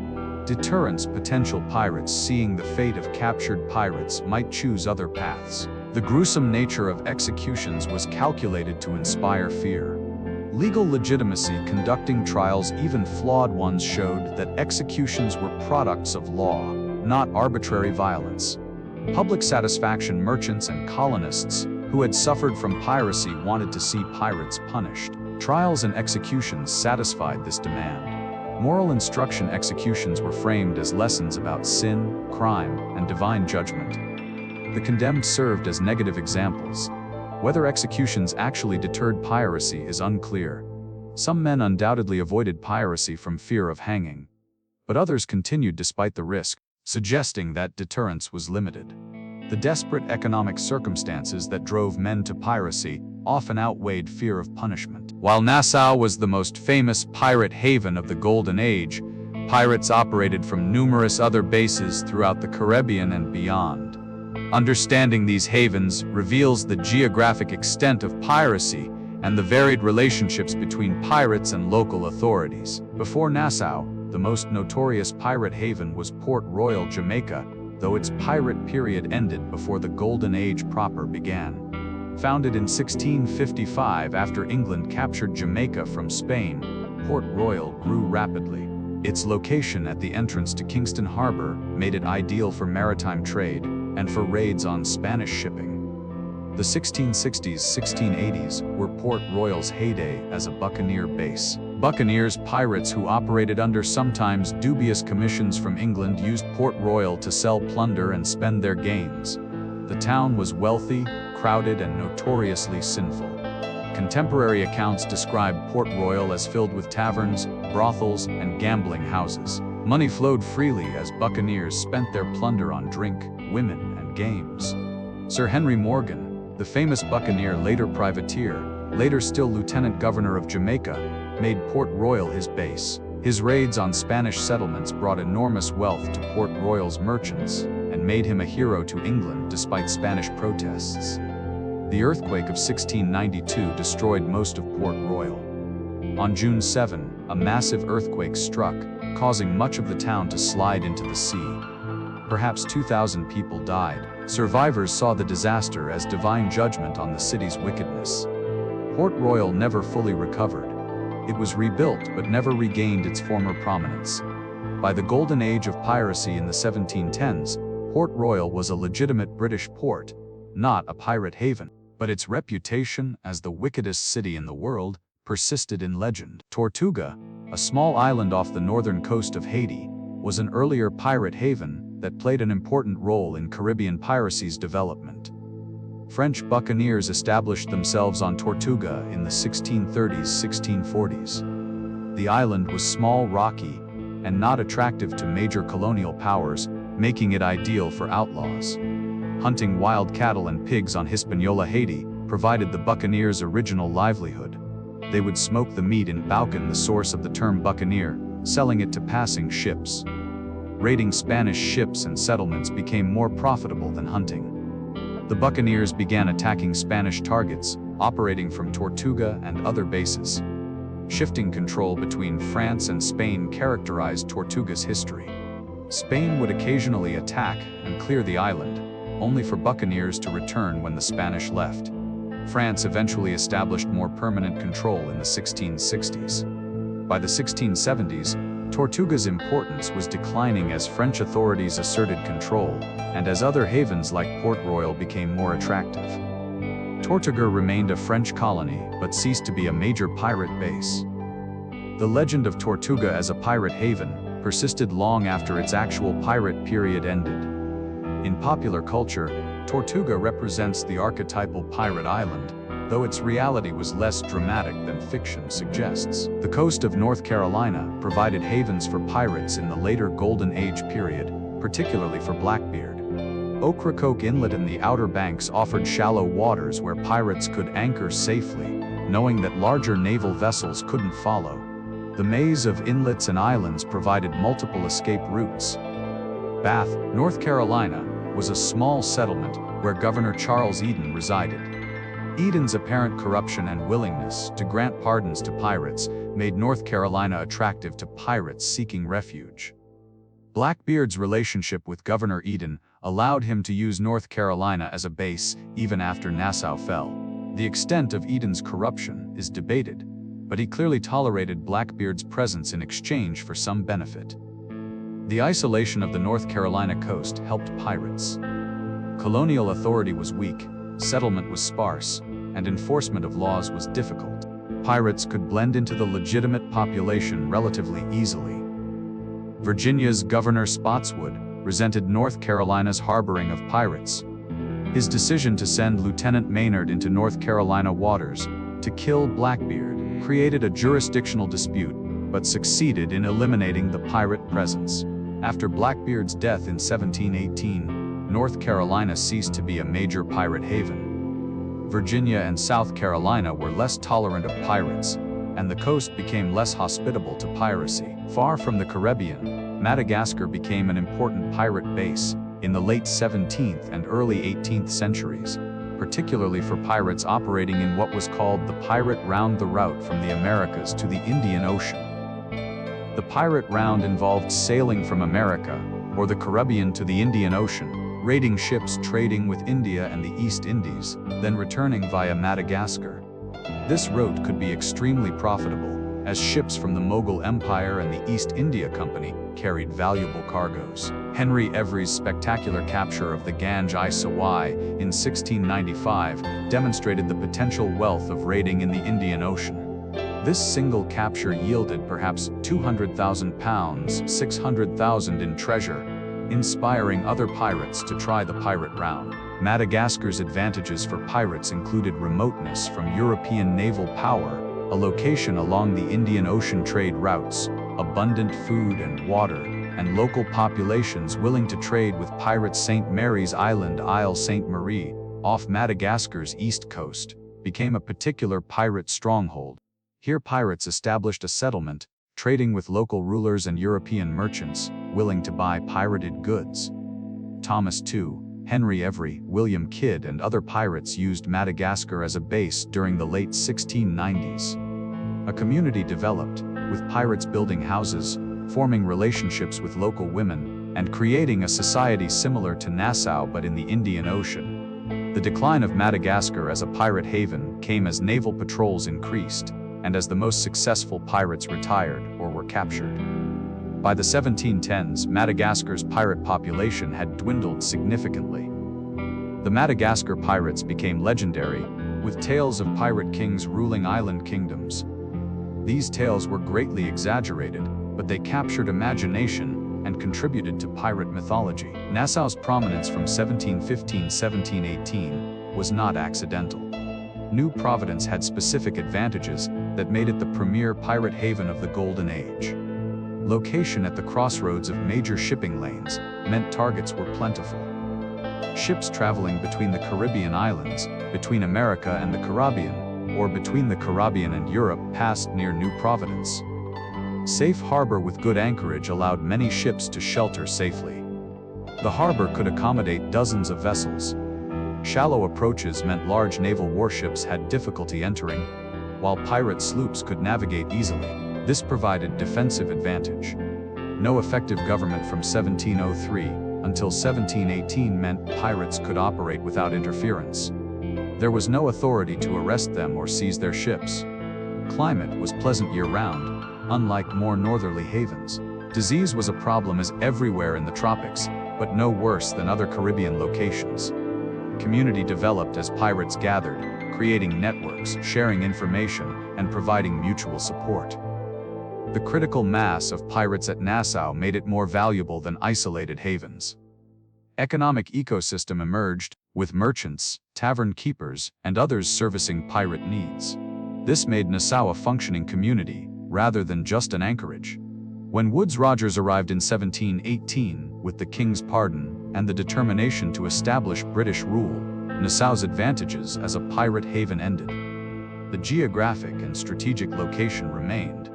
Deterrence: potential pirates seeing the fate of captured pirates might choose other paths. The gruesome nature of executions was calculated to inspire fear. Legal legitimacy: conducting trials, even flawed ones, showed that executions were products of law, not arbitrary violence. Public satisfaction: merchants and colonists who had suffered from piracy wanted to see pirates punished. Trials and executions satisfied this demand. Moral instruction: executions were framed as lessons about sin, crime, and divine judgment. The condemned served as negative examples. Whether executions actually deterred piracy is unclear. Some men undoubtedly avoided piracy from fear of hanging, but others continued despite the risk, suggesting that deterrence was limited. The desperate economic circumstances that drove men to piracy often outweighed fear of punishment. While Nassau was the most famous pirate haven of the Golden Age, pirates operated from numerous other bases throughout the Caribbean and beyond. Understanding these havens reveals the geographic extent of piracy and the varied relationships between pirates and local authorities. Before Nassau, the most notorious pirate haven was Port Royal, Jamaica, though its pirate period ended before the Golden Age proper began. Founded in 1655 after England captured Jamaica from Spain, Port Royal grew rapidly. Its location at the entrance to Kingston Harbor made it ideal for maritime trade and for raids on Spanish shipping. The 1660s-1680s were Port Royal's heyday as a buccaneer base. Buccaneers, pirates who operated under sometimes dubious commissions from England, used Port Royal to sell plunder and spend their gains. The town was wealthy, crowded, and notoriously sinful. Contemporary accounts describe Port Royal as filled with taverns, brothels, and gambling houses. Money flowed freely as buccaneers spent their plunder on drink, women, and games. Sir Henry Morgan, the famous buccaneer, later privateer, later still Lieutenant Governor of Jamaica, made Port Royal his base. His raids on Spanish settlements brought enormous wealth to Port Royal's merchants and made him a hero to England despite Spanish protests. The earthquake of 1692 destroyed most of Port Royal. On June 7, a massive earthquake struck, causing much of the town to slide into the sea. Perhaps 2,000 people died. Survivors saw the disaster as divine judgment on the city's wickedness. Port Royal never fully recovered. It was rebuilt but never regained its former prominence. By the golden age of piracy in the 1710s, Port Royal was a legitimate British port, not a pirate haven. But its reputation as the wickedest city in the world persisted in legend. Tortuga, a small island off the northern coast of Haiti, was an earlier pirate haven that played an important role in Caribbean piracy's development. French buccaneers established themselves on Tortuga in the 1630s-1640s. The island was small, rocky, and not attractive to major colonial powers, making it ideal for outlaws. Hunting wild cattle and pigs on Hispaniola, Haiti, provided the buccaneers' original livelihood. They would smoke the meat in Baucan, the source of the term buccaneer, selling it to passing ships. Raiding Spanish ships and settlements became more profitable than hunting. The buccaneers began attacking Spanish targets, operating from Tortuga and other bases. Shifting control between France and Spain characterized Tortuga's history. Spain would occasionally attack and clear the island, only for buccaneers to return when the Spanish left. France eventually established more permanent control in the 1660s. By the 1670s, Tortuga's importance was declining as French authorities asserted control, and as other havens like Port Royal became more attractive. Tortuga remained a French colony, but ceased to be a major pirate base. The legend of Tortuga as a pirate haven persisted long after its actual pirate period ended. In popular culture, Tortuga represents the archetypal pirate island, though its reality was less dramatic than fiction suggests. The coast of North Carolina provided havens for pirates in the later Golden Age period, particularly for Blackbeard. Ocracoke Inlet and the Outer Banks offered shallow waters where pirates could anchor safely, knowing that larger naval vessels couldn't follow. The maze of inlets and islands provided multiple escape routes. Bath, North Carolina, was a small settlement where Governor Charles Eden resided. Eden's apparent corruption and willingness to grant pardons to pirates made North Carolina attractive to pirates seeking refuge. Blackbeard's relationship with Governor Eden allowed him to use North Carolina as a base even after Nassau fell. The extent of Eden's corruption is debated, but he clearly tolerated Blackbeard's presence in exchange for some benefit. The isolation of the North Carolina coast helped pirates. Colonial authority was weak, settlement was sparse, and enforcement of laws was difficult. Pirates could blend into the legitimate population relatively easily. Virginia's Governor Spotswood resented North Carolina's harboring of pirates. His decision to send Lieutenant Maynard into North Carolina waters to kill Blackbeard created a jurisdictional dispute, but succeeded in eliminating the pirate presence. After Blackbeard's death in 1718, North Carolina ceased to be a major pirate haven. Virginia and South Carolina were less tolerant of pirates, and the coast became less hospitable to piracy. Far from the Caribbean, Madagascar became an important pirate base in the late 17th and early 18th centuries, particularly for pirates operating in what was called the Pirate Round, the route from the Americas to the Indian Ocean. The Pirate Round involved sailing from America or the Caribbean to the Indian Ocean, raiding ships trading with India and the East Indies, then returning via Madagascar. This route could be extremely profitable, as ships from the Mughal Empire and the East India Company carried valuable cargoes. Henry Every's spectacular capture of the Ganj-i-Sawai in 1695 demonstrated the potential wealth of raiding in the Indian Ocean. This single capture yielded perhaps £200,000, $600,000 in treasure, inspiring other pirates to try the pirate round. Madagascar's advantages for pirates included remoteness from European naval power, a location along the Indian Ocean trade routes, abundant food and water, and local populations willing to trade with pirates. St. Mary's Island, Isle Sainte Marie, off Madagascar's east coast, became a particular pirate stronghold. Here pirates established a settlement, trading with local rulers and European merchants, willing to buy pirated goods. Thomas II, Henry Every, William Kidd, and other pirates used Madagascar as a base during the late 1690s. A community developed, with pirates building houses, forming relationships with local women, and creating a society similar to Nassau but in the Indian Ocean. The decline of Madagascar as a pirate haven came as naval patrols increased, and as the most successful pirates retired or were captured. By the 1710s, Madagascar's pirate population had dwindled significantly. The Madagascar pirates became legendary, with tales of pirate kings ruling island kingdoms. These tales were greatly exaggerated, but they captured imagination and contributed to pirate mythology. Nassau's prominence from 1715–1718 was not accidental. New Providence had specific advantages that made it the premier pirate haven of the Golden Age. Location at the crossroads of major shipping lanes meant targets were plentiful. Ships traveling between the Caribbean islands, between America and the Caribbean, or between the Caribbean and Europe passed near New Providence. Safe harbor with good anchorage allowed many ships to shelter safely. The harbor could accommodate dozens of vessels. Shallow approaches meant large naval warships had difficulty entering, while pirate sloops could navigate easily. This provided defensive advantage. No effective government from 1703 until 1718 meant pirates could operate without interference. There was no authority to arrest them or seize their ships. Climate was pleasant year-round, unlike more northerly havens. Disease was a problem as everywhere in the tropics, but no worse than other Caribbean locations. Community developed as pirates gathered, creating networks, sharing information, and providing mutual support. The critical mass of pirates at Nassau made it more valuable than isolated havens. Economic ecosystem emerged, with merchants, tavern keepers, and others servicing pirate needs. This made Nassau a functioning community, rather than just an anchorage. When Woodes Rogers arrived in 1718, with the King's pardon and the determination to establish British rule, Nassau's advantages as a pirate haven ended. The geographic and strategic location remained,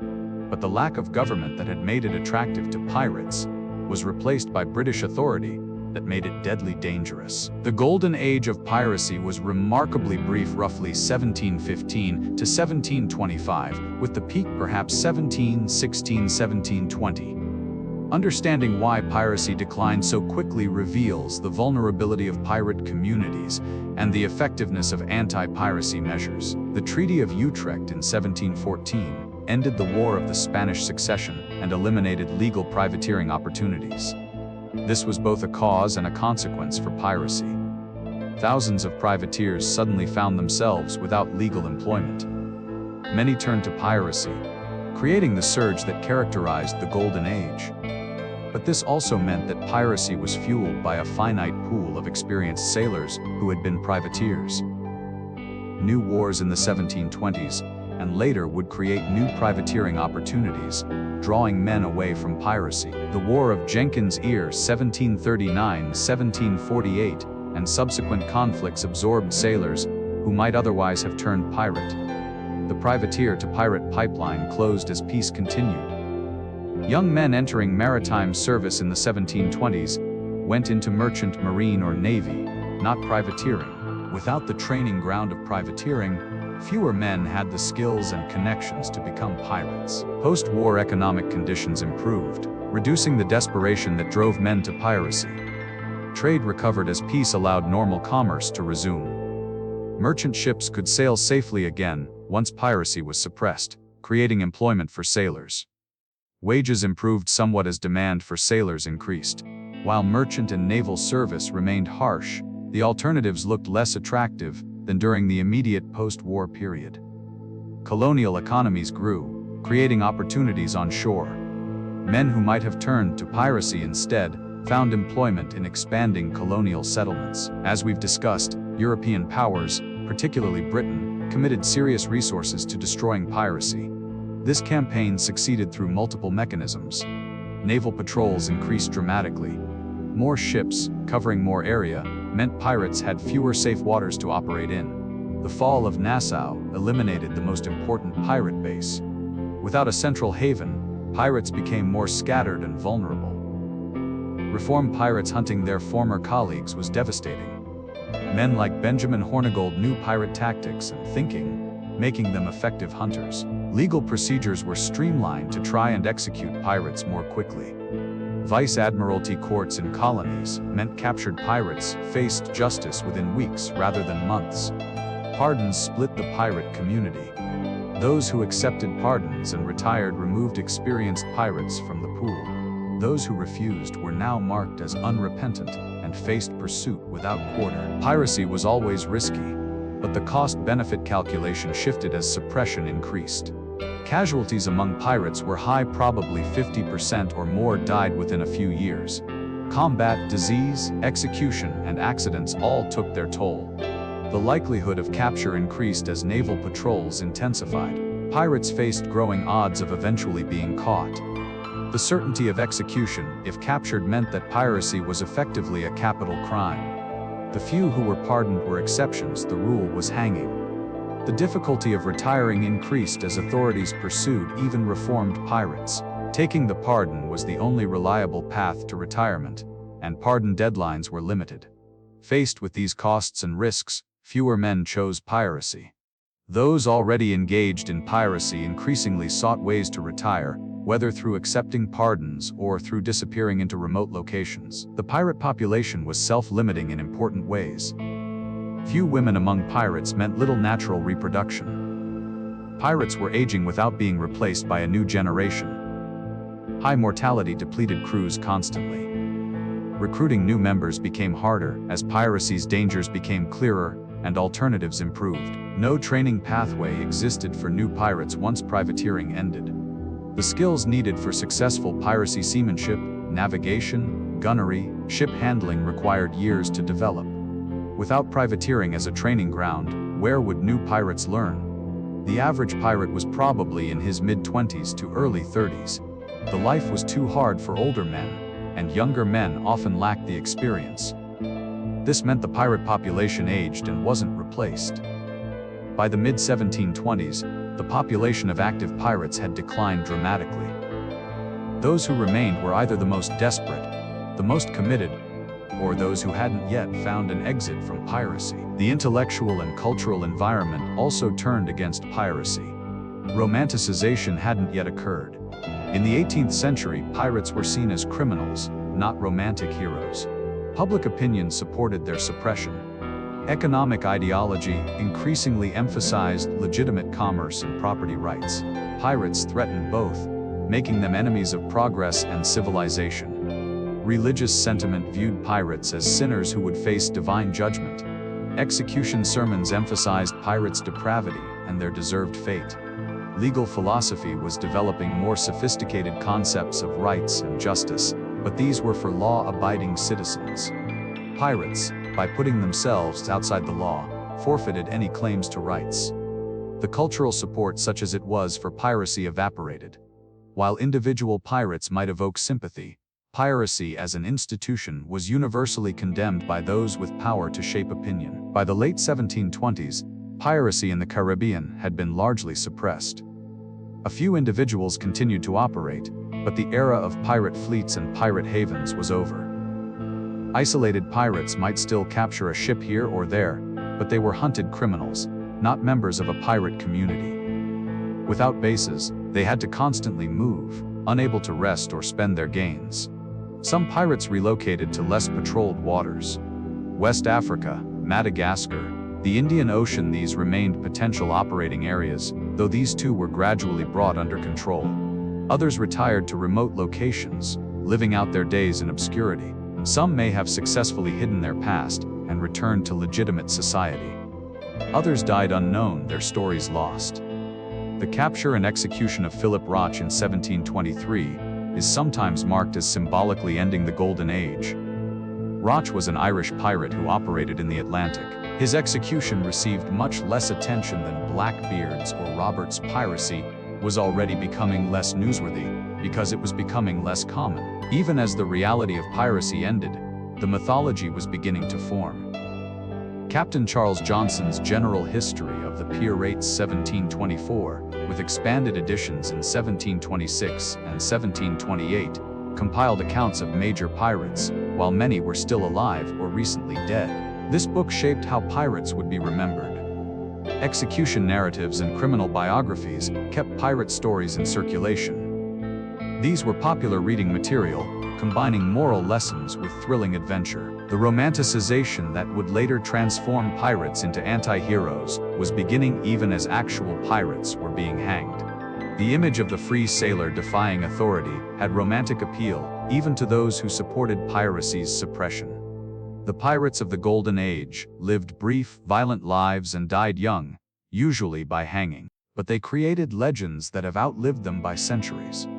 but the lack of government that had made it attractive to pirates was replaced by British authority that made it deadly dangerous. The golden age of piracy was remarkably brief, roughly 1715 to 1725, with the peak perhaps 1716, 1720. Understanding why piracy declined so quickly reveals the vulnerability of pirate communities and the effectiveness of anti-piracy measures. The Treaty of Utrecht in 1714 ended the War of the Spanish Succession and eliminated legal privateering opportunities. This was both a cause and a consequence for piracy. Thousands of privateers suddenly found themselves without legal employment. Many turned to piracy, creating the surge that characterized the Golden Age. But this also meant that piracy was fueled by a finite pool of experienced sailors who had been privateers. New wars in the 1720s and later would create new privateering opportunities, drawing men away from piracy. The War of Jenkins' Ear 1739-1748 and subsequent conflicts absorbed sailors who might otherwise have turned pirate. The privateer-to-pirate pipeline closed as peace continued. Young men entering maritime service in the 1720s went into merchant marine or navy, not privateering. Without the training ground of privateering, fewer men had the skills and connections to become pirates. Post-war economic conditions improved, reducing the desperation that drove men to piracy. Trade recovered as peace allowed normal commerce to resume. Merchant ships could sail safely again once piracy was suppressed, creating employment for sailors. Wages improved somewhat as demand for sailors increased. While merchant and naval service remained harsh, the alternatives looked less attractive than during the immediate post-war period. Colonial economies grew, creating opportunities on shore. Men who might have turned to piracy instead found employment in expanding colonial settlements. As we've discussed, European powers, particularly Britain, committed serious resources to destroying piracy. This campaign succeeded through multiple mechanisms. Naval patrols increased dramatically. More ships, covering more area, meant pirates had fewer safe waters to operate in. The fall of Nassau eliminated the most important pirate base. Without a central haven, pirates became more scattered and vulnerable. Reformed pirates hunting their former colleagues was devastating. Men like Benjamin Hornigold knew pirate tactics and thinking, making them effective hunters. Legal procedures were streamlined to try and execute pirates more quickly. Vice Admiralty courts in colonies meant captured pirates faced justice within weeks rather than months. Pardons split the pirate community. Those who accepted pardons and retired removed experienced pirates from the pool. Those who refused were now marked as unrepentant and faced pursuit without quarter. Piracy was always risky, but the cost-benefit calculation shifted as suppression increased. Casualties among pirates were high, probably 50% or more died within a few years. Combat, disease, execution, and accidents all took their toll. The likelihood of capture increased as naval patrols intensified. Pirates faced growing odds of eventually being caught. The certainty of execution, if captured, meant that piracy was effectively a capital crime. The few who were pardoned were exceptions, the rule was hanging. The difficulty of retiring increased as authorities pursued even reformed pirates. Taking the pardon was the only reliable path to retirement, and pardon deadlines were limited. Faced with these costs and risks, fewer men chose piracy. Those already engaged in piracy increasingly sought ways to retire, whether through accepting pardons or through disappearing into remote locations. The pirate population was self-limiting in important ways. Few women among pirates meant little natural reproduction. Pirates were aging without being replaced by a new generation. High mortality depleted crews constantly. Recruiting new members became harder as piracy's dangers became clearer and alternatives improved. No training pathway existed for new pirates once privateering ended. The skills needed for successful piracy seamanship, navigation, gunnery, ship handling required years to develop. Without privateering as a training ground, where would new pirates learn? The average pirate was probably in his mid-20s to early 30s. The life was too hard for older men, and younger men often lacked the experience. This meant the pirate population aged and wasn't replaced. By the mid-1720s, the population of active pirates had declined dramatically. Those who remained were either the most desperate, the most committed, or those who hadn't yet found an exit from piracy. The intellectual and cultural environment also turned against piracy. Romanticization hadn't yet occurred. In the 18th century, pirates were seen as criminals, not romantic heroes. Public opinion supported their suppression. Economic ideology increasingly emphasized legitimate commerce and property rights. Pirates threatened both, making them enemies of progress and civilization. Religious sentiment viewed pirates as sinners who would face divine judgment. Execution sermons emphasized pirates' depravity and their deserved fate. Legal philosophy was developing more sophisticated concepts of rights and justice, but these were for law-abiding citizens. Pirates, by putting themselves outside the law, forfeited any claims to rights. The cultural support such as it was for piracy evaporated. While individual pirates might evoke sympathy, piracy as an institution was universally condemned by those with power to shape opinion. By the late 1720s, piracy in the Caribbean had been largely suppressed. A few individuals continued to operate, but the era of pirate fleets and pirate havens was over. Isolated pirates might still capture a ship here or there, but they were hunted criminals, not members of a pirate community. Without bases, they had to constantly move, unable to rest or spend their gains. Some pirates relocated to less patrolled waters. West Africa, Madagascar, the Indian Ocean. These remained potential operating areas, though these too were gradually brought under control. Others retired to remote locations, living out their days in obscurity. Some may have successfully hidden their past and returned to legitimate society. Others died unknown, their stories lost. The capture and execution of Philip Roch in 1723 is sometimes marked as symbolically ending the Golden Age. Roch was an Irish pirate who operated in the Atlantic. His execution received much less attention than Blackbeard's or Robert's. Piracy was already becoming less newsworthy because it was becoming less common. Even as the reality of piracy ended, the mythology was beginning to form. Captain Charles Johnson's General History of the Pirates 1724, with expanded editions in 1726 and 1728, compiled accounts of major pirates, while many were still alive or recently dead. This book shaped how pirates would be remembered. Execution narratives and criminal biographies kept pirate stories in circulation. These were popular reading material, combining moral lessons with thrilling adventure. The romanticization that would later transform pirates into anti-heroes was beginning even as actual pirates were being hanged. The image of the free sailor defying authority had romantic appeal, even to those who supported piracy's suppression. The pirates of the Golden Age lived brief, violent lives and died young, usually by hanging. But they created legends that have outlived them by centuries.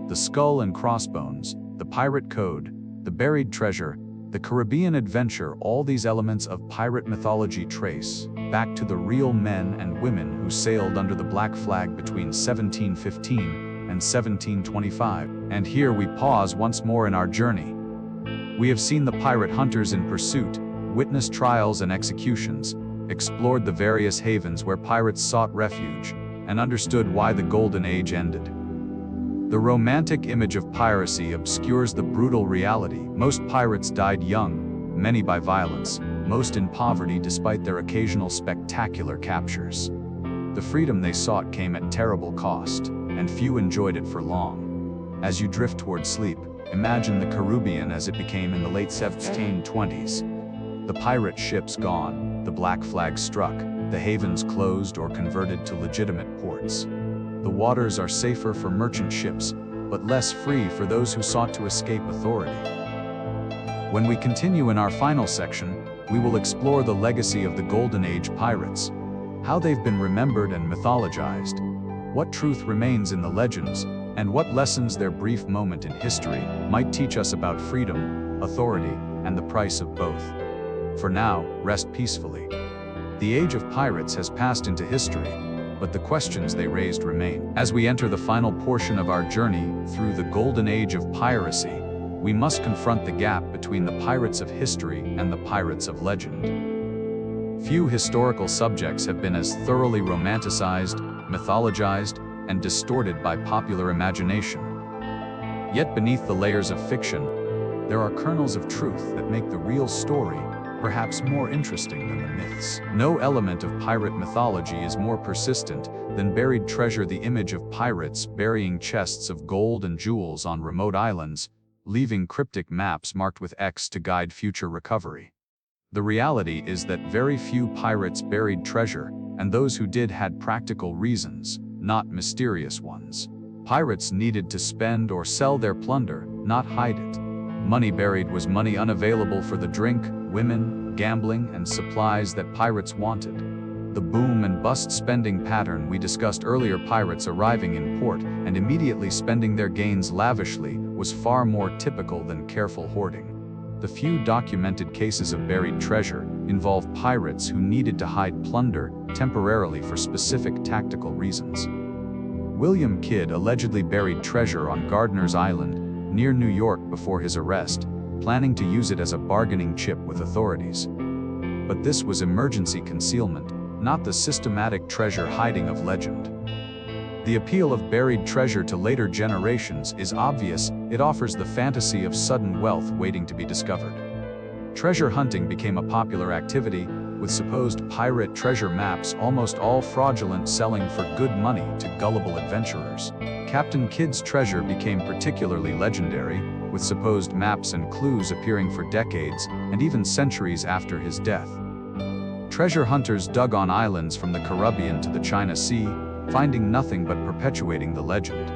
The skull and crossbones, the pirate code, the buried treasure, the Caribbean adventure, all these elements of pirate mythology trace back to the real men and women who sailed under the black flag between 1715 and 1725. And here we pause once more in our journey. We have seen the pirate hunters in pursuit, witnessed trials and executions, explored the various havens where pirates sought refuge, and understood why the Golden Age ended. The romantic image of piracy obscures the brutal reality. Most pirates died young, many by violence, most in poverty despite their occasional spectacular captures. The freedom they sought came at terrible cost, and few enjoyed it for long. As you drift toward sleep, imagine the Caribbean as it became in the late 1720s. The pirate ships gone, the black flag struck, the havens closed or converted to legitimate ports. The waters are safer for merchant ships, but less free for those who sought to escape authority. When we continue in our final section, we will explore the legacy of the Golden Age pirates, how they've been remembered and mythologized, what truth remains in the legends, and what lessons their brief moment in history might teach us about freedom, authority, and the price of both. For now, rest peacefully. The age of pirates has passed into history, but the questions they raised remain. As we enter the final portion of our journey through the Golden Age of piracy, we must confront the gap between the pirates of history and the pirates of legend. Few historical subjects have been as thoroughly romanticized, mythologized, and distorted by popular imagination. Yet beneath the layers of fiction, there are kernels of truth that make the real story perhaps more interesting than the myths. No element of pirate mythology is more persistent than buried treasure. The image of pirates burying chests of gold and jewels on remote islands, leaving cryptic maps marked with X to guide future recovery. The reality is that very few pirates buried treasure, and those who did had practical reasons, not mysterious ones. Pirates needed to spend or sell their plunder, not hide it. Money buried was money unavailable for the drink, women, gambling, and supplies that pirates wanted. The boom and bust spending pattern we discussed earlier, pirates arriving in port and immediately spending their gains lavishly, was far more typical than careful hoarding. The few documented cases of buried treasure involve pirates who needed to hide plunder temporarily for specific tactical reasons. William Kidd allegedly buried treasure on Gardiner's Island, near New York, before his arrest, planning to use it as a bargaining chip with authorities. But this was emergency concealment, not the systematic treasure hiding of legend. The appeal of buried treasure to later generations is obvious. It offers the fantasy of sudden wealth waiting to be discovered. Treasure hunting became a popular activity, with supposed pirate treasure maps almost all fraudulent, selling for good money to gullible adventurers. Captain Kidd's treasure became particularly legendary, with supposed maps and clues appearing for decades and even centuries after his death. Treasure hunters dug on islands from the Caribbean to the China Sea, finding nothing but perpetuating the legend.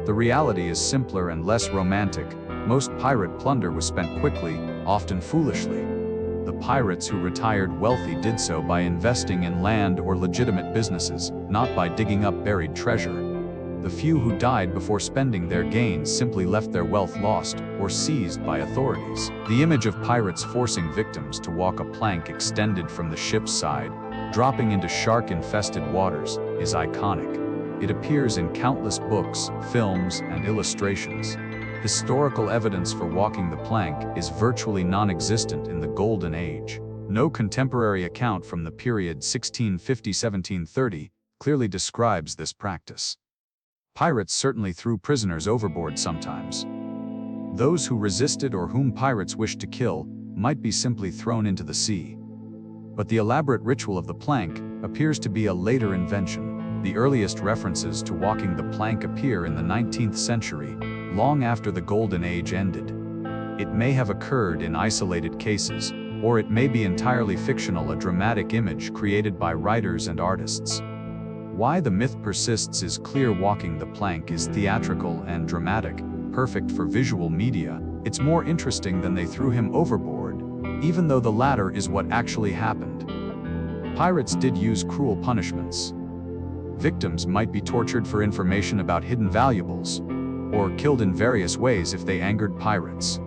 The reality is simpler and less romantic. Most pirate plunder was spent quickly, often foolishly. The pirates who retired wealthy did so by investing in land or legitimate businesses, not by digging up buried treasure. The few who died before spending their gains simply left their wealth lost or seized by authorities. The image of pirates forcing victims to walk a plank extended from the ship's side, dropping into shark-infested waters, is iconic. It appears in countless books, films, and illustrations. Historical evidence for walking the plank is virtually non-existent in the Golden Age. No contemporary account from the period 1650–1730 clearly describes this practice. Pirates certainly threw prisoners overboard sometimes. Those who resisted or whom pirates wished to kill might be simply thrown into the sea. But the elaborate ritual of the plank appears to be a later invention. The earliest references to walking the plank appear in the 19th century, long after the Golden Age ended. It may have occurred in isolated cases, or it may be entirely fictional, a dramatic image created by writers and artists. Why the myth persists is clear. Walking the plank is theatrical and dramatic, perfect for visual media. It's more interesting than they threw him overboard, even though the latter is what actually happened. Pirates did use cruel punishments. Victims might be tortured for information about hidden valuables, or killed in various ways if they angered pirates.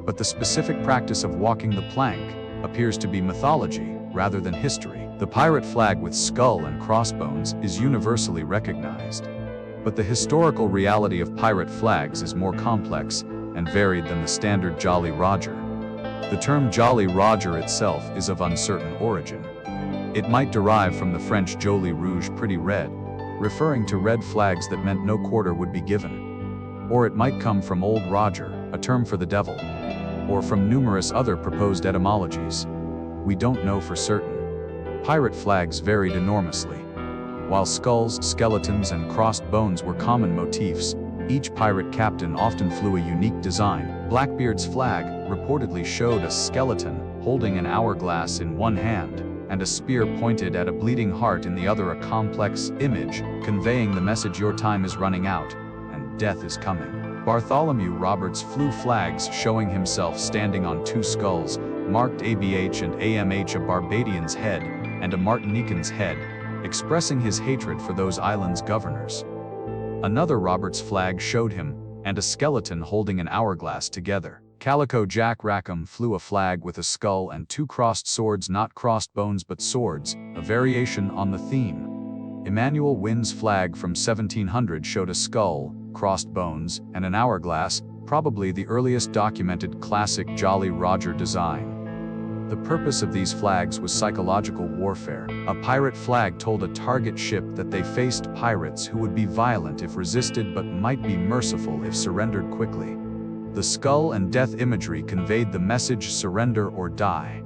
But the specific practice of walking the plank appears to be mythology rather than history. The pirate flag with skull and crossbones is universally recognized. But the historical reality of pirate flags is more complex and varied than the standard Jolly Roger. The term Jolly Roger itself is of uncertain origin. It might derive from the French Joli Rouge, pretty red, referring to red flags that meant no quarter would be given. Or it might come from Old Roger, a term for the devil, or from numerous other proposed etymologies. We don't know for certain. Pirate flags varied enormously. While skulls, skeletons, and crossed bones were common motifs, each pirate captain often flew a unique design. Blackbeard's flag reportedly showed a skeleton holding an hourglass in one hand, and a spear pointed at a bleeding heart in the other, a complex image conveying the message your time is running out, and death is coming. Bartholomew Roberts flew flags showing himself standing on two skulls, marked ABH and AMH, a Barbadian's head and a Martinican's head, expressing his hatred for those islands' governors. Another Roberts flag showed him and a skeleton holding an hourglass together. Calico Jack Rackham flew a flag with a skull and two crossed swords, not crossed bones but swords, a variation on the theme. Emmanuel Wynn's flag from 1700 showed a skull, crossed bones, and an hourglass, probably the earliest documented classic Jolly Roger design. The purpose of these flags was psychological warfare. A pirate flag told a target ship that they faced pirates who would be violent if resisted but might be merciful if surrendered quickly. The skull and death imagery conveyed the message surrender or die.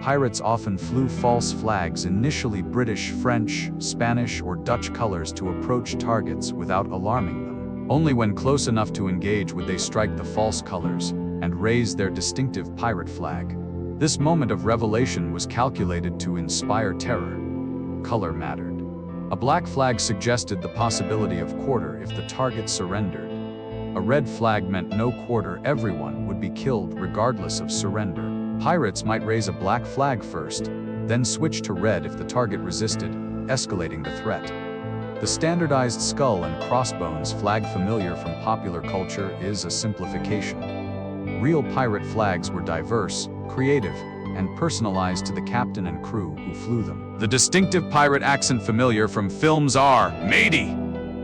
Pirates often flew false flags, initially British, French, Spanish, or Dutch colors, to approach targets without alarming them. Only when close enough to engage would they strike the false colors and raise their distinctive pirate flag. This moment of revelation was calculated to inspire terror. Color mattered. A black flag suggested the possibility of quarter if the target surrendered. A red flag meant no quarter, everyone would be killed regardless of surrender. Pirates might raise a black flag first, then switch to red if the target resisted, escalating the threat. The standardized skull and crossbones flag, familiar from popular culture, is a simplification. Real pirate flags were diverse, creative, and personalized to the captain and crew who flew them. The distinctive pirate accent familiar from films are matey,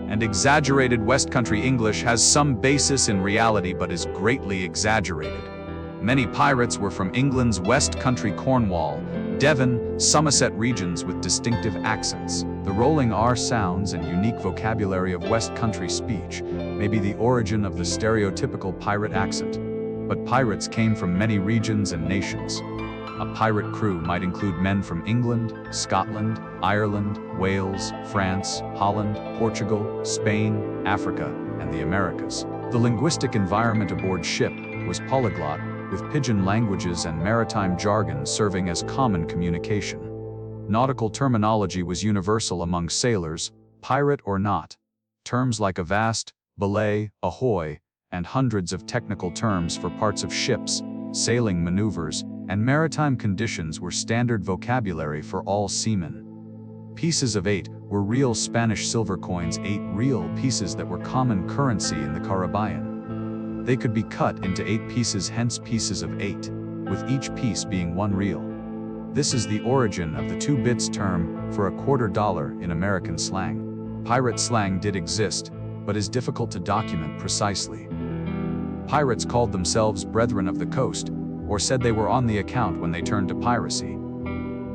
and exaggerated West Country English has some basis in reality but is greatly exaggerated. Many pirates were from England's West Country, Cornwall, Devon, Somerset regions with distinctive accents. The rolling R sounds and unique vocabulary of West Country speech may be the origin of the stereotypical pirate accent. But pirates came from many regions and nations. A pirate crew might include men from England, Scotland, Ireland, Wales, France, Holland, Portugal, Spain, Africa, and the Americas. The linguistic environment aboard ship was polyglot, with pidgin languages and maritime jargon serving as common communication. Nautical terminology was universal among sailors, pirate or not. Terms like avast, belay, ahoy, and hundreds of technical terms for parts of ships, sailing maneuvers, and maritime conditions were standard vocabulary for all seamen. Pieces of 8 were real Spanish silver coins, 8 real pieces that were common currency in the Caribbean. They could be cut into 8 pieces, hence pieces of 8, with each piece being 1 real. This is the origin of the 2 bits term for a $quarter in American slang. Pirate slang did exist, but is difficult to document precisely. Pirates called themselves Brethren of the Coast, or said they were on the account when they turned to piracy.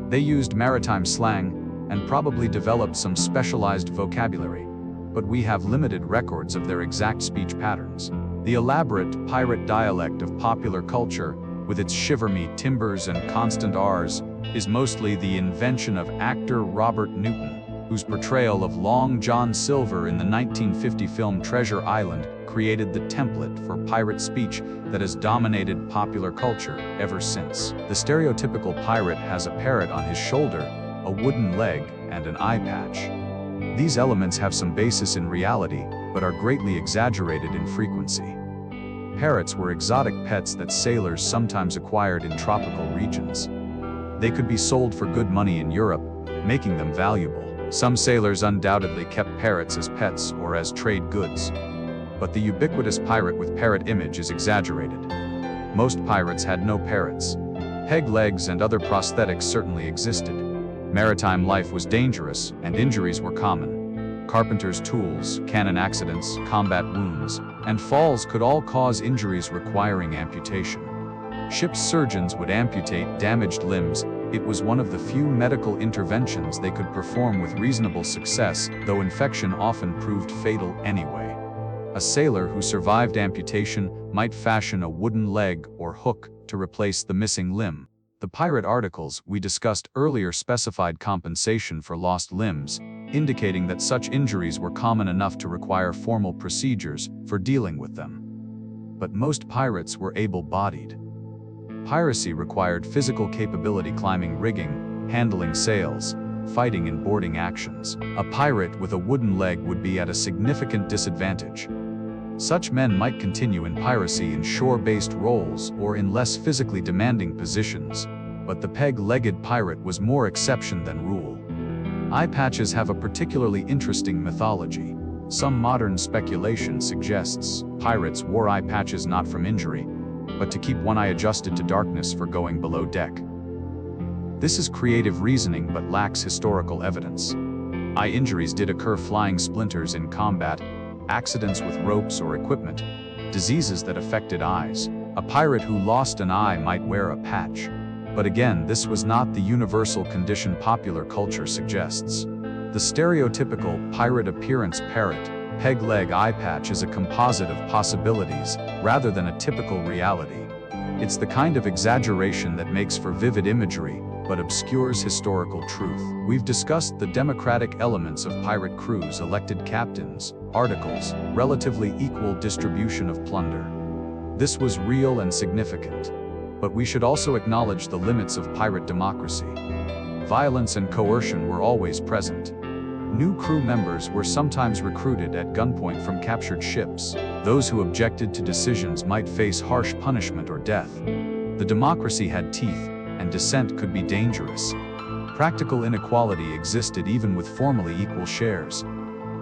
They used maritime slang and probably developed some specialized vocabulary, but we have limited records of their exact speech patterns. The elaborate pirate dialect of popular culture, with its shiver me timbers and constant R's, is mostly the invention of actor Robert Newton, whose portrayal of Long John Silver in the 1950 film Treasure Island created the template for pirate speech that has dominated popular culture ever since. The stereotypical pirate has a parrot on his shoulder, a wooden leg, and an eye patch. These elements have some basis in reality, but are greatly exaggerated in frequency. Parrots were exotic pets that sailors sometimes acquired in tropical regions. They could be sold for good money in Europe, making them valuable. Some sailors undoubtedly kept parrots as pets or as trade goods. But the ubiquitous pirate with parrot image is exaggerated. Most pirates had no parrots. Peg legs and other prosthetics certainly existed. Maritime life was dangerous, and injuries were common. Carpenter's tools, cannon accidents, combat wounds, and falls could all cause injuries requiring amputation. Ship's surgeons would amputate damaged limbs. It was one of the few medical interventions they could perform with reasonable success, though infection often proved fatal anyway. A sailor who survived amputation might fashion a wooden leg or hook to replace the missing limb. The pirate articles we discussed earlier specified compensation for lost limbs, indicating that such injuries were common enough to require formal procedures for dealing with them. But most pirates were able-bodied. Piracy required physical capability, climbing rigging, handling sails, fighting in boarding actions. A pirate with a wooden leg would be at a significant disadvantage. Such men might continue in piracy in shore-based roles or in less physically demanding positions, but the peg-legged pirate was more exception than rule. Eye patches have a particularly interesting mythology. Some modern speculation suggests pirates wore eye patches not from injury, but to keep one eye adjusted to darkness for going below deck. This is creative reasoning but lacks historical evidence. Eye injuries did occur: flying splinters in combat, accidents with ropes or equipment, diseases that affected eyes. A pirate who lost an eye might wear a patch. But again, this was not the universal condition popular culture suggests. The stereotypical pirate appearance parrot, peg leg eye patch is a composite of possibilities rather than a typical reality. It's the kind of exaggeration that makes for vivid imagery, but obscures historical truth. We've discussed the democratic elements of pirate crews: elected captains, articles, relatively equal distribution of plunder. This was real and significant. But we should also acknowledge the limits of pirate democracy. Violence and coercion were always present. New crew members were sometimes recruited at gunpoint from captured ships. Those who objected to decisions might face harsh punishment or death. The democracy had teeth, and dissent could be dangerous. Practical inequality existed even with formally equal shares.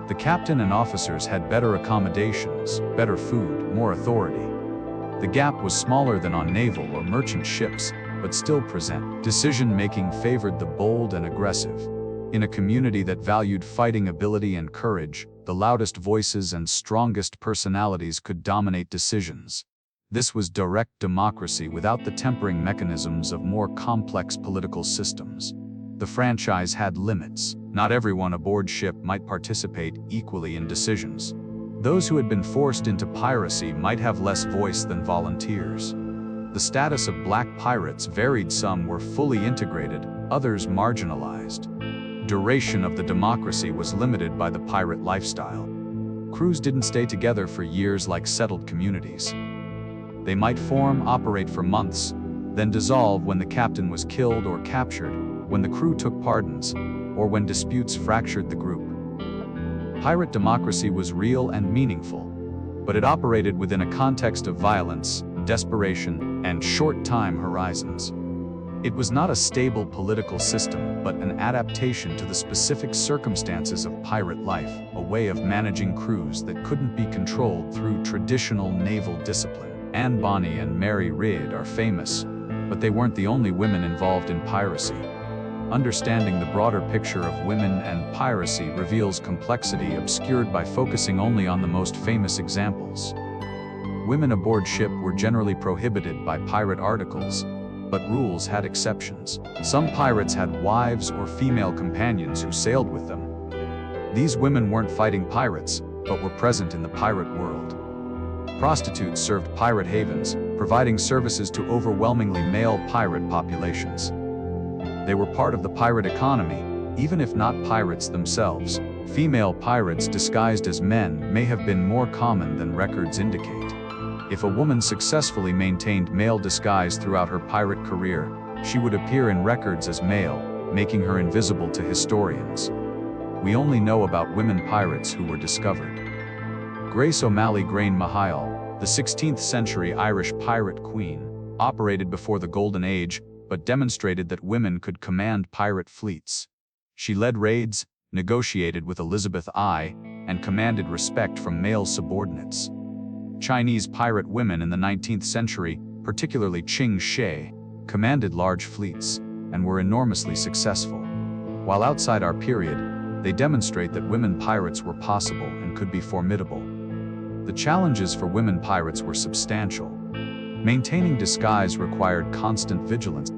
The captain and officers had better accommodations, better food, more authority. The gap was smaller than on naval or merchant ships, but still present. Decision-making favored the bold and aggressive. In a community that valued fighting ability and courage, the loudest voices and strongest personalities could dominate decisions. This was direct democracy without the tempering mechanisms of more complex political systems. The franchise had limits. Not everyone aboard ship might participate equally in decisions. Those who had been forced into piracy might have less voice than volunteers. The status of black pirates varied. Some were fully integrated, others marginalized. Duration of the democracy was limited by the pirate lifestyle. Crews didn't stay together for years like settled communities. They might form, operate for months, then dissolve when the captain was killed or captured, when the crew took pardons, or when disputes fractured the group. Pirate democracy was real and meaningful, but it operated within a context of violence, desperation, and short time horizons. It was not a stable political system, but an adaptation to the specific circumstances of pirate life, a way of managing crews that couldn't be controlled through traditional naval discipline. Anne Bonny and Mary Read are famous, but they weren't the only women involved in piracy. Understanding the broader picture of women and piracy reveals complexity obscured by focusing only on the most famous examples. Women aboard ship were generally prohibited by pirate articles, but rules had exceptions. Some pirates had wives or female companions who sailed with them. These women weren't fighting pirates, but were present in the pirate world. Prostitutes served pirate havens, providing services to overwhelmingly male pirate populations. They were part of the pirate economy, even if not pirates themselves. Female pirates disguised as men may have been more common than records indicate. If a woman successfully maintained male disguise throughout her pirate career, she would appear in records as male, making her invisible to historians. We only know about women pirates who were discovered. Grace O'Malley Grain Mahial, the 16th century Irish pirate queen, operated before the Golden Age, but demonstrated that women could command pirate fleets. She led raids, negotiated with Elizabeth I, and commanded respect from male subordinates. Chinese pirate women in the 19th century, particularly Qing Shi, commanded large fleets and were enormously successful. While outside our period, they demonstrate that women pirates were possible and could be formidable. The challenges for women pirates were substantial. Maintaining disguise required constant vigilance.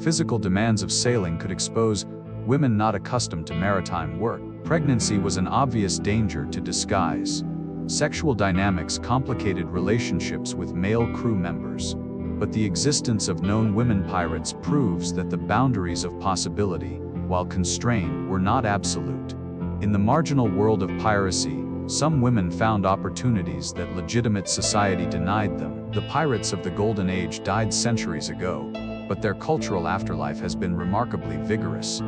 Physical demands of sailing could expose women not accustomed to maritime work. Pregnancy was an obvious danger to disguise. Sexual dynamics complicated relationships with male crew members. But the existence of known women pirates proves that the boundaries of possibility, while constrained, were not absolute. In the marginal world of piracy, some women found opportunities that legitimate society denied them. The pirates of the Golden Age died centuries ago, but their cultural afterlife has been remarkably vigorous.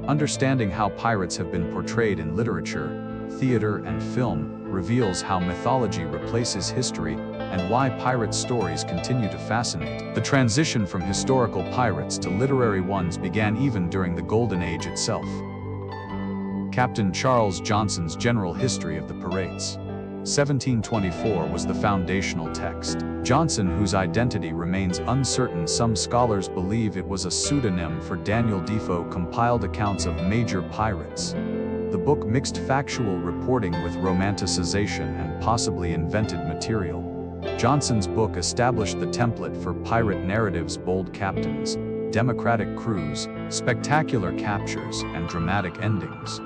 Understanding how pirates have been portrayed in literature, theater, and film reveals how mythology replaces history and why pirate stories continue to fascinate. The transition from historical pirates to literary ones began even during the Golden Age itself. Captain Charles Johnson's General History of the Pirates, 1724, was the foundational text. Johnson, whose identity remains uncertain, some scholars believe it was a pseudonym for Daniel Defoe, compiled accounts of major pirates. The book mixed factual reporting with romanticization and possibly invented material. Johnson's book established the template for pirate narratives: bold captains, democratic crews, spectacular captures, and dramatic endings.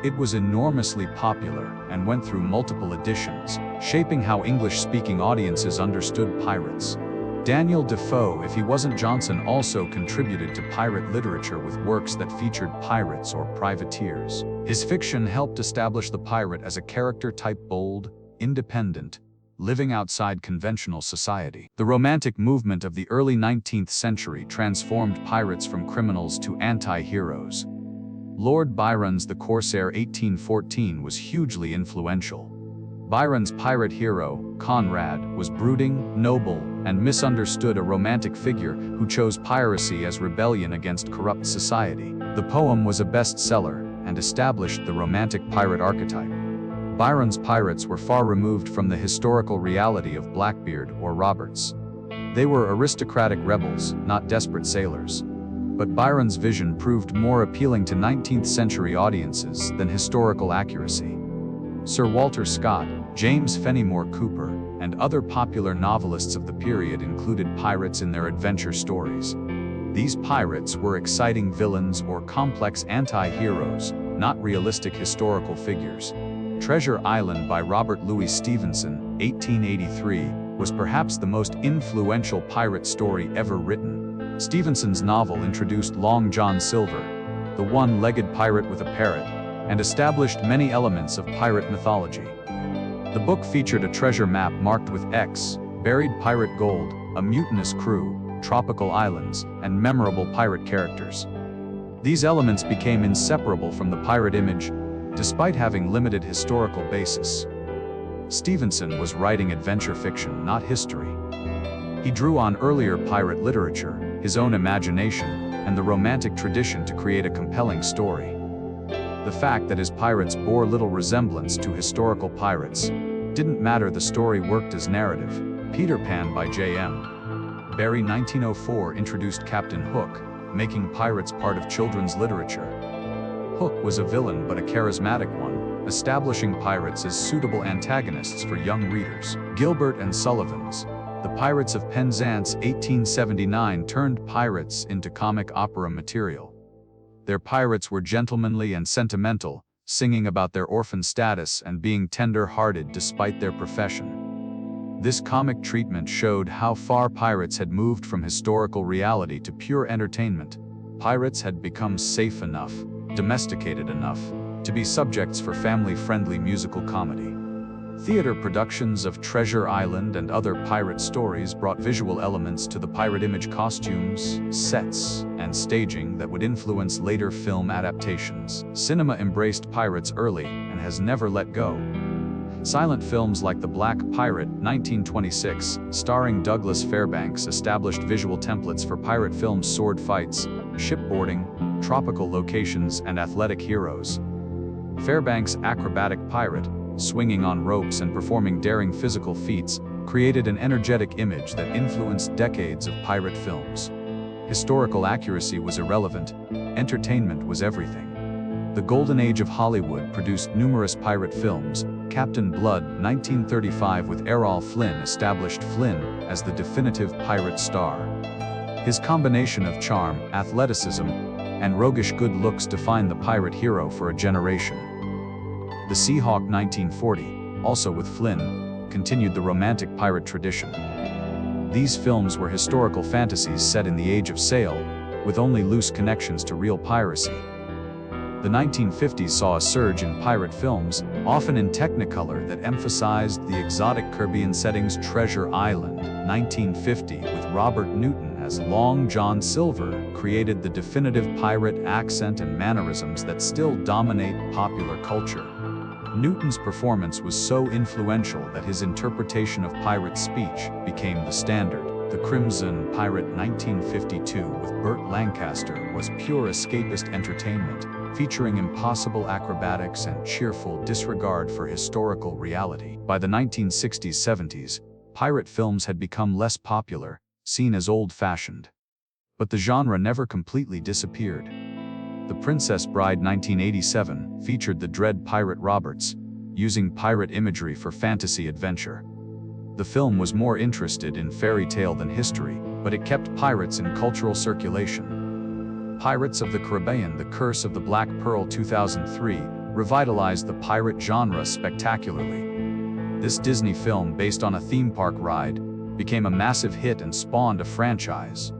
It was enormously popular and went through multiple editions, shaping how English-speaking audiences understood pirates. Daniel Defoe, if he wasn't Johnson, also contributed to pirate literature with works that featured pirates or privateers. His fiction helped establish the pirate as a character type: bold, independent, living outside conventional society. The Romantic movement of the early 19th century transformed pirates from criminals to anti-heroes. Lord Byron's The Corsair, 1814, was hugely influential. Byron's pirate hero, Conrad, was brooding, noble, and misunderstood, a romantic figure who chose piracy as rebellion against corrupt society. The poem was a bestseller and established the romantic pirate archetype. Byron's pirates were far removed from the historical reality of Blackbeard or Roberts. They were aristocratic rebels, not desperate sailors. But Byron's vision proved more appealing to 19th century audiences than historical accuracy. Sir Walter Scott, James Fenimore Cooper, and other popular novelists of the period included pirates in their adventure stories. These pirates were exciting villains or complex anti-heroes, not realistic historical figures. Treasure Island by Robert Louis Stevenson, 1883, was perhaps the most influential pirate story ever written. Stevenson's novel introduced Long John Silver, the one-legged pirate with a parrot, and established many elements of pirate mythology. The book featured a treasure map marked with X, buried pirate gold, a mutinous crew, tropical islands, and memorable pirate characters. These elements became inseparable from the pirate image, despite having limited historical basis. Stevenson was writing adventure fiction, not history. He drew on earlier pirate literature, his own imagination, and the romantic tradition to create a compelling story. The fact that his pirates bore little resemblance to historical pirates didn't matter. The story worked as narrative. Peter Pan by J.M. Barrie, 1904, introduced Captain Hook, making pirates part of children's literature. Hook was a villain but a charismatic one, establishing pirates as suitable antagonists for young readers. Gilbert and Sullivan's The Pirates of Penzance, 1879, turned pirates into comic opera material. Their pirates were gentlemanly and sentimental, singing about their orphan status and being tender-hearted despite their profession. This comic treatment showed how far pirates had moved from historical reality to pure entertainment. Pirates had become safe enough, domesticated enough, to be subjects for family-friendly musical comedy. Theater productions of Treasure Island and other pirate stories brought visual elements to the pirate image: costumes, sets, and staging that would influence later film adaptations. Cinema embraced pirates early and has never let go. Silent films like The Black Pirate, 1926, starring Douglas Fairbanks, established visual templates for pirate films: sword fights, shipboarding, tropical locations, and athletic heroes. Fairbanks' acrobatic pirate, swinging on ropes and performing daring physical feats, created an energetic image that influenced decades of pirate films. Historical accuracy was irrelevant, entertainment was everything. The Golden Age of Hollywood produced numerous pirate films, Captain Blood, 1935, with Errol Flynn established Flynn as the definitive pirate star. His combination of charm, athleticism, and roguish good looks defined the pirate hero for a generation. The Seahawk, 1940, also with Flynn, continued the romantic pirate tradition. These films were historical fantasies set in the Age of Sail, with only loose connections to real piracy. The 1950s saw a surge in pirate films, often in Technicolor, that emphasized the exotic Caribbean settings. Treasure Island, 1950, with Robert Newton as Long John Silver, created the definitive pirate accent and mannerisms that still dominate popular culture. Newton's performance was so influential that his interpretation of pirate speech became the standard. The Crimson Pirate, 1952, with Burt Lancaster, was pure escapist entertainment, featuring impossible acrobatics and cheerful disregard for historical reality. By the 1960s-70s, pirate films had become less popular, seen as old-fashioned. But the genre never completely disappeared. The Princess Bride, 1987, featured the dread pirate Roberts, using pirate imagery for fantasy adventure. The film was more interested in fairy tale than history, but it kept pirates in cultural circulation. Pirates of the Caribbean: The Curse of the Black Pearl, 2003, revitalized the pirate genre spectacularly. This Disney film, based on a theme park ride, became a massive hit and spawned a franchise.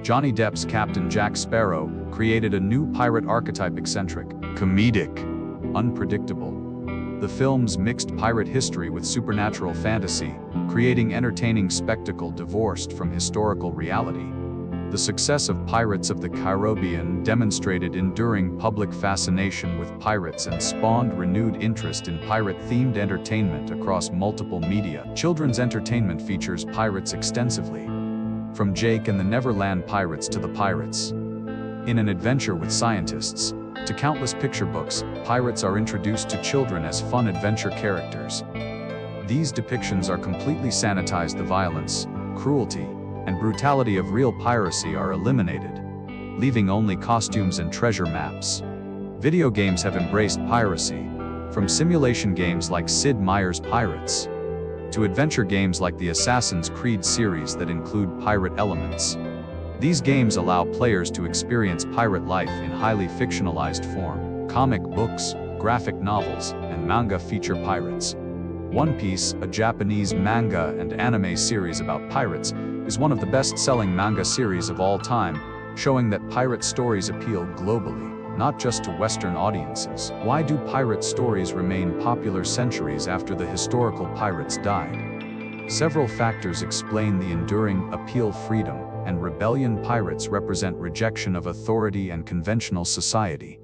Johnny Depp's Captain Jack Sparrow created a new pirate archetype: eccentric, comedic, unpredictable. The film's mixed pirate history with supernatural fantasy, creating entertaining spectacle divorced from historical reality. The success of Pirates of the Caribbean demonstrated enduring public fascination with pirates and spawned renewed interest in pirate-themed entertainment across multiple media. Children's entertainment features pirates extensively, from Jake and the Neverland Pirates to The Pirates. In An Adventure with Scientists, to countless picture books, pirates are introduced to children as fun adventure characters. These depictions are completely sanitized. The violence, cruelty, and brutality of real piracy are eliminated, leaving only costumes and treasure maps. Video games have embraced piracy, from simulation games like Sid Meier's Pirates, to adventure games like the Assassin's Creed series that include pirate elements. These games allow players to experience pirate life in highly fictionalized form. Comic books, graphic novels, and manga feature pirates. One Piece, a Japanese manga and anime series about pirates, is one of the best-selling manga series of all time, showing that pirate stories appeal globally, not just to Western audiences. Why do pirate stories remain popular centuries after the historical pirates died? Several factors explain the enduring appeal. Freedom and rebellion. Pirates represent rejection of authority and conventional society.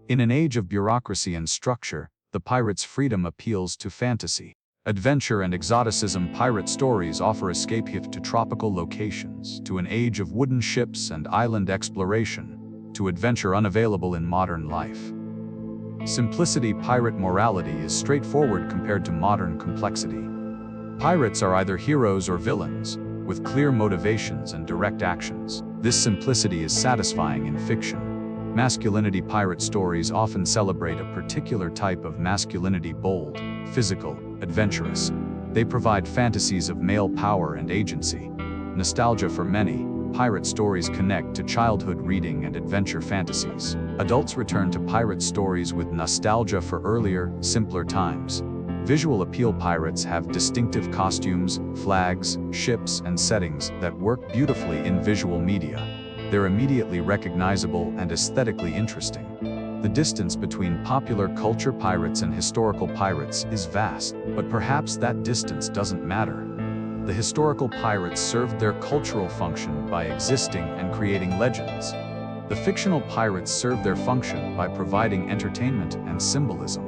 In an age of bureaucracy and structure, the pirate's freedom appeals to fantasy. Adventure and exoticism. Pirate stories offer escape to tropical locations, to an age of wooden ships and island exploration, to adventure unavailable in modern life. Simplicity. Pirate morality is straightforward compared to modern complexity. Pirates are either heroes or villains, with clear motivations and direct actions. This simplicity is satisfying in fiction. Masculinity. Pirate stories often celebrate a particular type of masculinity: bold, physical, adventurous. They provide fantasies of male power and agency. Nostalgia. For many, pirate stories connect to childhood reading and adventure fantasies. Adults return to pirate stories with nostalgia for earlier, simpler times. Visual appeal. Pirates have distinctive costumes, flags, ships, and settings that work beautifully in visual media. They're immediately recognizable and aesthetically interesting. The distance between popular culture pirates and historical pirates is vast, but perhaps that distance doesn't matter. The historical pirates served their cultural function by existing and creating legends. The fictional pirates serve their function by providing entertainment and symbolism.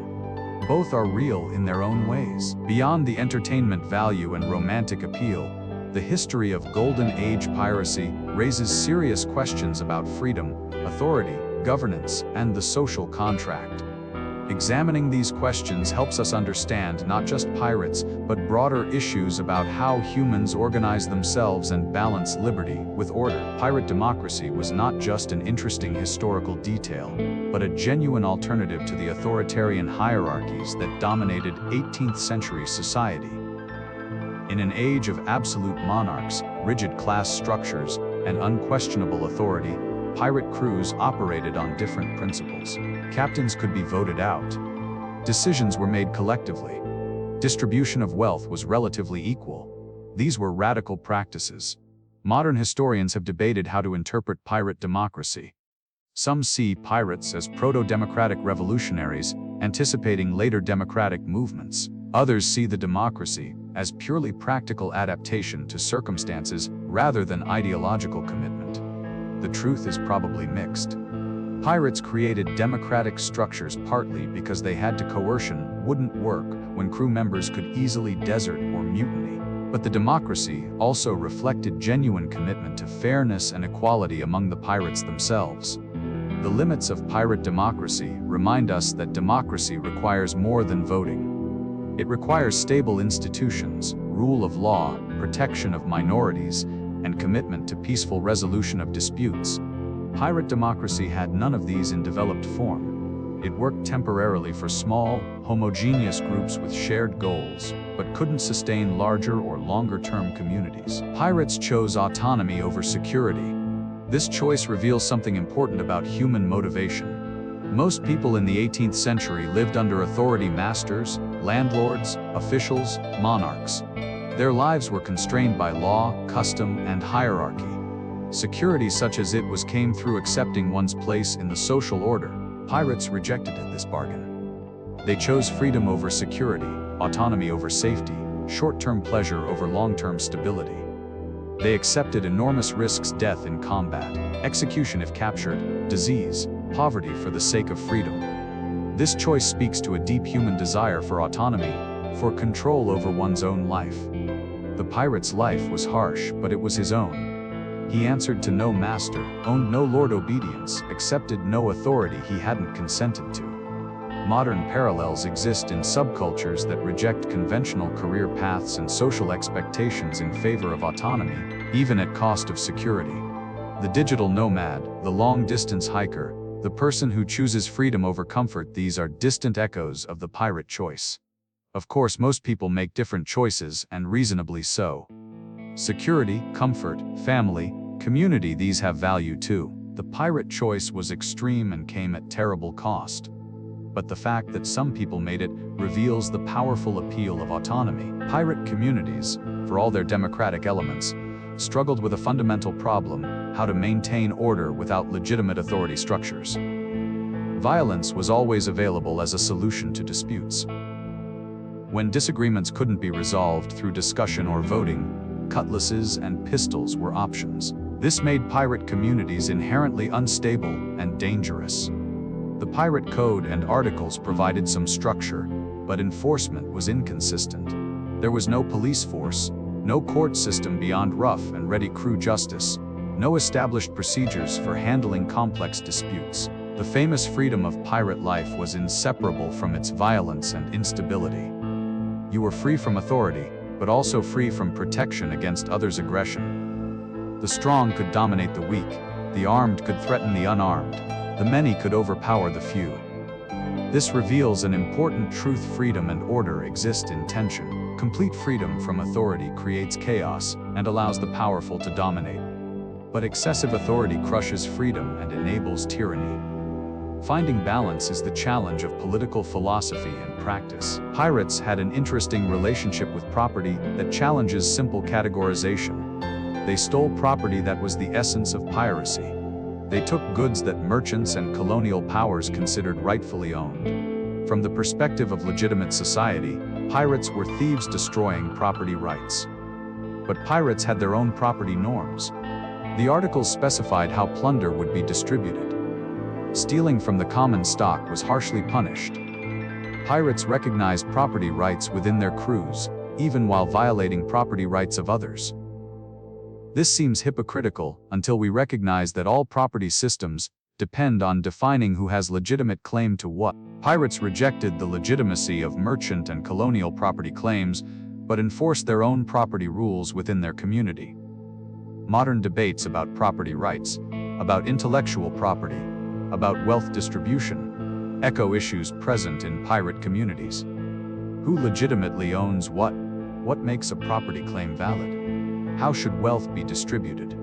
Both are real in their own ways. Beyond the entertainment value and romantic appeal, the history of Golden Age piracy raises serious questions about freedom, authority, governance, and the social contract. Examining these questions helps us understand not just pirates, but broader issues about how humans organize themselves and balance liberty with order. Pirate democracy was not just an interesting historical detail, but a genuine alternative to the authoritarian hierarchies that dominated 18th century society. In an age of absolute monarchs, rigid class structures, and unquestionable authority, pirate crews operated on different principles. Captains could be voted out. Decisions were made collectively. Distribution of wealth was relatively equal. These were radical practices. Modern historians have debated how to interpret pirate democracy. Some see pirates as proto-democratic revolutionaries, anticipating later democratic movements. Others see the democracy as purely practical adaptation to circumstances rather than ideological commitment. The truth is probably mixed. Pirates created democratic structures partly because they had to coercion wouldn't work when crew members could easily desert or mutiny. But the democracy also reflected genuine commitment to fairness and equality among the pirates themselves. The limits of pirate democracy remind us that democracy requires more than voting. It requires stable institutions, rule of law, protection of minorities, and commitment to peaceful resolution of disputes. Pirate democracy had none of these in developed form. It worked temporarily for small, homogeneous groups with shared goals, but couldn't sustain larger or longer-term communities. Pirates chose autonomy over security. This choice reveals something important about human motivation. Most people in the 18th century lived under authority masters, landlords, officials, monarchs. Their lives were constrained by law, custom, and hierarchy. Security such as it was came through accepting one's place in the social order. Pirates rejected this bargain. They chose freedom over security, autonomy over safety, short-term pleasure over long-term stability. They accepted enormous risks: death in combat, execution if captured, disease, poverty for the sake of freedom. This choice speaks to a deep human desire for autonomy, for control over one's own life. The pirate's life was harsh, but it was his own. He answered to no master, owned no lord obedience, accepted no authority he hadn't consented to. Modern parallels exist in subcultures that reject conventional career paths and social expectations in favor of autonomy, even at cost of security. The digital nomad, the long-distance hiker, the person who chooses freedom over comfort, these are distant echoes of the pirate choice. Of course, most people make different choices, and reasonably so. Security, comfort, family, community, these have value too. The pirate choice was extreme and came at terrible cost. But the fact that some people made it reveals the powerful appeal of autonomy. Pirate communities, for all their democratic elements, struggled with a fundamental problem: how to maintain order without legitimate authority structures. Violence was always available as a solution to disputes. When disagreements couldn't be resolved through discussion or voting, cutlasses and pistols were options. This made pirate communities inherently unstable and dangerous. The pirate code and articles provided some structure, but enforcement was inconsistent. There was no police force, no court system beyond rough and ready crew justice, no established procedures for handling complex disputes. The famous freedom of pirate life was inseparable from its violence and instability. You were free from authority, but also free from protection against others' aggression. The strong could dominate the weak, the armed could threaten the unarmed, the many could overpower the few. This reveals an important truth: freedom and order exist in tension. Complete freedom from authority creates chaos and allows the powerful to dominate. But excessive authority crushes freedom and enables tyranny. Finding balance is the challenge of political philosophy and practice. Pirates had an interesting relationship with property that challenges simple categorization. They stole property that was the essence of piracy. They took goods that merchants and colonial powers considered rightfully owned. From the perspective of legitimate society, pirates were thieves destroying property rights. But pirates had their own property norms. The articles specified how plunder would be distributed. Stealing from the common stock was harshly punished. Pirates recognized property rights within their crews, even while violating property rights of others. This seems hypocritical until we recognize that all property systems depend on defining who has legitimate claim to what. Pirates rejected the legitimacy of merchant and colonial property claims, but enforced their own property rules within their community. Modern debates about property rights, about intellectual property, about wealth distribution, echo issues present in pirate communities. Who legitimately owns what? What makes a property claim valid? How should wealth be distributed?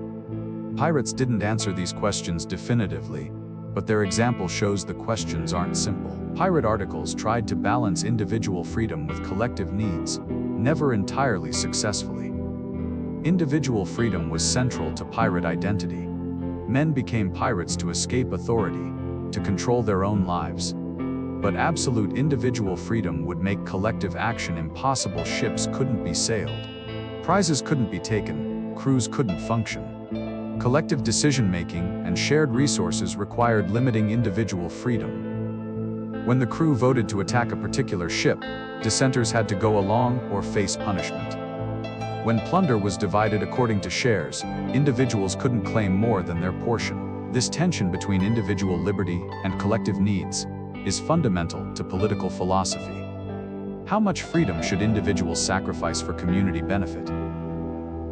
Pirates didn't answer these questions definitively, but their example shows the questions aren't simple. Pirate articles tried to balance individual freedom with collective needs, never entirely successfully. Individual freedom was central to pirate identity. Men became pirates to escape authority, to control their own lives. But absolute individual freedom would make collective action impossible. Ships couldn't be sailed. Prizes couldn't be taken. Crews couldn't function. Collective decision-making and shared resources required limiting individual freedom. When the crew voted to attack a particular ship, dissenters had to go along or face punishment. When plunder was divided according to shares, individuals couldn't claim more than their portion. This tension between individual liberty and collective needs is fundamental to political philosophy. How much freedom should individuals sacrifice for community benefit?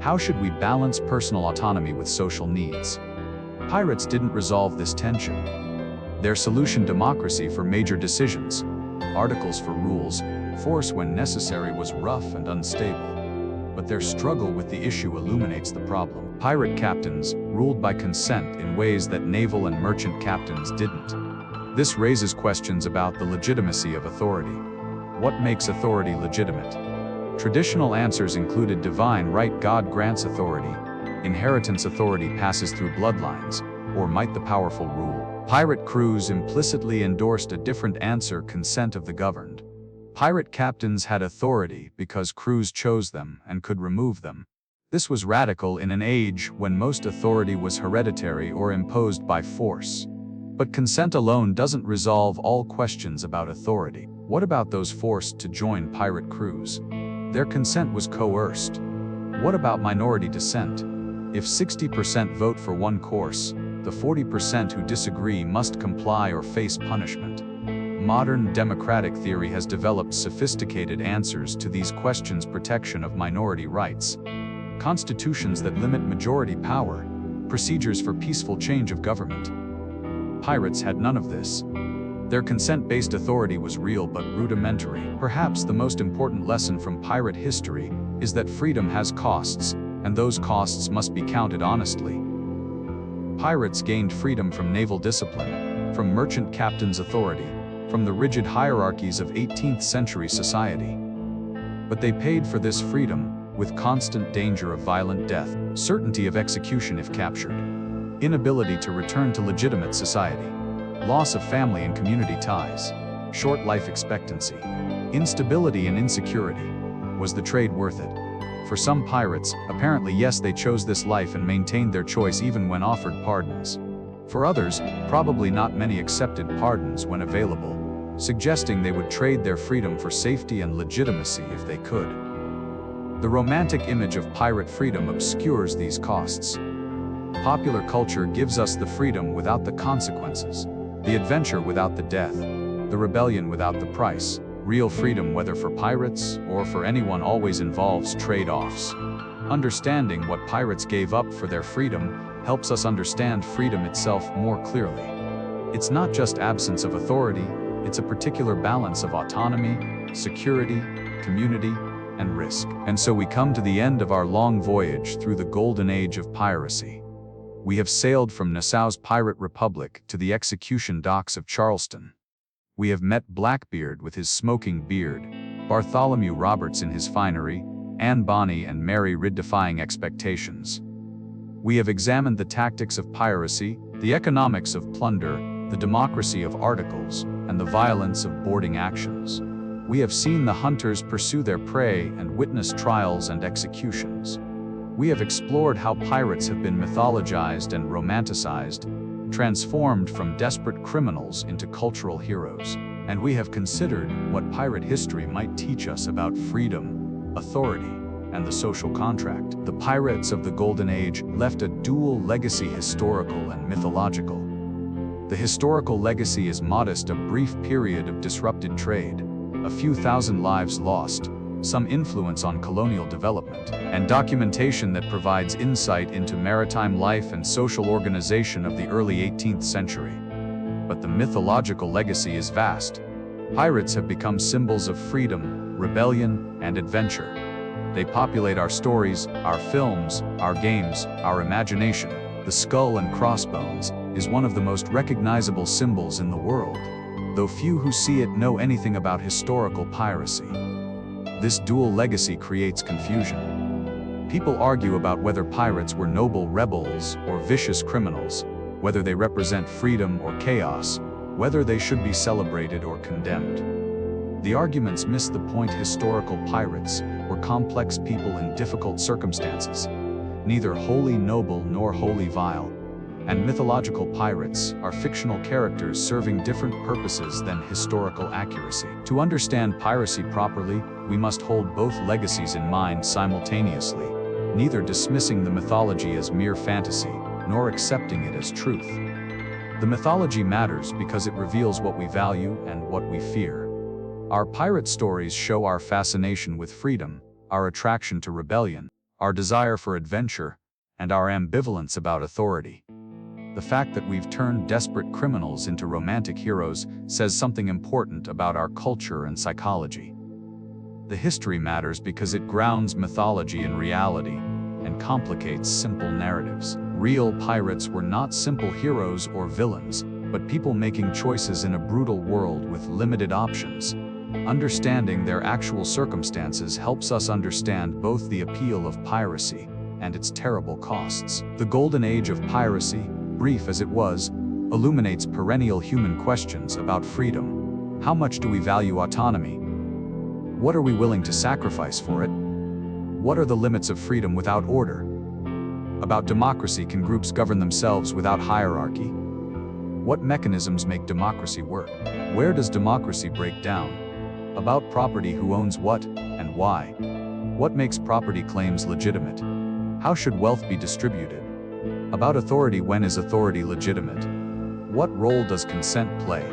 How should we balance personal autonomy with social needs? Pirates didn't resolve this tension. Their solution, democracy for major decisions, articles for rules, force when necessary, was rough and unstable. But their struggle with the issue illuminates the problem. Pirate captains ruled by consent in ways that naval and merchant captains didn't. This raises questions about the legitimacy of authority. What makes authority legitimate? Traditional answers included divine right, God grants authority, inheritance, authority passes through bloodlines, or might the powerful rule. Pirate crews implicitly endorsed a different answer, consent of the governed. Pirate captains had authority because crews chose them and could remove them. This was radical in an age when most authority was hereditary or imposed by force. But consent alone doesn't resolve all questions about authority. What about those forced to join pirate crews? Their consent was coerced. What about minority dissent? If 60% vote for one course, the 40% who disagree must comply or face punishment. Modern democratic theory has developed sophisticated answers to these questions: protection of minority rights, constitutions that limit majority power, procedures for peaceful change of government. Pirates had none of this. Their consent-based authority was real but rudimentary. Perhaps the most important lesson from pirate history is that freedom has costs, and those costs must be counted honestly. Pirates gained freedom from naval discipline, from merchant captains' authority, from the rigid hierarchies of 18th century society. But they paid for this freedom with constant danger of violent death, certainty of execution if captured, inability to return to legitimate society, loss of family and community ties, short life expectancy, instability and insecurity. Was the trade worth it? For some pirates, apparently yes, they chose this life and maintained their choice even when offered pardons. For others, probably not many accepted pardons when available, suggesting they would trade their freedom for safety and legitimacy if they could. The romantic image of pirate freedom obscures these costs. Popular culture gives us the freedom without the consequences, the adventure without the death, the rebellion without the price. Real freedom, whether for pirates or for anyone, always involves trade-offs. Understanding what pirates gave up for their freedom helps us understand freedom itself more clearly. It's not just absence of authority, it's a particular balance of autonomy, security, community, and risk. And so we come to the end of our long voyage through the golden age of piracy. We have sailed from Nassau's pirate republic to the execution docks of Charleston. We have met Blackbeard with his smoking beard, Bartholomew Roberts in his finery, Anne Bonny and Mary Read defying expectations. We have examined the tactics of piracy, the economics of plunder, the democracy of articles, and the violence of boarding actions. We have seen the hunters pursue their prey and witness trials and executions. We have explored how pirates have been mythologized and romanticized, transformed from desperate criminals into cultural heroes. And we have considered what pirate history might teach us about freedom, authority, and the social contract. The pirates of the Golden Age left a dual legacy, historical and mythological. The historical legacy is modest: a brief period of disrupted trade, a few thousand lives lost, some influence on colonial development, and documentation that provides insight into maritime life and social organization of the early 18th century. But the mythological legacy is vast. Pirates have become symbols of freedom, rebellion, and adventure. They populate our stories, our films, our games, our imagination. The skull and crossbones is one of the most recognizable symbols in the world, though few who see it know anything about historical piracy. This dual legacy creates confusion. People argue about whether pirates were noble rebels or vicious criminals, whether they represent freedom or chaos, whether they should be celebrated or condemned. The arguments miss the point. Historical pirates were complex people in difficult circumstances, neither wholly noble nor wholly vile. And mythological pirates are fictional characters serving different purposes than historical accuracy. To understand piracy properly, we must hold both legacies in mind simultaneously, neither dismissing the mythology as mere fantasy, nor accepting it as truth. The mythology matters because it reveals what we value and what we fear. Our pirate stories show our fascination with freedom, our attraction to rebellion, our desire for adventure, and our ambivalence about authority. The fact that we've turned desperate criminals into romantic heroes says something important about our culture and psychology. The history matters because it grounds mythology in reality and complicates simple narratives. Real pirates were not simple heroes or villains, but people making choices in a brutal world with limited options. Understanding their actual circumstances helps us understand both the appeal of piracy and its terrible costs. The golden age of piracy, brief as it was, illuminates perennial human questions about freedom. How much do we value autonomy? What are we willing to sacrifice for it? What are the limits of freedom without order? About democracy: can groups govern themselves without hierarchy? What mechanisms make democracy work? Where does democracy break down? About property: who owns what and why? What makes property claims legitimate? How should wealth be distributed? About authority: when is authority legitimate? What role does consent play?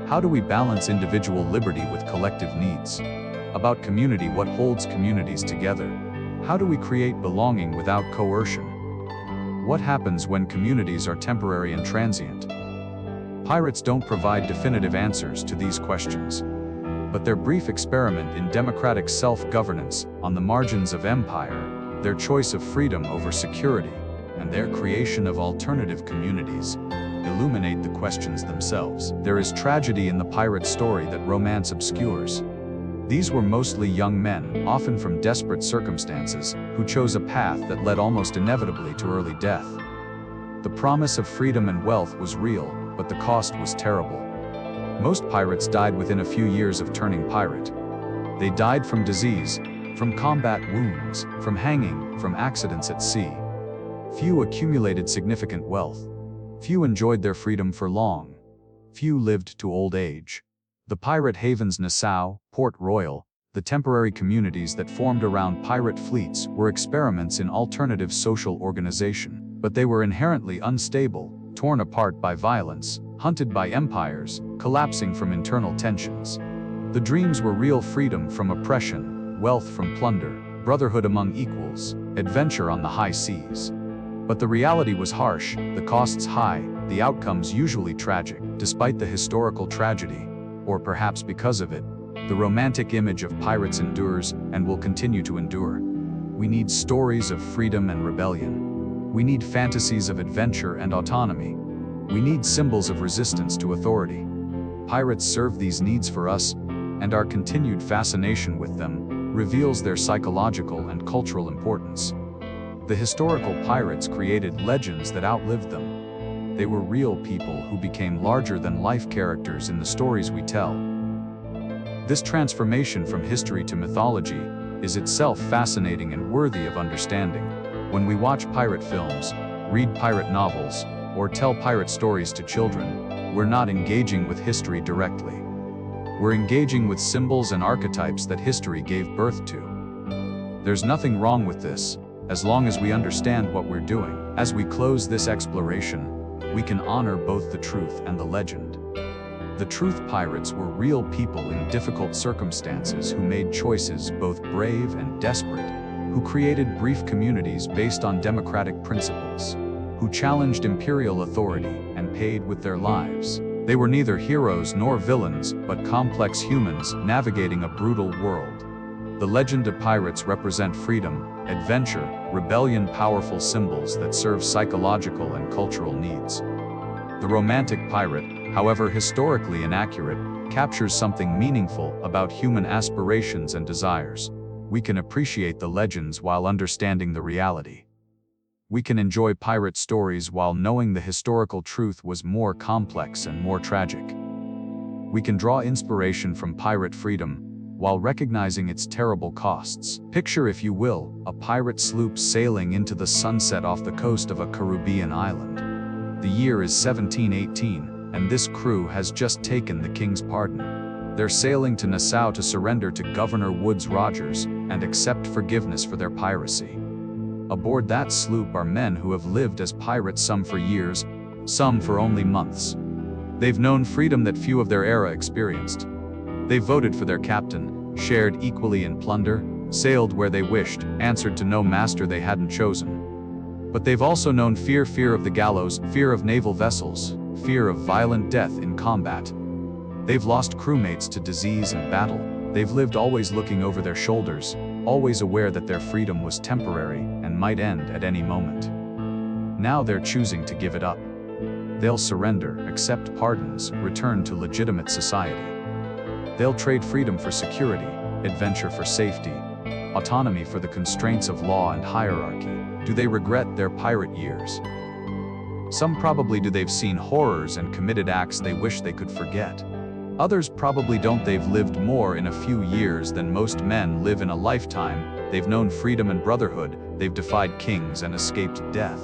How do we balance individual liberty with collective needs? About community: what holds communities together? How do we create belonging without coercion? What happens when communities are temporary and transient? Pirates don't provide definitive answers to these questions, but their brief experiment in democratic self-governance on the margins of empire, their choice of freedom over security, and their creation of alternative communities illuminate the questions themselves. There is tragedy in the pirate story that romance obscures. These were mostly young men, often from desperate circumstances, who chose a path that led almost inevitably to early death. The promise of freedom and wealth was real, but the cost was terrible. Most pirates died within a few years of turning pirate. They died from disease, from combat wounds, from hanging, from accidents at sea. Few accumulated significant wealth. Few enjoyed their freedom for long. Few lived to old age. The pirate havens Nassau, Port Royal, the temporary communities that formed around pirate fleets were experiments in alternative social organization, but they were inherently unstable, torn apart by violence, hunted by empires, collapsing from internal tensions. The dreams were real: freedom from oppression, wealth from plunder, brotherhood among equals, adventure on the high seas. But the reality was harsh, the costs high, the outcomes usually tragic. Despite the historical tragedy, or perhaps because of it, the romantic image of pirates endures and will continue to endure. We need stories of freedom and rebellion. We need fantasies of adventure and autonomy. We need symbols of resistance to authority. Pirates serve these needs for us, and our continued fascination with them reveals their psychological and cultural importance. The historical pirates created legends that outlived them. They were real people who became larger-than-life characters in the stories we tell. This transformation from history to mythology is itself fascinating and worthy of understanding. When we watch pirate films, read pirate novels, or tell pirate stories to children, we're not engaging with history directly. We're engaging with symbols and archetypes that history gave birth to. There's nothing wrong with this, as long as we understand what we're doing. As we close this exploration, we can honor both the truth and the legend. The truth pirates were real people in difficult circumstances who made choices both brave and desperate, who created brief communities based on democratic principles, who challenged imperial authority and paid with their lives. They were neither heroes nor villains, but complex humans navigating a brutal world. The legend of pirates represent freedom, adventure, rebellion, powerful symbols that serve psychological and cultural needs. The romantic pirate, however historically inaccurate, captures something meaningful about human aspirations and desires. We can appreciate the legends while understanding the reality. We can enjoy pirate stories while knowing the historical truth was more complex and more tragic. We can draw inspiration from pirate freedom while recognizing its terrible costs. Picture, if you will, a pirate sloop sailing into the sunset off the coast of a Caribbean island. The year is 1718, and this crew has just taken the king's pardon. They're sailing to Nassau to surrender to Governor Woodes Rogers and accept forgiveness for their piracy. Aboard that sloop are men who have lived as pirates, some for years, some for only months. They've known freedom that few of their era experienced. They voted for their captain, shared equally in plunder, sailed where they wished, answered to no master they hadn't chosen. But they've also known fear of the gallows, fear of naval vessels, fear of violent death in combat. They've lost crewmates to disease and battle. They've lived always looking over their shoulders, always aware that their freedom was temporary and might end at any moment. Now they're choosing to give it up. They'll surrender, accept pardons, return to legitimate society. They'll trade freedom for security, adventure for safety, autonomy for the constraints of law and hierarchy. Do they regret their pirate years? Some probably do. They've seen horrors and committed acts they wish they could forget. Others probably don't. They've lived more in a few years than most men live in a lifetime. They've known freedom and brotherhood. They've defied kings and escaped death.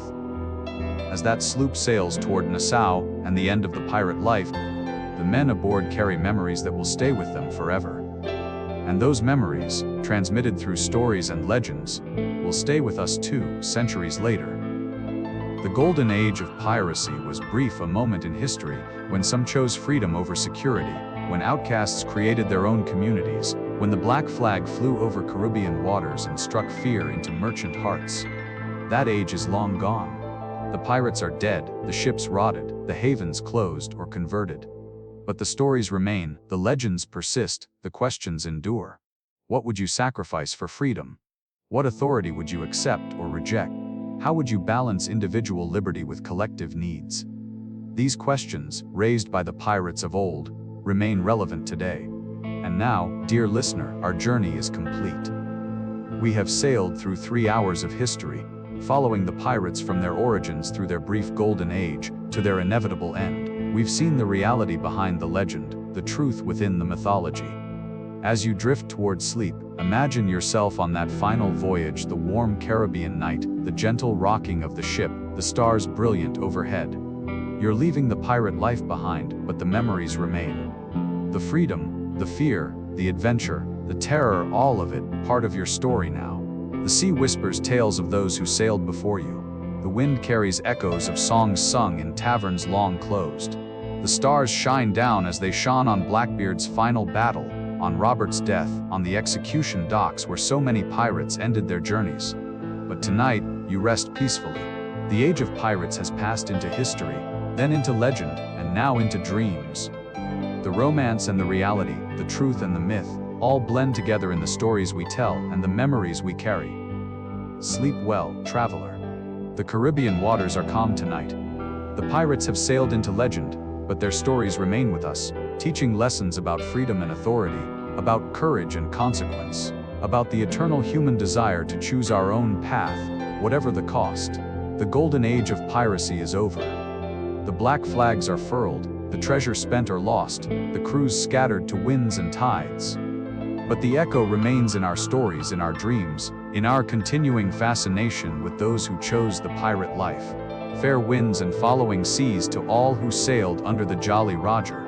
As that sloop sails toward Nassau and the end of the pirate life, the men aboard carry memories that will stay with them forever. And those memories, transmitted through stories and legends, will stay with us too, centuries later. The golden age of piracy was brief, a moment in history when some chose freedom over security, when outcasts created their own communities, when the black flag flew over Caribbean waters and struck fear into merchant hearts. That age is long gone. The pirates are dead, the ships rotted, the havens closed or converted. But the stories remain, the legends persist, the questions endure. What would you sacrifice for freedom? What authority would you accept or reject? How would you balance individual liberty with collective needs? These questions, raised by the pirates of old, remain relevant today. And now, dear listener, our journey is complete. We have sailed through 3 hours of history, following the pirates from their origins through their brief golden age to their inevitable end. We've seen the reality behind the legend, the truth within the mythology. As you drift toward sleep, imagine yourself on that final voyage, the warm Caribbean night, the gentle rocking of the ship, the stars brilliant overhead. You're leaving the pirate life behind, but the memories remain. The freedom, the fear, the adventure, the terror, all of it, part of your story now. The sea whispers tales of those who sailed before you. The wind carries echoes of songs sung in taverns long closed. The stars shine down as they shone on Blackbeard's final battle, on Robert's death, on the execution docks where so many pirates ended their journeys. But tonight, you rest peacefully. The age of pirates has passed into history, then into legend, and now into dreams. The romance and the reality, the truth and the myth, all blend together in the stories we tell and the memories we carry. Sleep well, traveler. The Caribbean waters are calm tonight. The pirates have sailed into legend, but their stories remain with us, teaching lessons about freedom and authority, about courage and consequence, about the eternal human desire to choose our own path, whatever the cost. The golden age of piracy is over. The black flags are furled, the treasure spent or lost, the crews scattered to winds and tides. But the echo remains in our stories, in our dreams, in our continuing fascination with those who chose the pirate life. Fair winds and following seas to all who sailed under the Jolly Roger.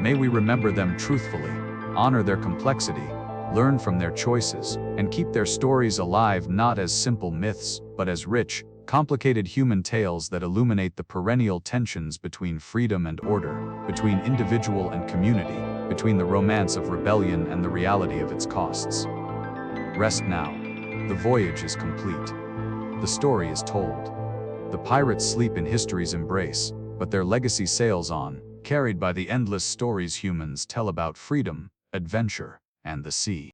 May we remember them truthfully, honor their complexity, learn from their choices, and keep their stories alive not as simple myths, but as rich, Complicated human tales that illuminate the perennial tensions between freedom and order, between individual and community, between the romance of rebellion and the reality of its costs. Rest now. The voyage is complete. The story is told. The pirates sleep in history's embrace, but their legacy sails on, carried by the endless stories humans tell about freedom, adventure, and the sea.